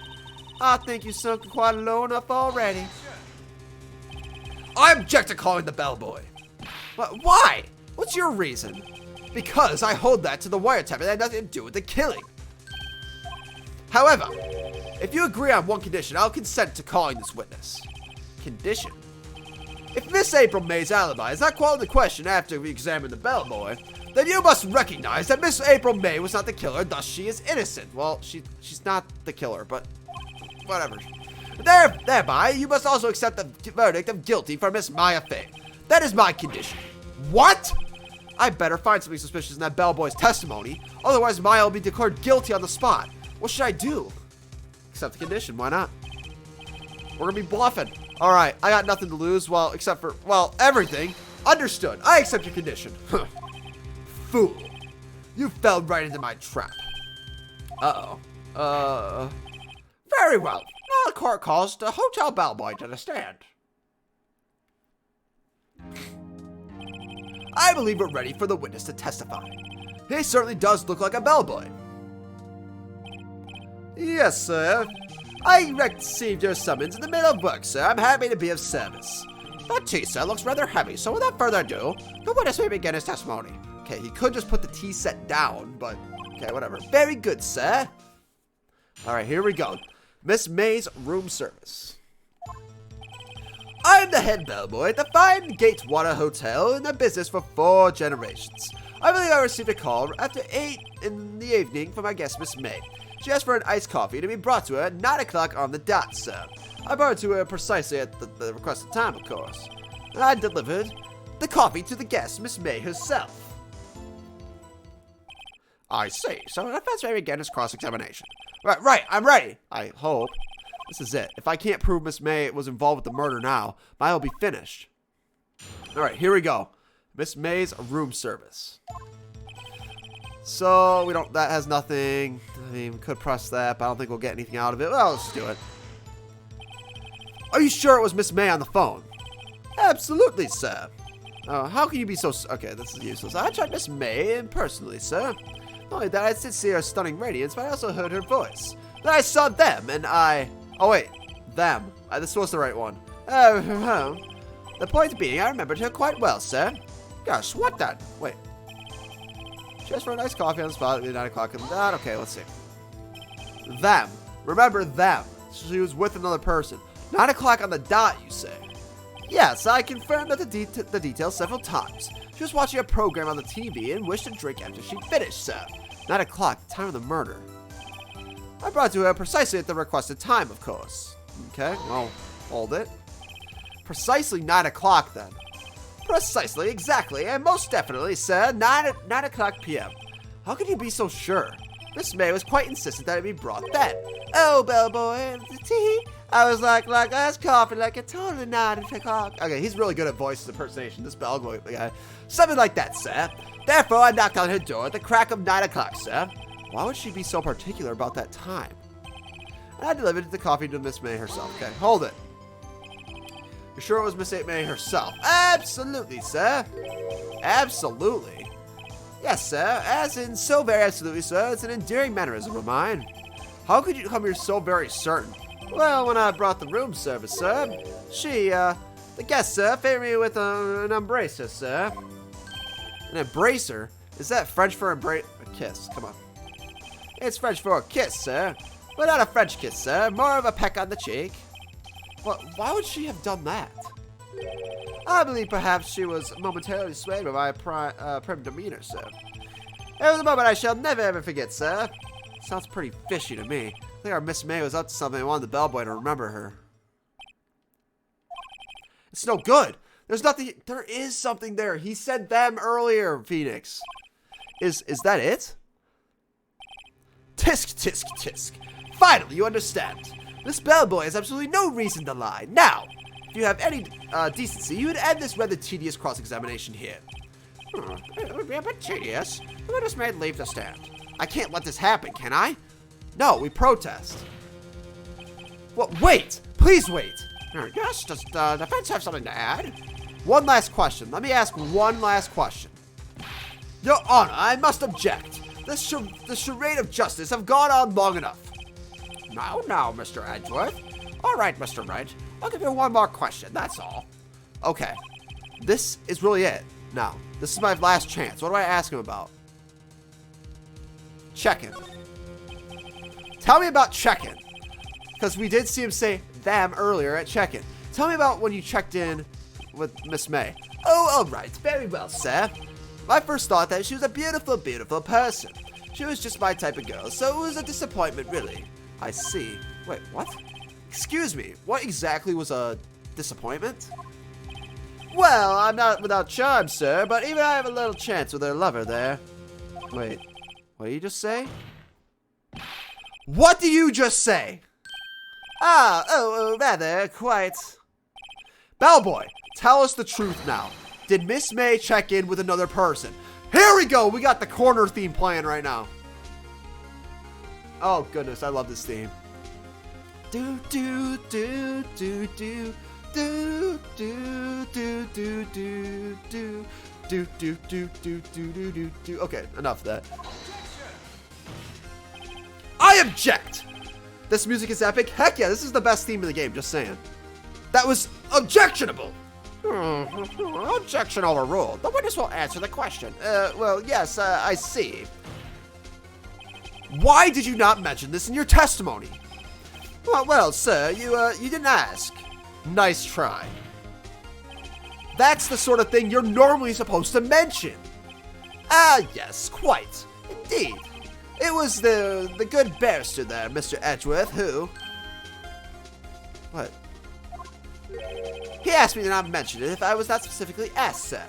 I think you've sunk quite low enough already. I object to calling the bellboy. But why? What's your reason? Because I hold that to the wiretap and that had nothing to do with the killing. However, if you agree on one condition, I'll consent to calling this witness. Condition? If Miss April May's alibi is not called into question after we examine the bellboy, then you must recognize that Miss April May was not the killer, thus she is innocent. Well, she's not the killer, but whatever. Thereby, you must also accept the verdict of guilty for Miss Maya Fey. That is my condition. What? I better find something suspicious in that bellboy's testimony, otherwise Maya will be declared guilty on the spot. What should I do? Accept the condition, why not? We're gonna be bluffing. Alright, I got nothing to lose, well, except for, well, everything. Understood, I accept your condition. Fool. You fell right into my trap. Very well. Now the court calls the hotel bellboy to the stand. I believe we're ready for the witness to testify. He certainly does look like a bellboy. Yes, sir. I received your summons in the middle of work, sir. I'm happy to be of service. That tea set looks rather heavy, so without further ado, the witness may begin his testimony. Okay, he could just put the tea set down, but okay, whatever. Very good, sir. Alright, here we go. Miss May's room service. I'm the head bellboy at the Fine Gatewater Hotel in the business for 4 generations. I believe I received a call after 8 in the evening from my guest, Miss May. She asked for an iced coffee to be brought to her at 9 o'clock on the dot, sir. I brought it to her precisely at the requested time, of course. And I delivered the coffee to the guest, Miss May herself. I see. So the defense may begin his cross-examination. Right, I'm ready. I hope. This is it. If I can't prove Miss May was involved with the murder now, mine will be finished. Alright, here we go. Miss May's room service. So, that has nothing. I mean, we could press that, but I don't think we'll get anything out of it. Well, let's do it. Are you sure it was Miss May on the phone? Absolutely, sir. How can you be so... Okay, this is useless. I checked Miss May in personally, sir. Not only that, I did see her stunning radiance, but I also heard her voice. Then I saw them, and I... Oh, wait. Them. This was the right one. The point being, I remembered her quite well, sir. Yes, what then? Wait. Just for a nice coffee on the spot at 9 o'clock and that. Okay, let's see. Them. Remember them. She was with another person. 9 o'clock on the dot, you say? Yes, I confirmed that the details several times. She was watching a program on the TV and wished to drink after she finished, sir. 9 o'clock, the time of the murder. I brought it to her precisely at the requested time, of course. Okay, well, hold it. Precisely 9 o'clock, then. Precisely, exactly, and most definitely, sir, 9 o'clock p.m. How could you be so sure? Miss May was quite insistent that it be brought then. Oh, bellboy, the tea. I was like iced coffee, like a totally 9 o'clock. Okay, he's really good at voice impersonation, this bellboy guy. Something like that, sir. Therefore, I knocked on her door at the crack of 9 o'clock, sir. Why would she be so particular about that time? And I delivered the coffee to Miss May herself. Okay, hold it. You sure it was Miss May herself? Absolutely, sir. Absolutely. Yes, sir. As in, so very absolutely, sir. It's an endearing mannerism of mine. How could you come here so very certain? Well, when I brought the room service, sir, the guest, sir, favored me with an embracer, sir. An embracer? Is that French for embrace? A kiss, come on. It's French for a kiss, sir. But not a French kiss, sir. More of a peck on the cheek. Well, why would she have done that? I believe perhaps she was momentarily swayed by my prim demeanor, sir. It was a moment I shall never ever forget, sir. Sounds pretty fishy to me. I think our Miss May was up to something and wanted the bellboy to remember her. It's no good. There's nothing. There is something there. He said them earlier, Phoenix. Is that it? Tisk, tisk, tisk. Finally, you understand. This bellboy has absolutely no reason to lie. Now, if you have any decency, you would end this rather tedious cross-examination here. It would be a bit tedious. Let us may leave the stand. I can't let this happen, can I? No, we protest. Well, wait! Please wait! Yes, does the defense have something to add? One last question. Let me ask one last question. Your Honor, I must object. The charade of justice have gone on long enough. Now, Mr. Edgeworth. All right, Mr. Wright. I'll give you one more question, that's all. Okay. This is really it. Now, this is my last chance. What do I ask him about? Check-in. Tell me about check-in. Because we did see him say them earlier at check-in. Tell me about when you checked in with Miss May. Oh, all right. Very well, sir. I first thought that she was a beautiful, beautiful person. She was just my type of girl, so it was a disappointment, really. I see. Wait, what? Excuse me. What exactly was a disappointment? Well, I'm not without charm, sir, but even I have a little chance with her lover there. Wait. What did you just say? What do you just say? Rather, quite. Bellboy, tell us the truth now. Did Miss May check in with another person? Here we go. We got the corner theme playing right now. Oh, goodness. I love this theme. Do, do, do, do, do. Do, do, do, do, do, do. Do, do, do, do, do, do, do, do. Okay, enough of that. I object! This music is epic. Heck yeah, this is the best theme in the game, just saying. That was objectionable! Objection overruled. The witness will answer the question. Well, yes, I see. Why did you not mention this in your testimony? Well, sir, you didn't ask. Nice try. That's the sort of thing you're normally supposed to mention. Yes, quite. Indeed. It was the good barrister there, Mr. Edgeworth, who... What? He asked me to not mention it if I was not specifically asked, sir.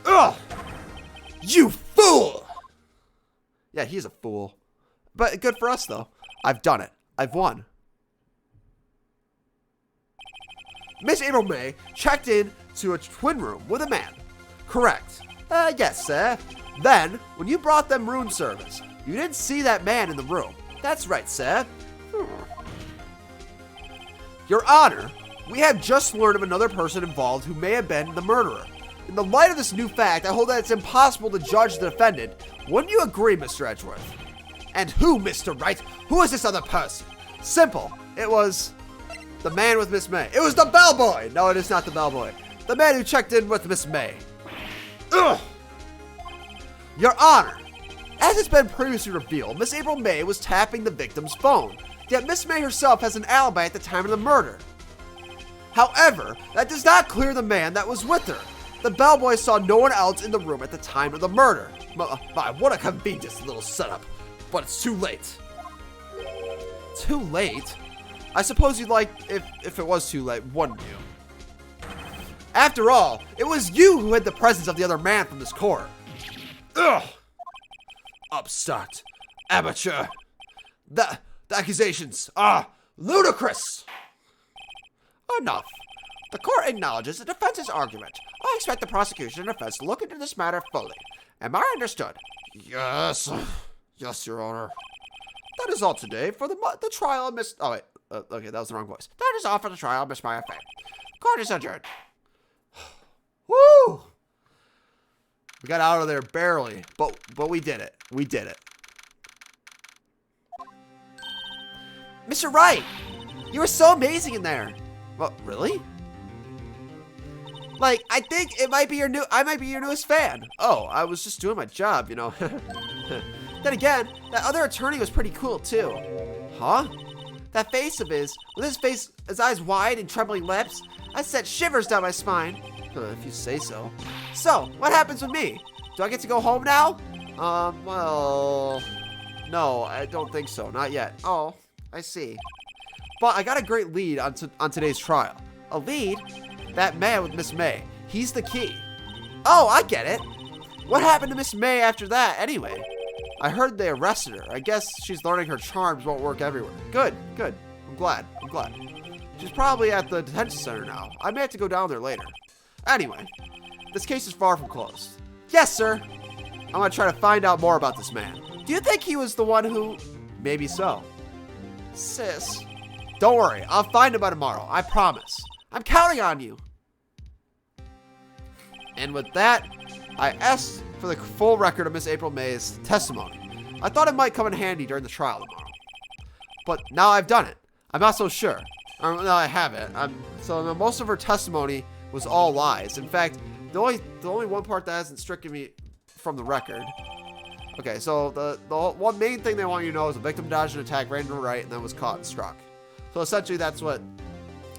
Ugh! You fool! Yeah, he's a fool. But good for us, though. I've done it. I've won. Miss April May checked in to a twin room with a man. Correct. Yes, sir. Then, when you brought them room service, you didn't see that man in the room. That's right, sir. Your Honor, we have just learned of another person involved who may have been the murderer. In the light of this new fact, I hold that it's impossible to judge the defendant. Wouldn't you agree, Mr. Edgeworth? And who, Mr. Wright? Who is this other person? Simple. It was the man with Miss May. It was the bellboy! No, it is not the bellboy. The man who checked in with Miss May. Ugh! Your Honor, as it's been previously revealed, Miss April May was tapping the victim's phone, yet Miss May herself has an alibi at the time of the murder. However, that does not clear the man that was with her. The bellboy saw no one else in the room at the time of the murder. My, what a convenient little setup. But it's too late. Too late? I suppose you'd like if it was too late, wouldn't you? After all, it was you who hid the presence of the other man from this court. Ugh! Upstart. Amateur. The accusations are ludicrous. Enough. The court acknowledges the defense's argument. I expect the prosecution and defense to look into this matter fully. Am I understood? Yes. Yes, Your Honor. That is all today for the trial of Miss... Oh, wait. Okay, that was the wrong voice. That is all for the trial of Miss Maya Fay. Court is adjourned. Woo! We got out of there barely, but we did it. We did it. Mr. Wright! You were so amazing in there. Well, really? Like, I think I might be your newest fan. Oh, I was just doing my job, you know. Then again, that other attorney was pretty cool too. Huh? That face of his, with his eyes wide and trembling lips, that sent shivers down my spine. If you say so. So, what happens with me? Do I get to go home now? Well, no, I don't think so. Not yet. Oh, I see. But I got a great lead on today's trial. A lead? That man with Miss May. He's the key. Oh, I get it. What happened to Miss May after that, anyway? I heard they arrested her. I guess she's learning her charms won't work everywhere. Good, good. I'm glad. She's probably at the detention center now. I may have to go down there later. Anyway, this case is far from closed. Yes, sir. I'm gonna try to find out more about this man. Do you think he was the one who... Maybe so. Sis. Don't worry. I'll find him by tomorrow. I promise. I'm counting on you. And with that, I asked for the full record of Miss April May's testimony. I thought it might come in handy during the trial tomorrow. But now I've done it. I'm not so sure. No, I haven't. So most of her testimony was all lies. In fact, the only one part that hasn't stricken me from the record. Okay, so the one main thing they want you to know is the victim dodged an attack, ran to the right, and then was caught and struck. So essentially, that's what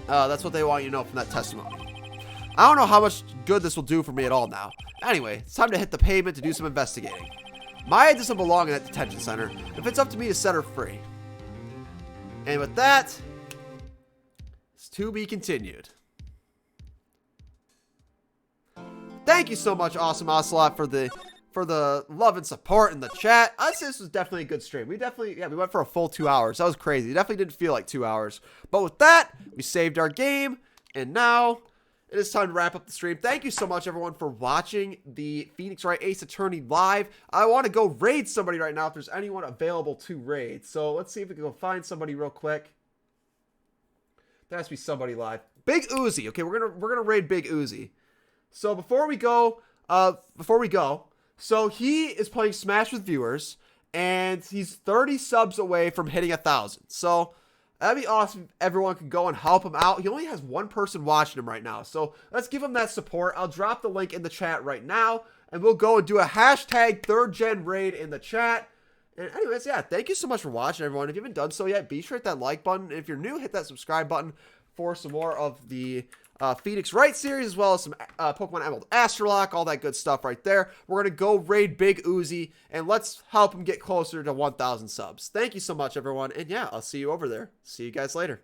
they want you to know from that testimony. I don't know how much good this will do for me at all now. Anyway, it's time to hit the pavement to do some investigating. Maya doesn't belong in that detention center. If it's up to me to set her free. And with that, it's to be continued. Thank you so much, Awesome Ocelot, for the love and support in the chat. I'd say this was definitely a good stream. We went for a full 2 hours. That was crazy. It definitely didn't feel like 2 hours. But with that, we saved our game, and now it is time to wrap up the stream. Thank you so much, everyone, for watching the Phoenix Wright Ace Attorney live. I want to go raid somebody right now if there's anyone available to raid. So let's see if we can go find somebody real quick. There has to be somebody live. Big Uzi. Okay, we're gonna raid Big Uzi. So before we go, so he is playing Smash with viewers, and he's 30 subs away from hitting 1,000. So that'd be awesome if everyone could go and help him out. He only has one person watching him right now. So let's give him that support. I'll drop the link in the chat right now, and we'll go and do a hashtag 3rd Gen raid in the chat. And anyways, yeah, thank you so much for watching, everyone. If you haven't done so yet, be sure to hit that like button. And if you're new, hit that subscribe button for some more of the Phoenix Wright series, as well as some Pokemon Emerald Astrolock, all that good stuff right there. We're going to go raid Big Uzi, and let's help him get closer to 1,000 subs. Thank you so much, everyone. And yeah, I'll see you over there. See you guys later.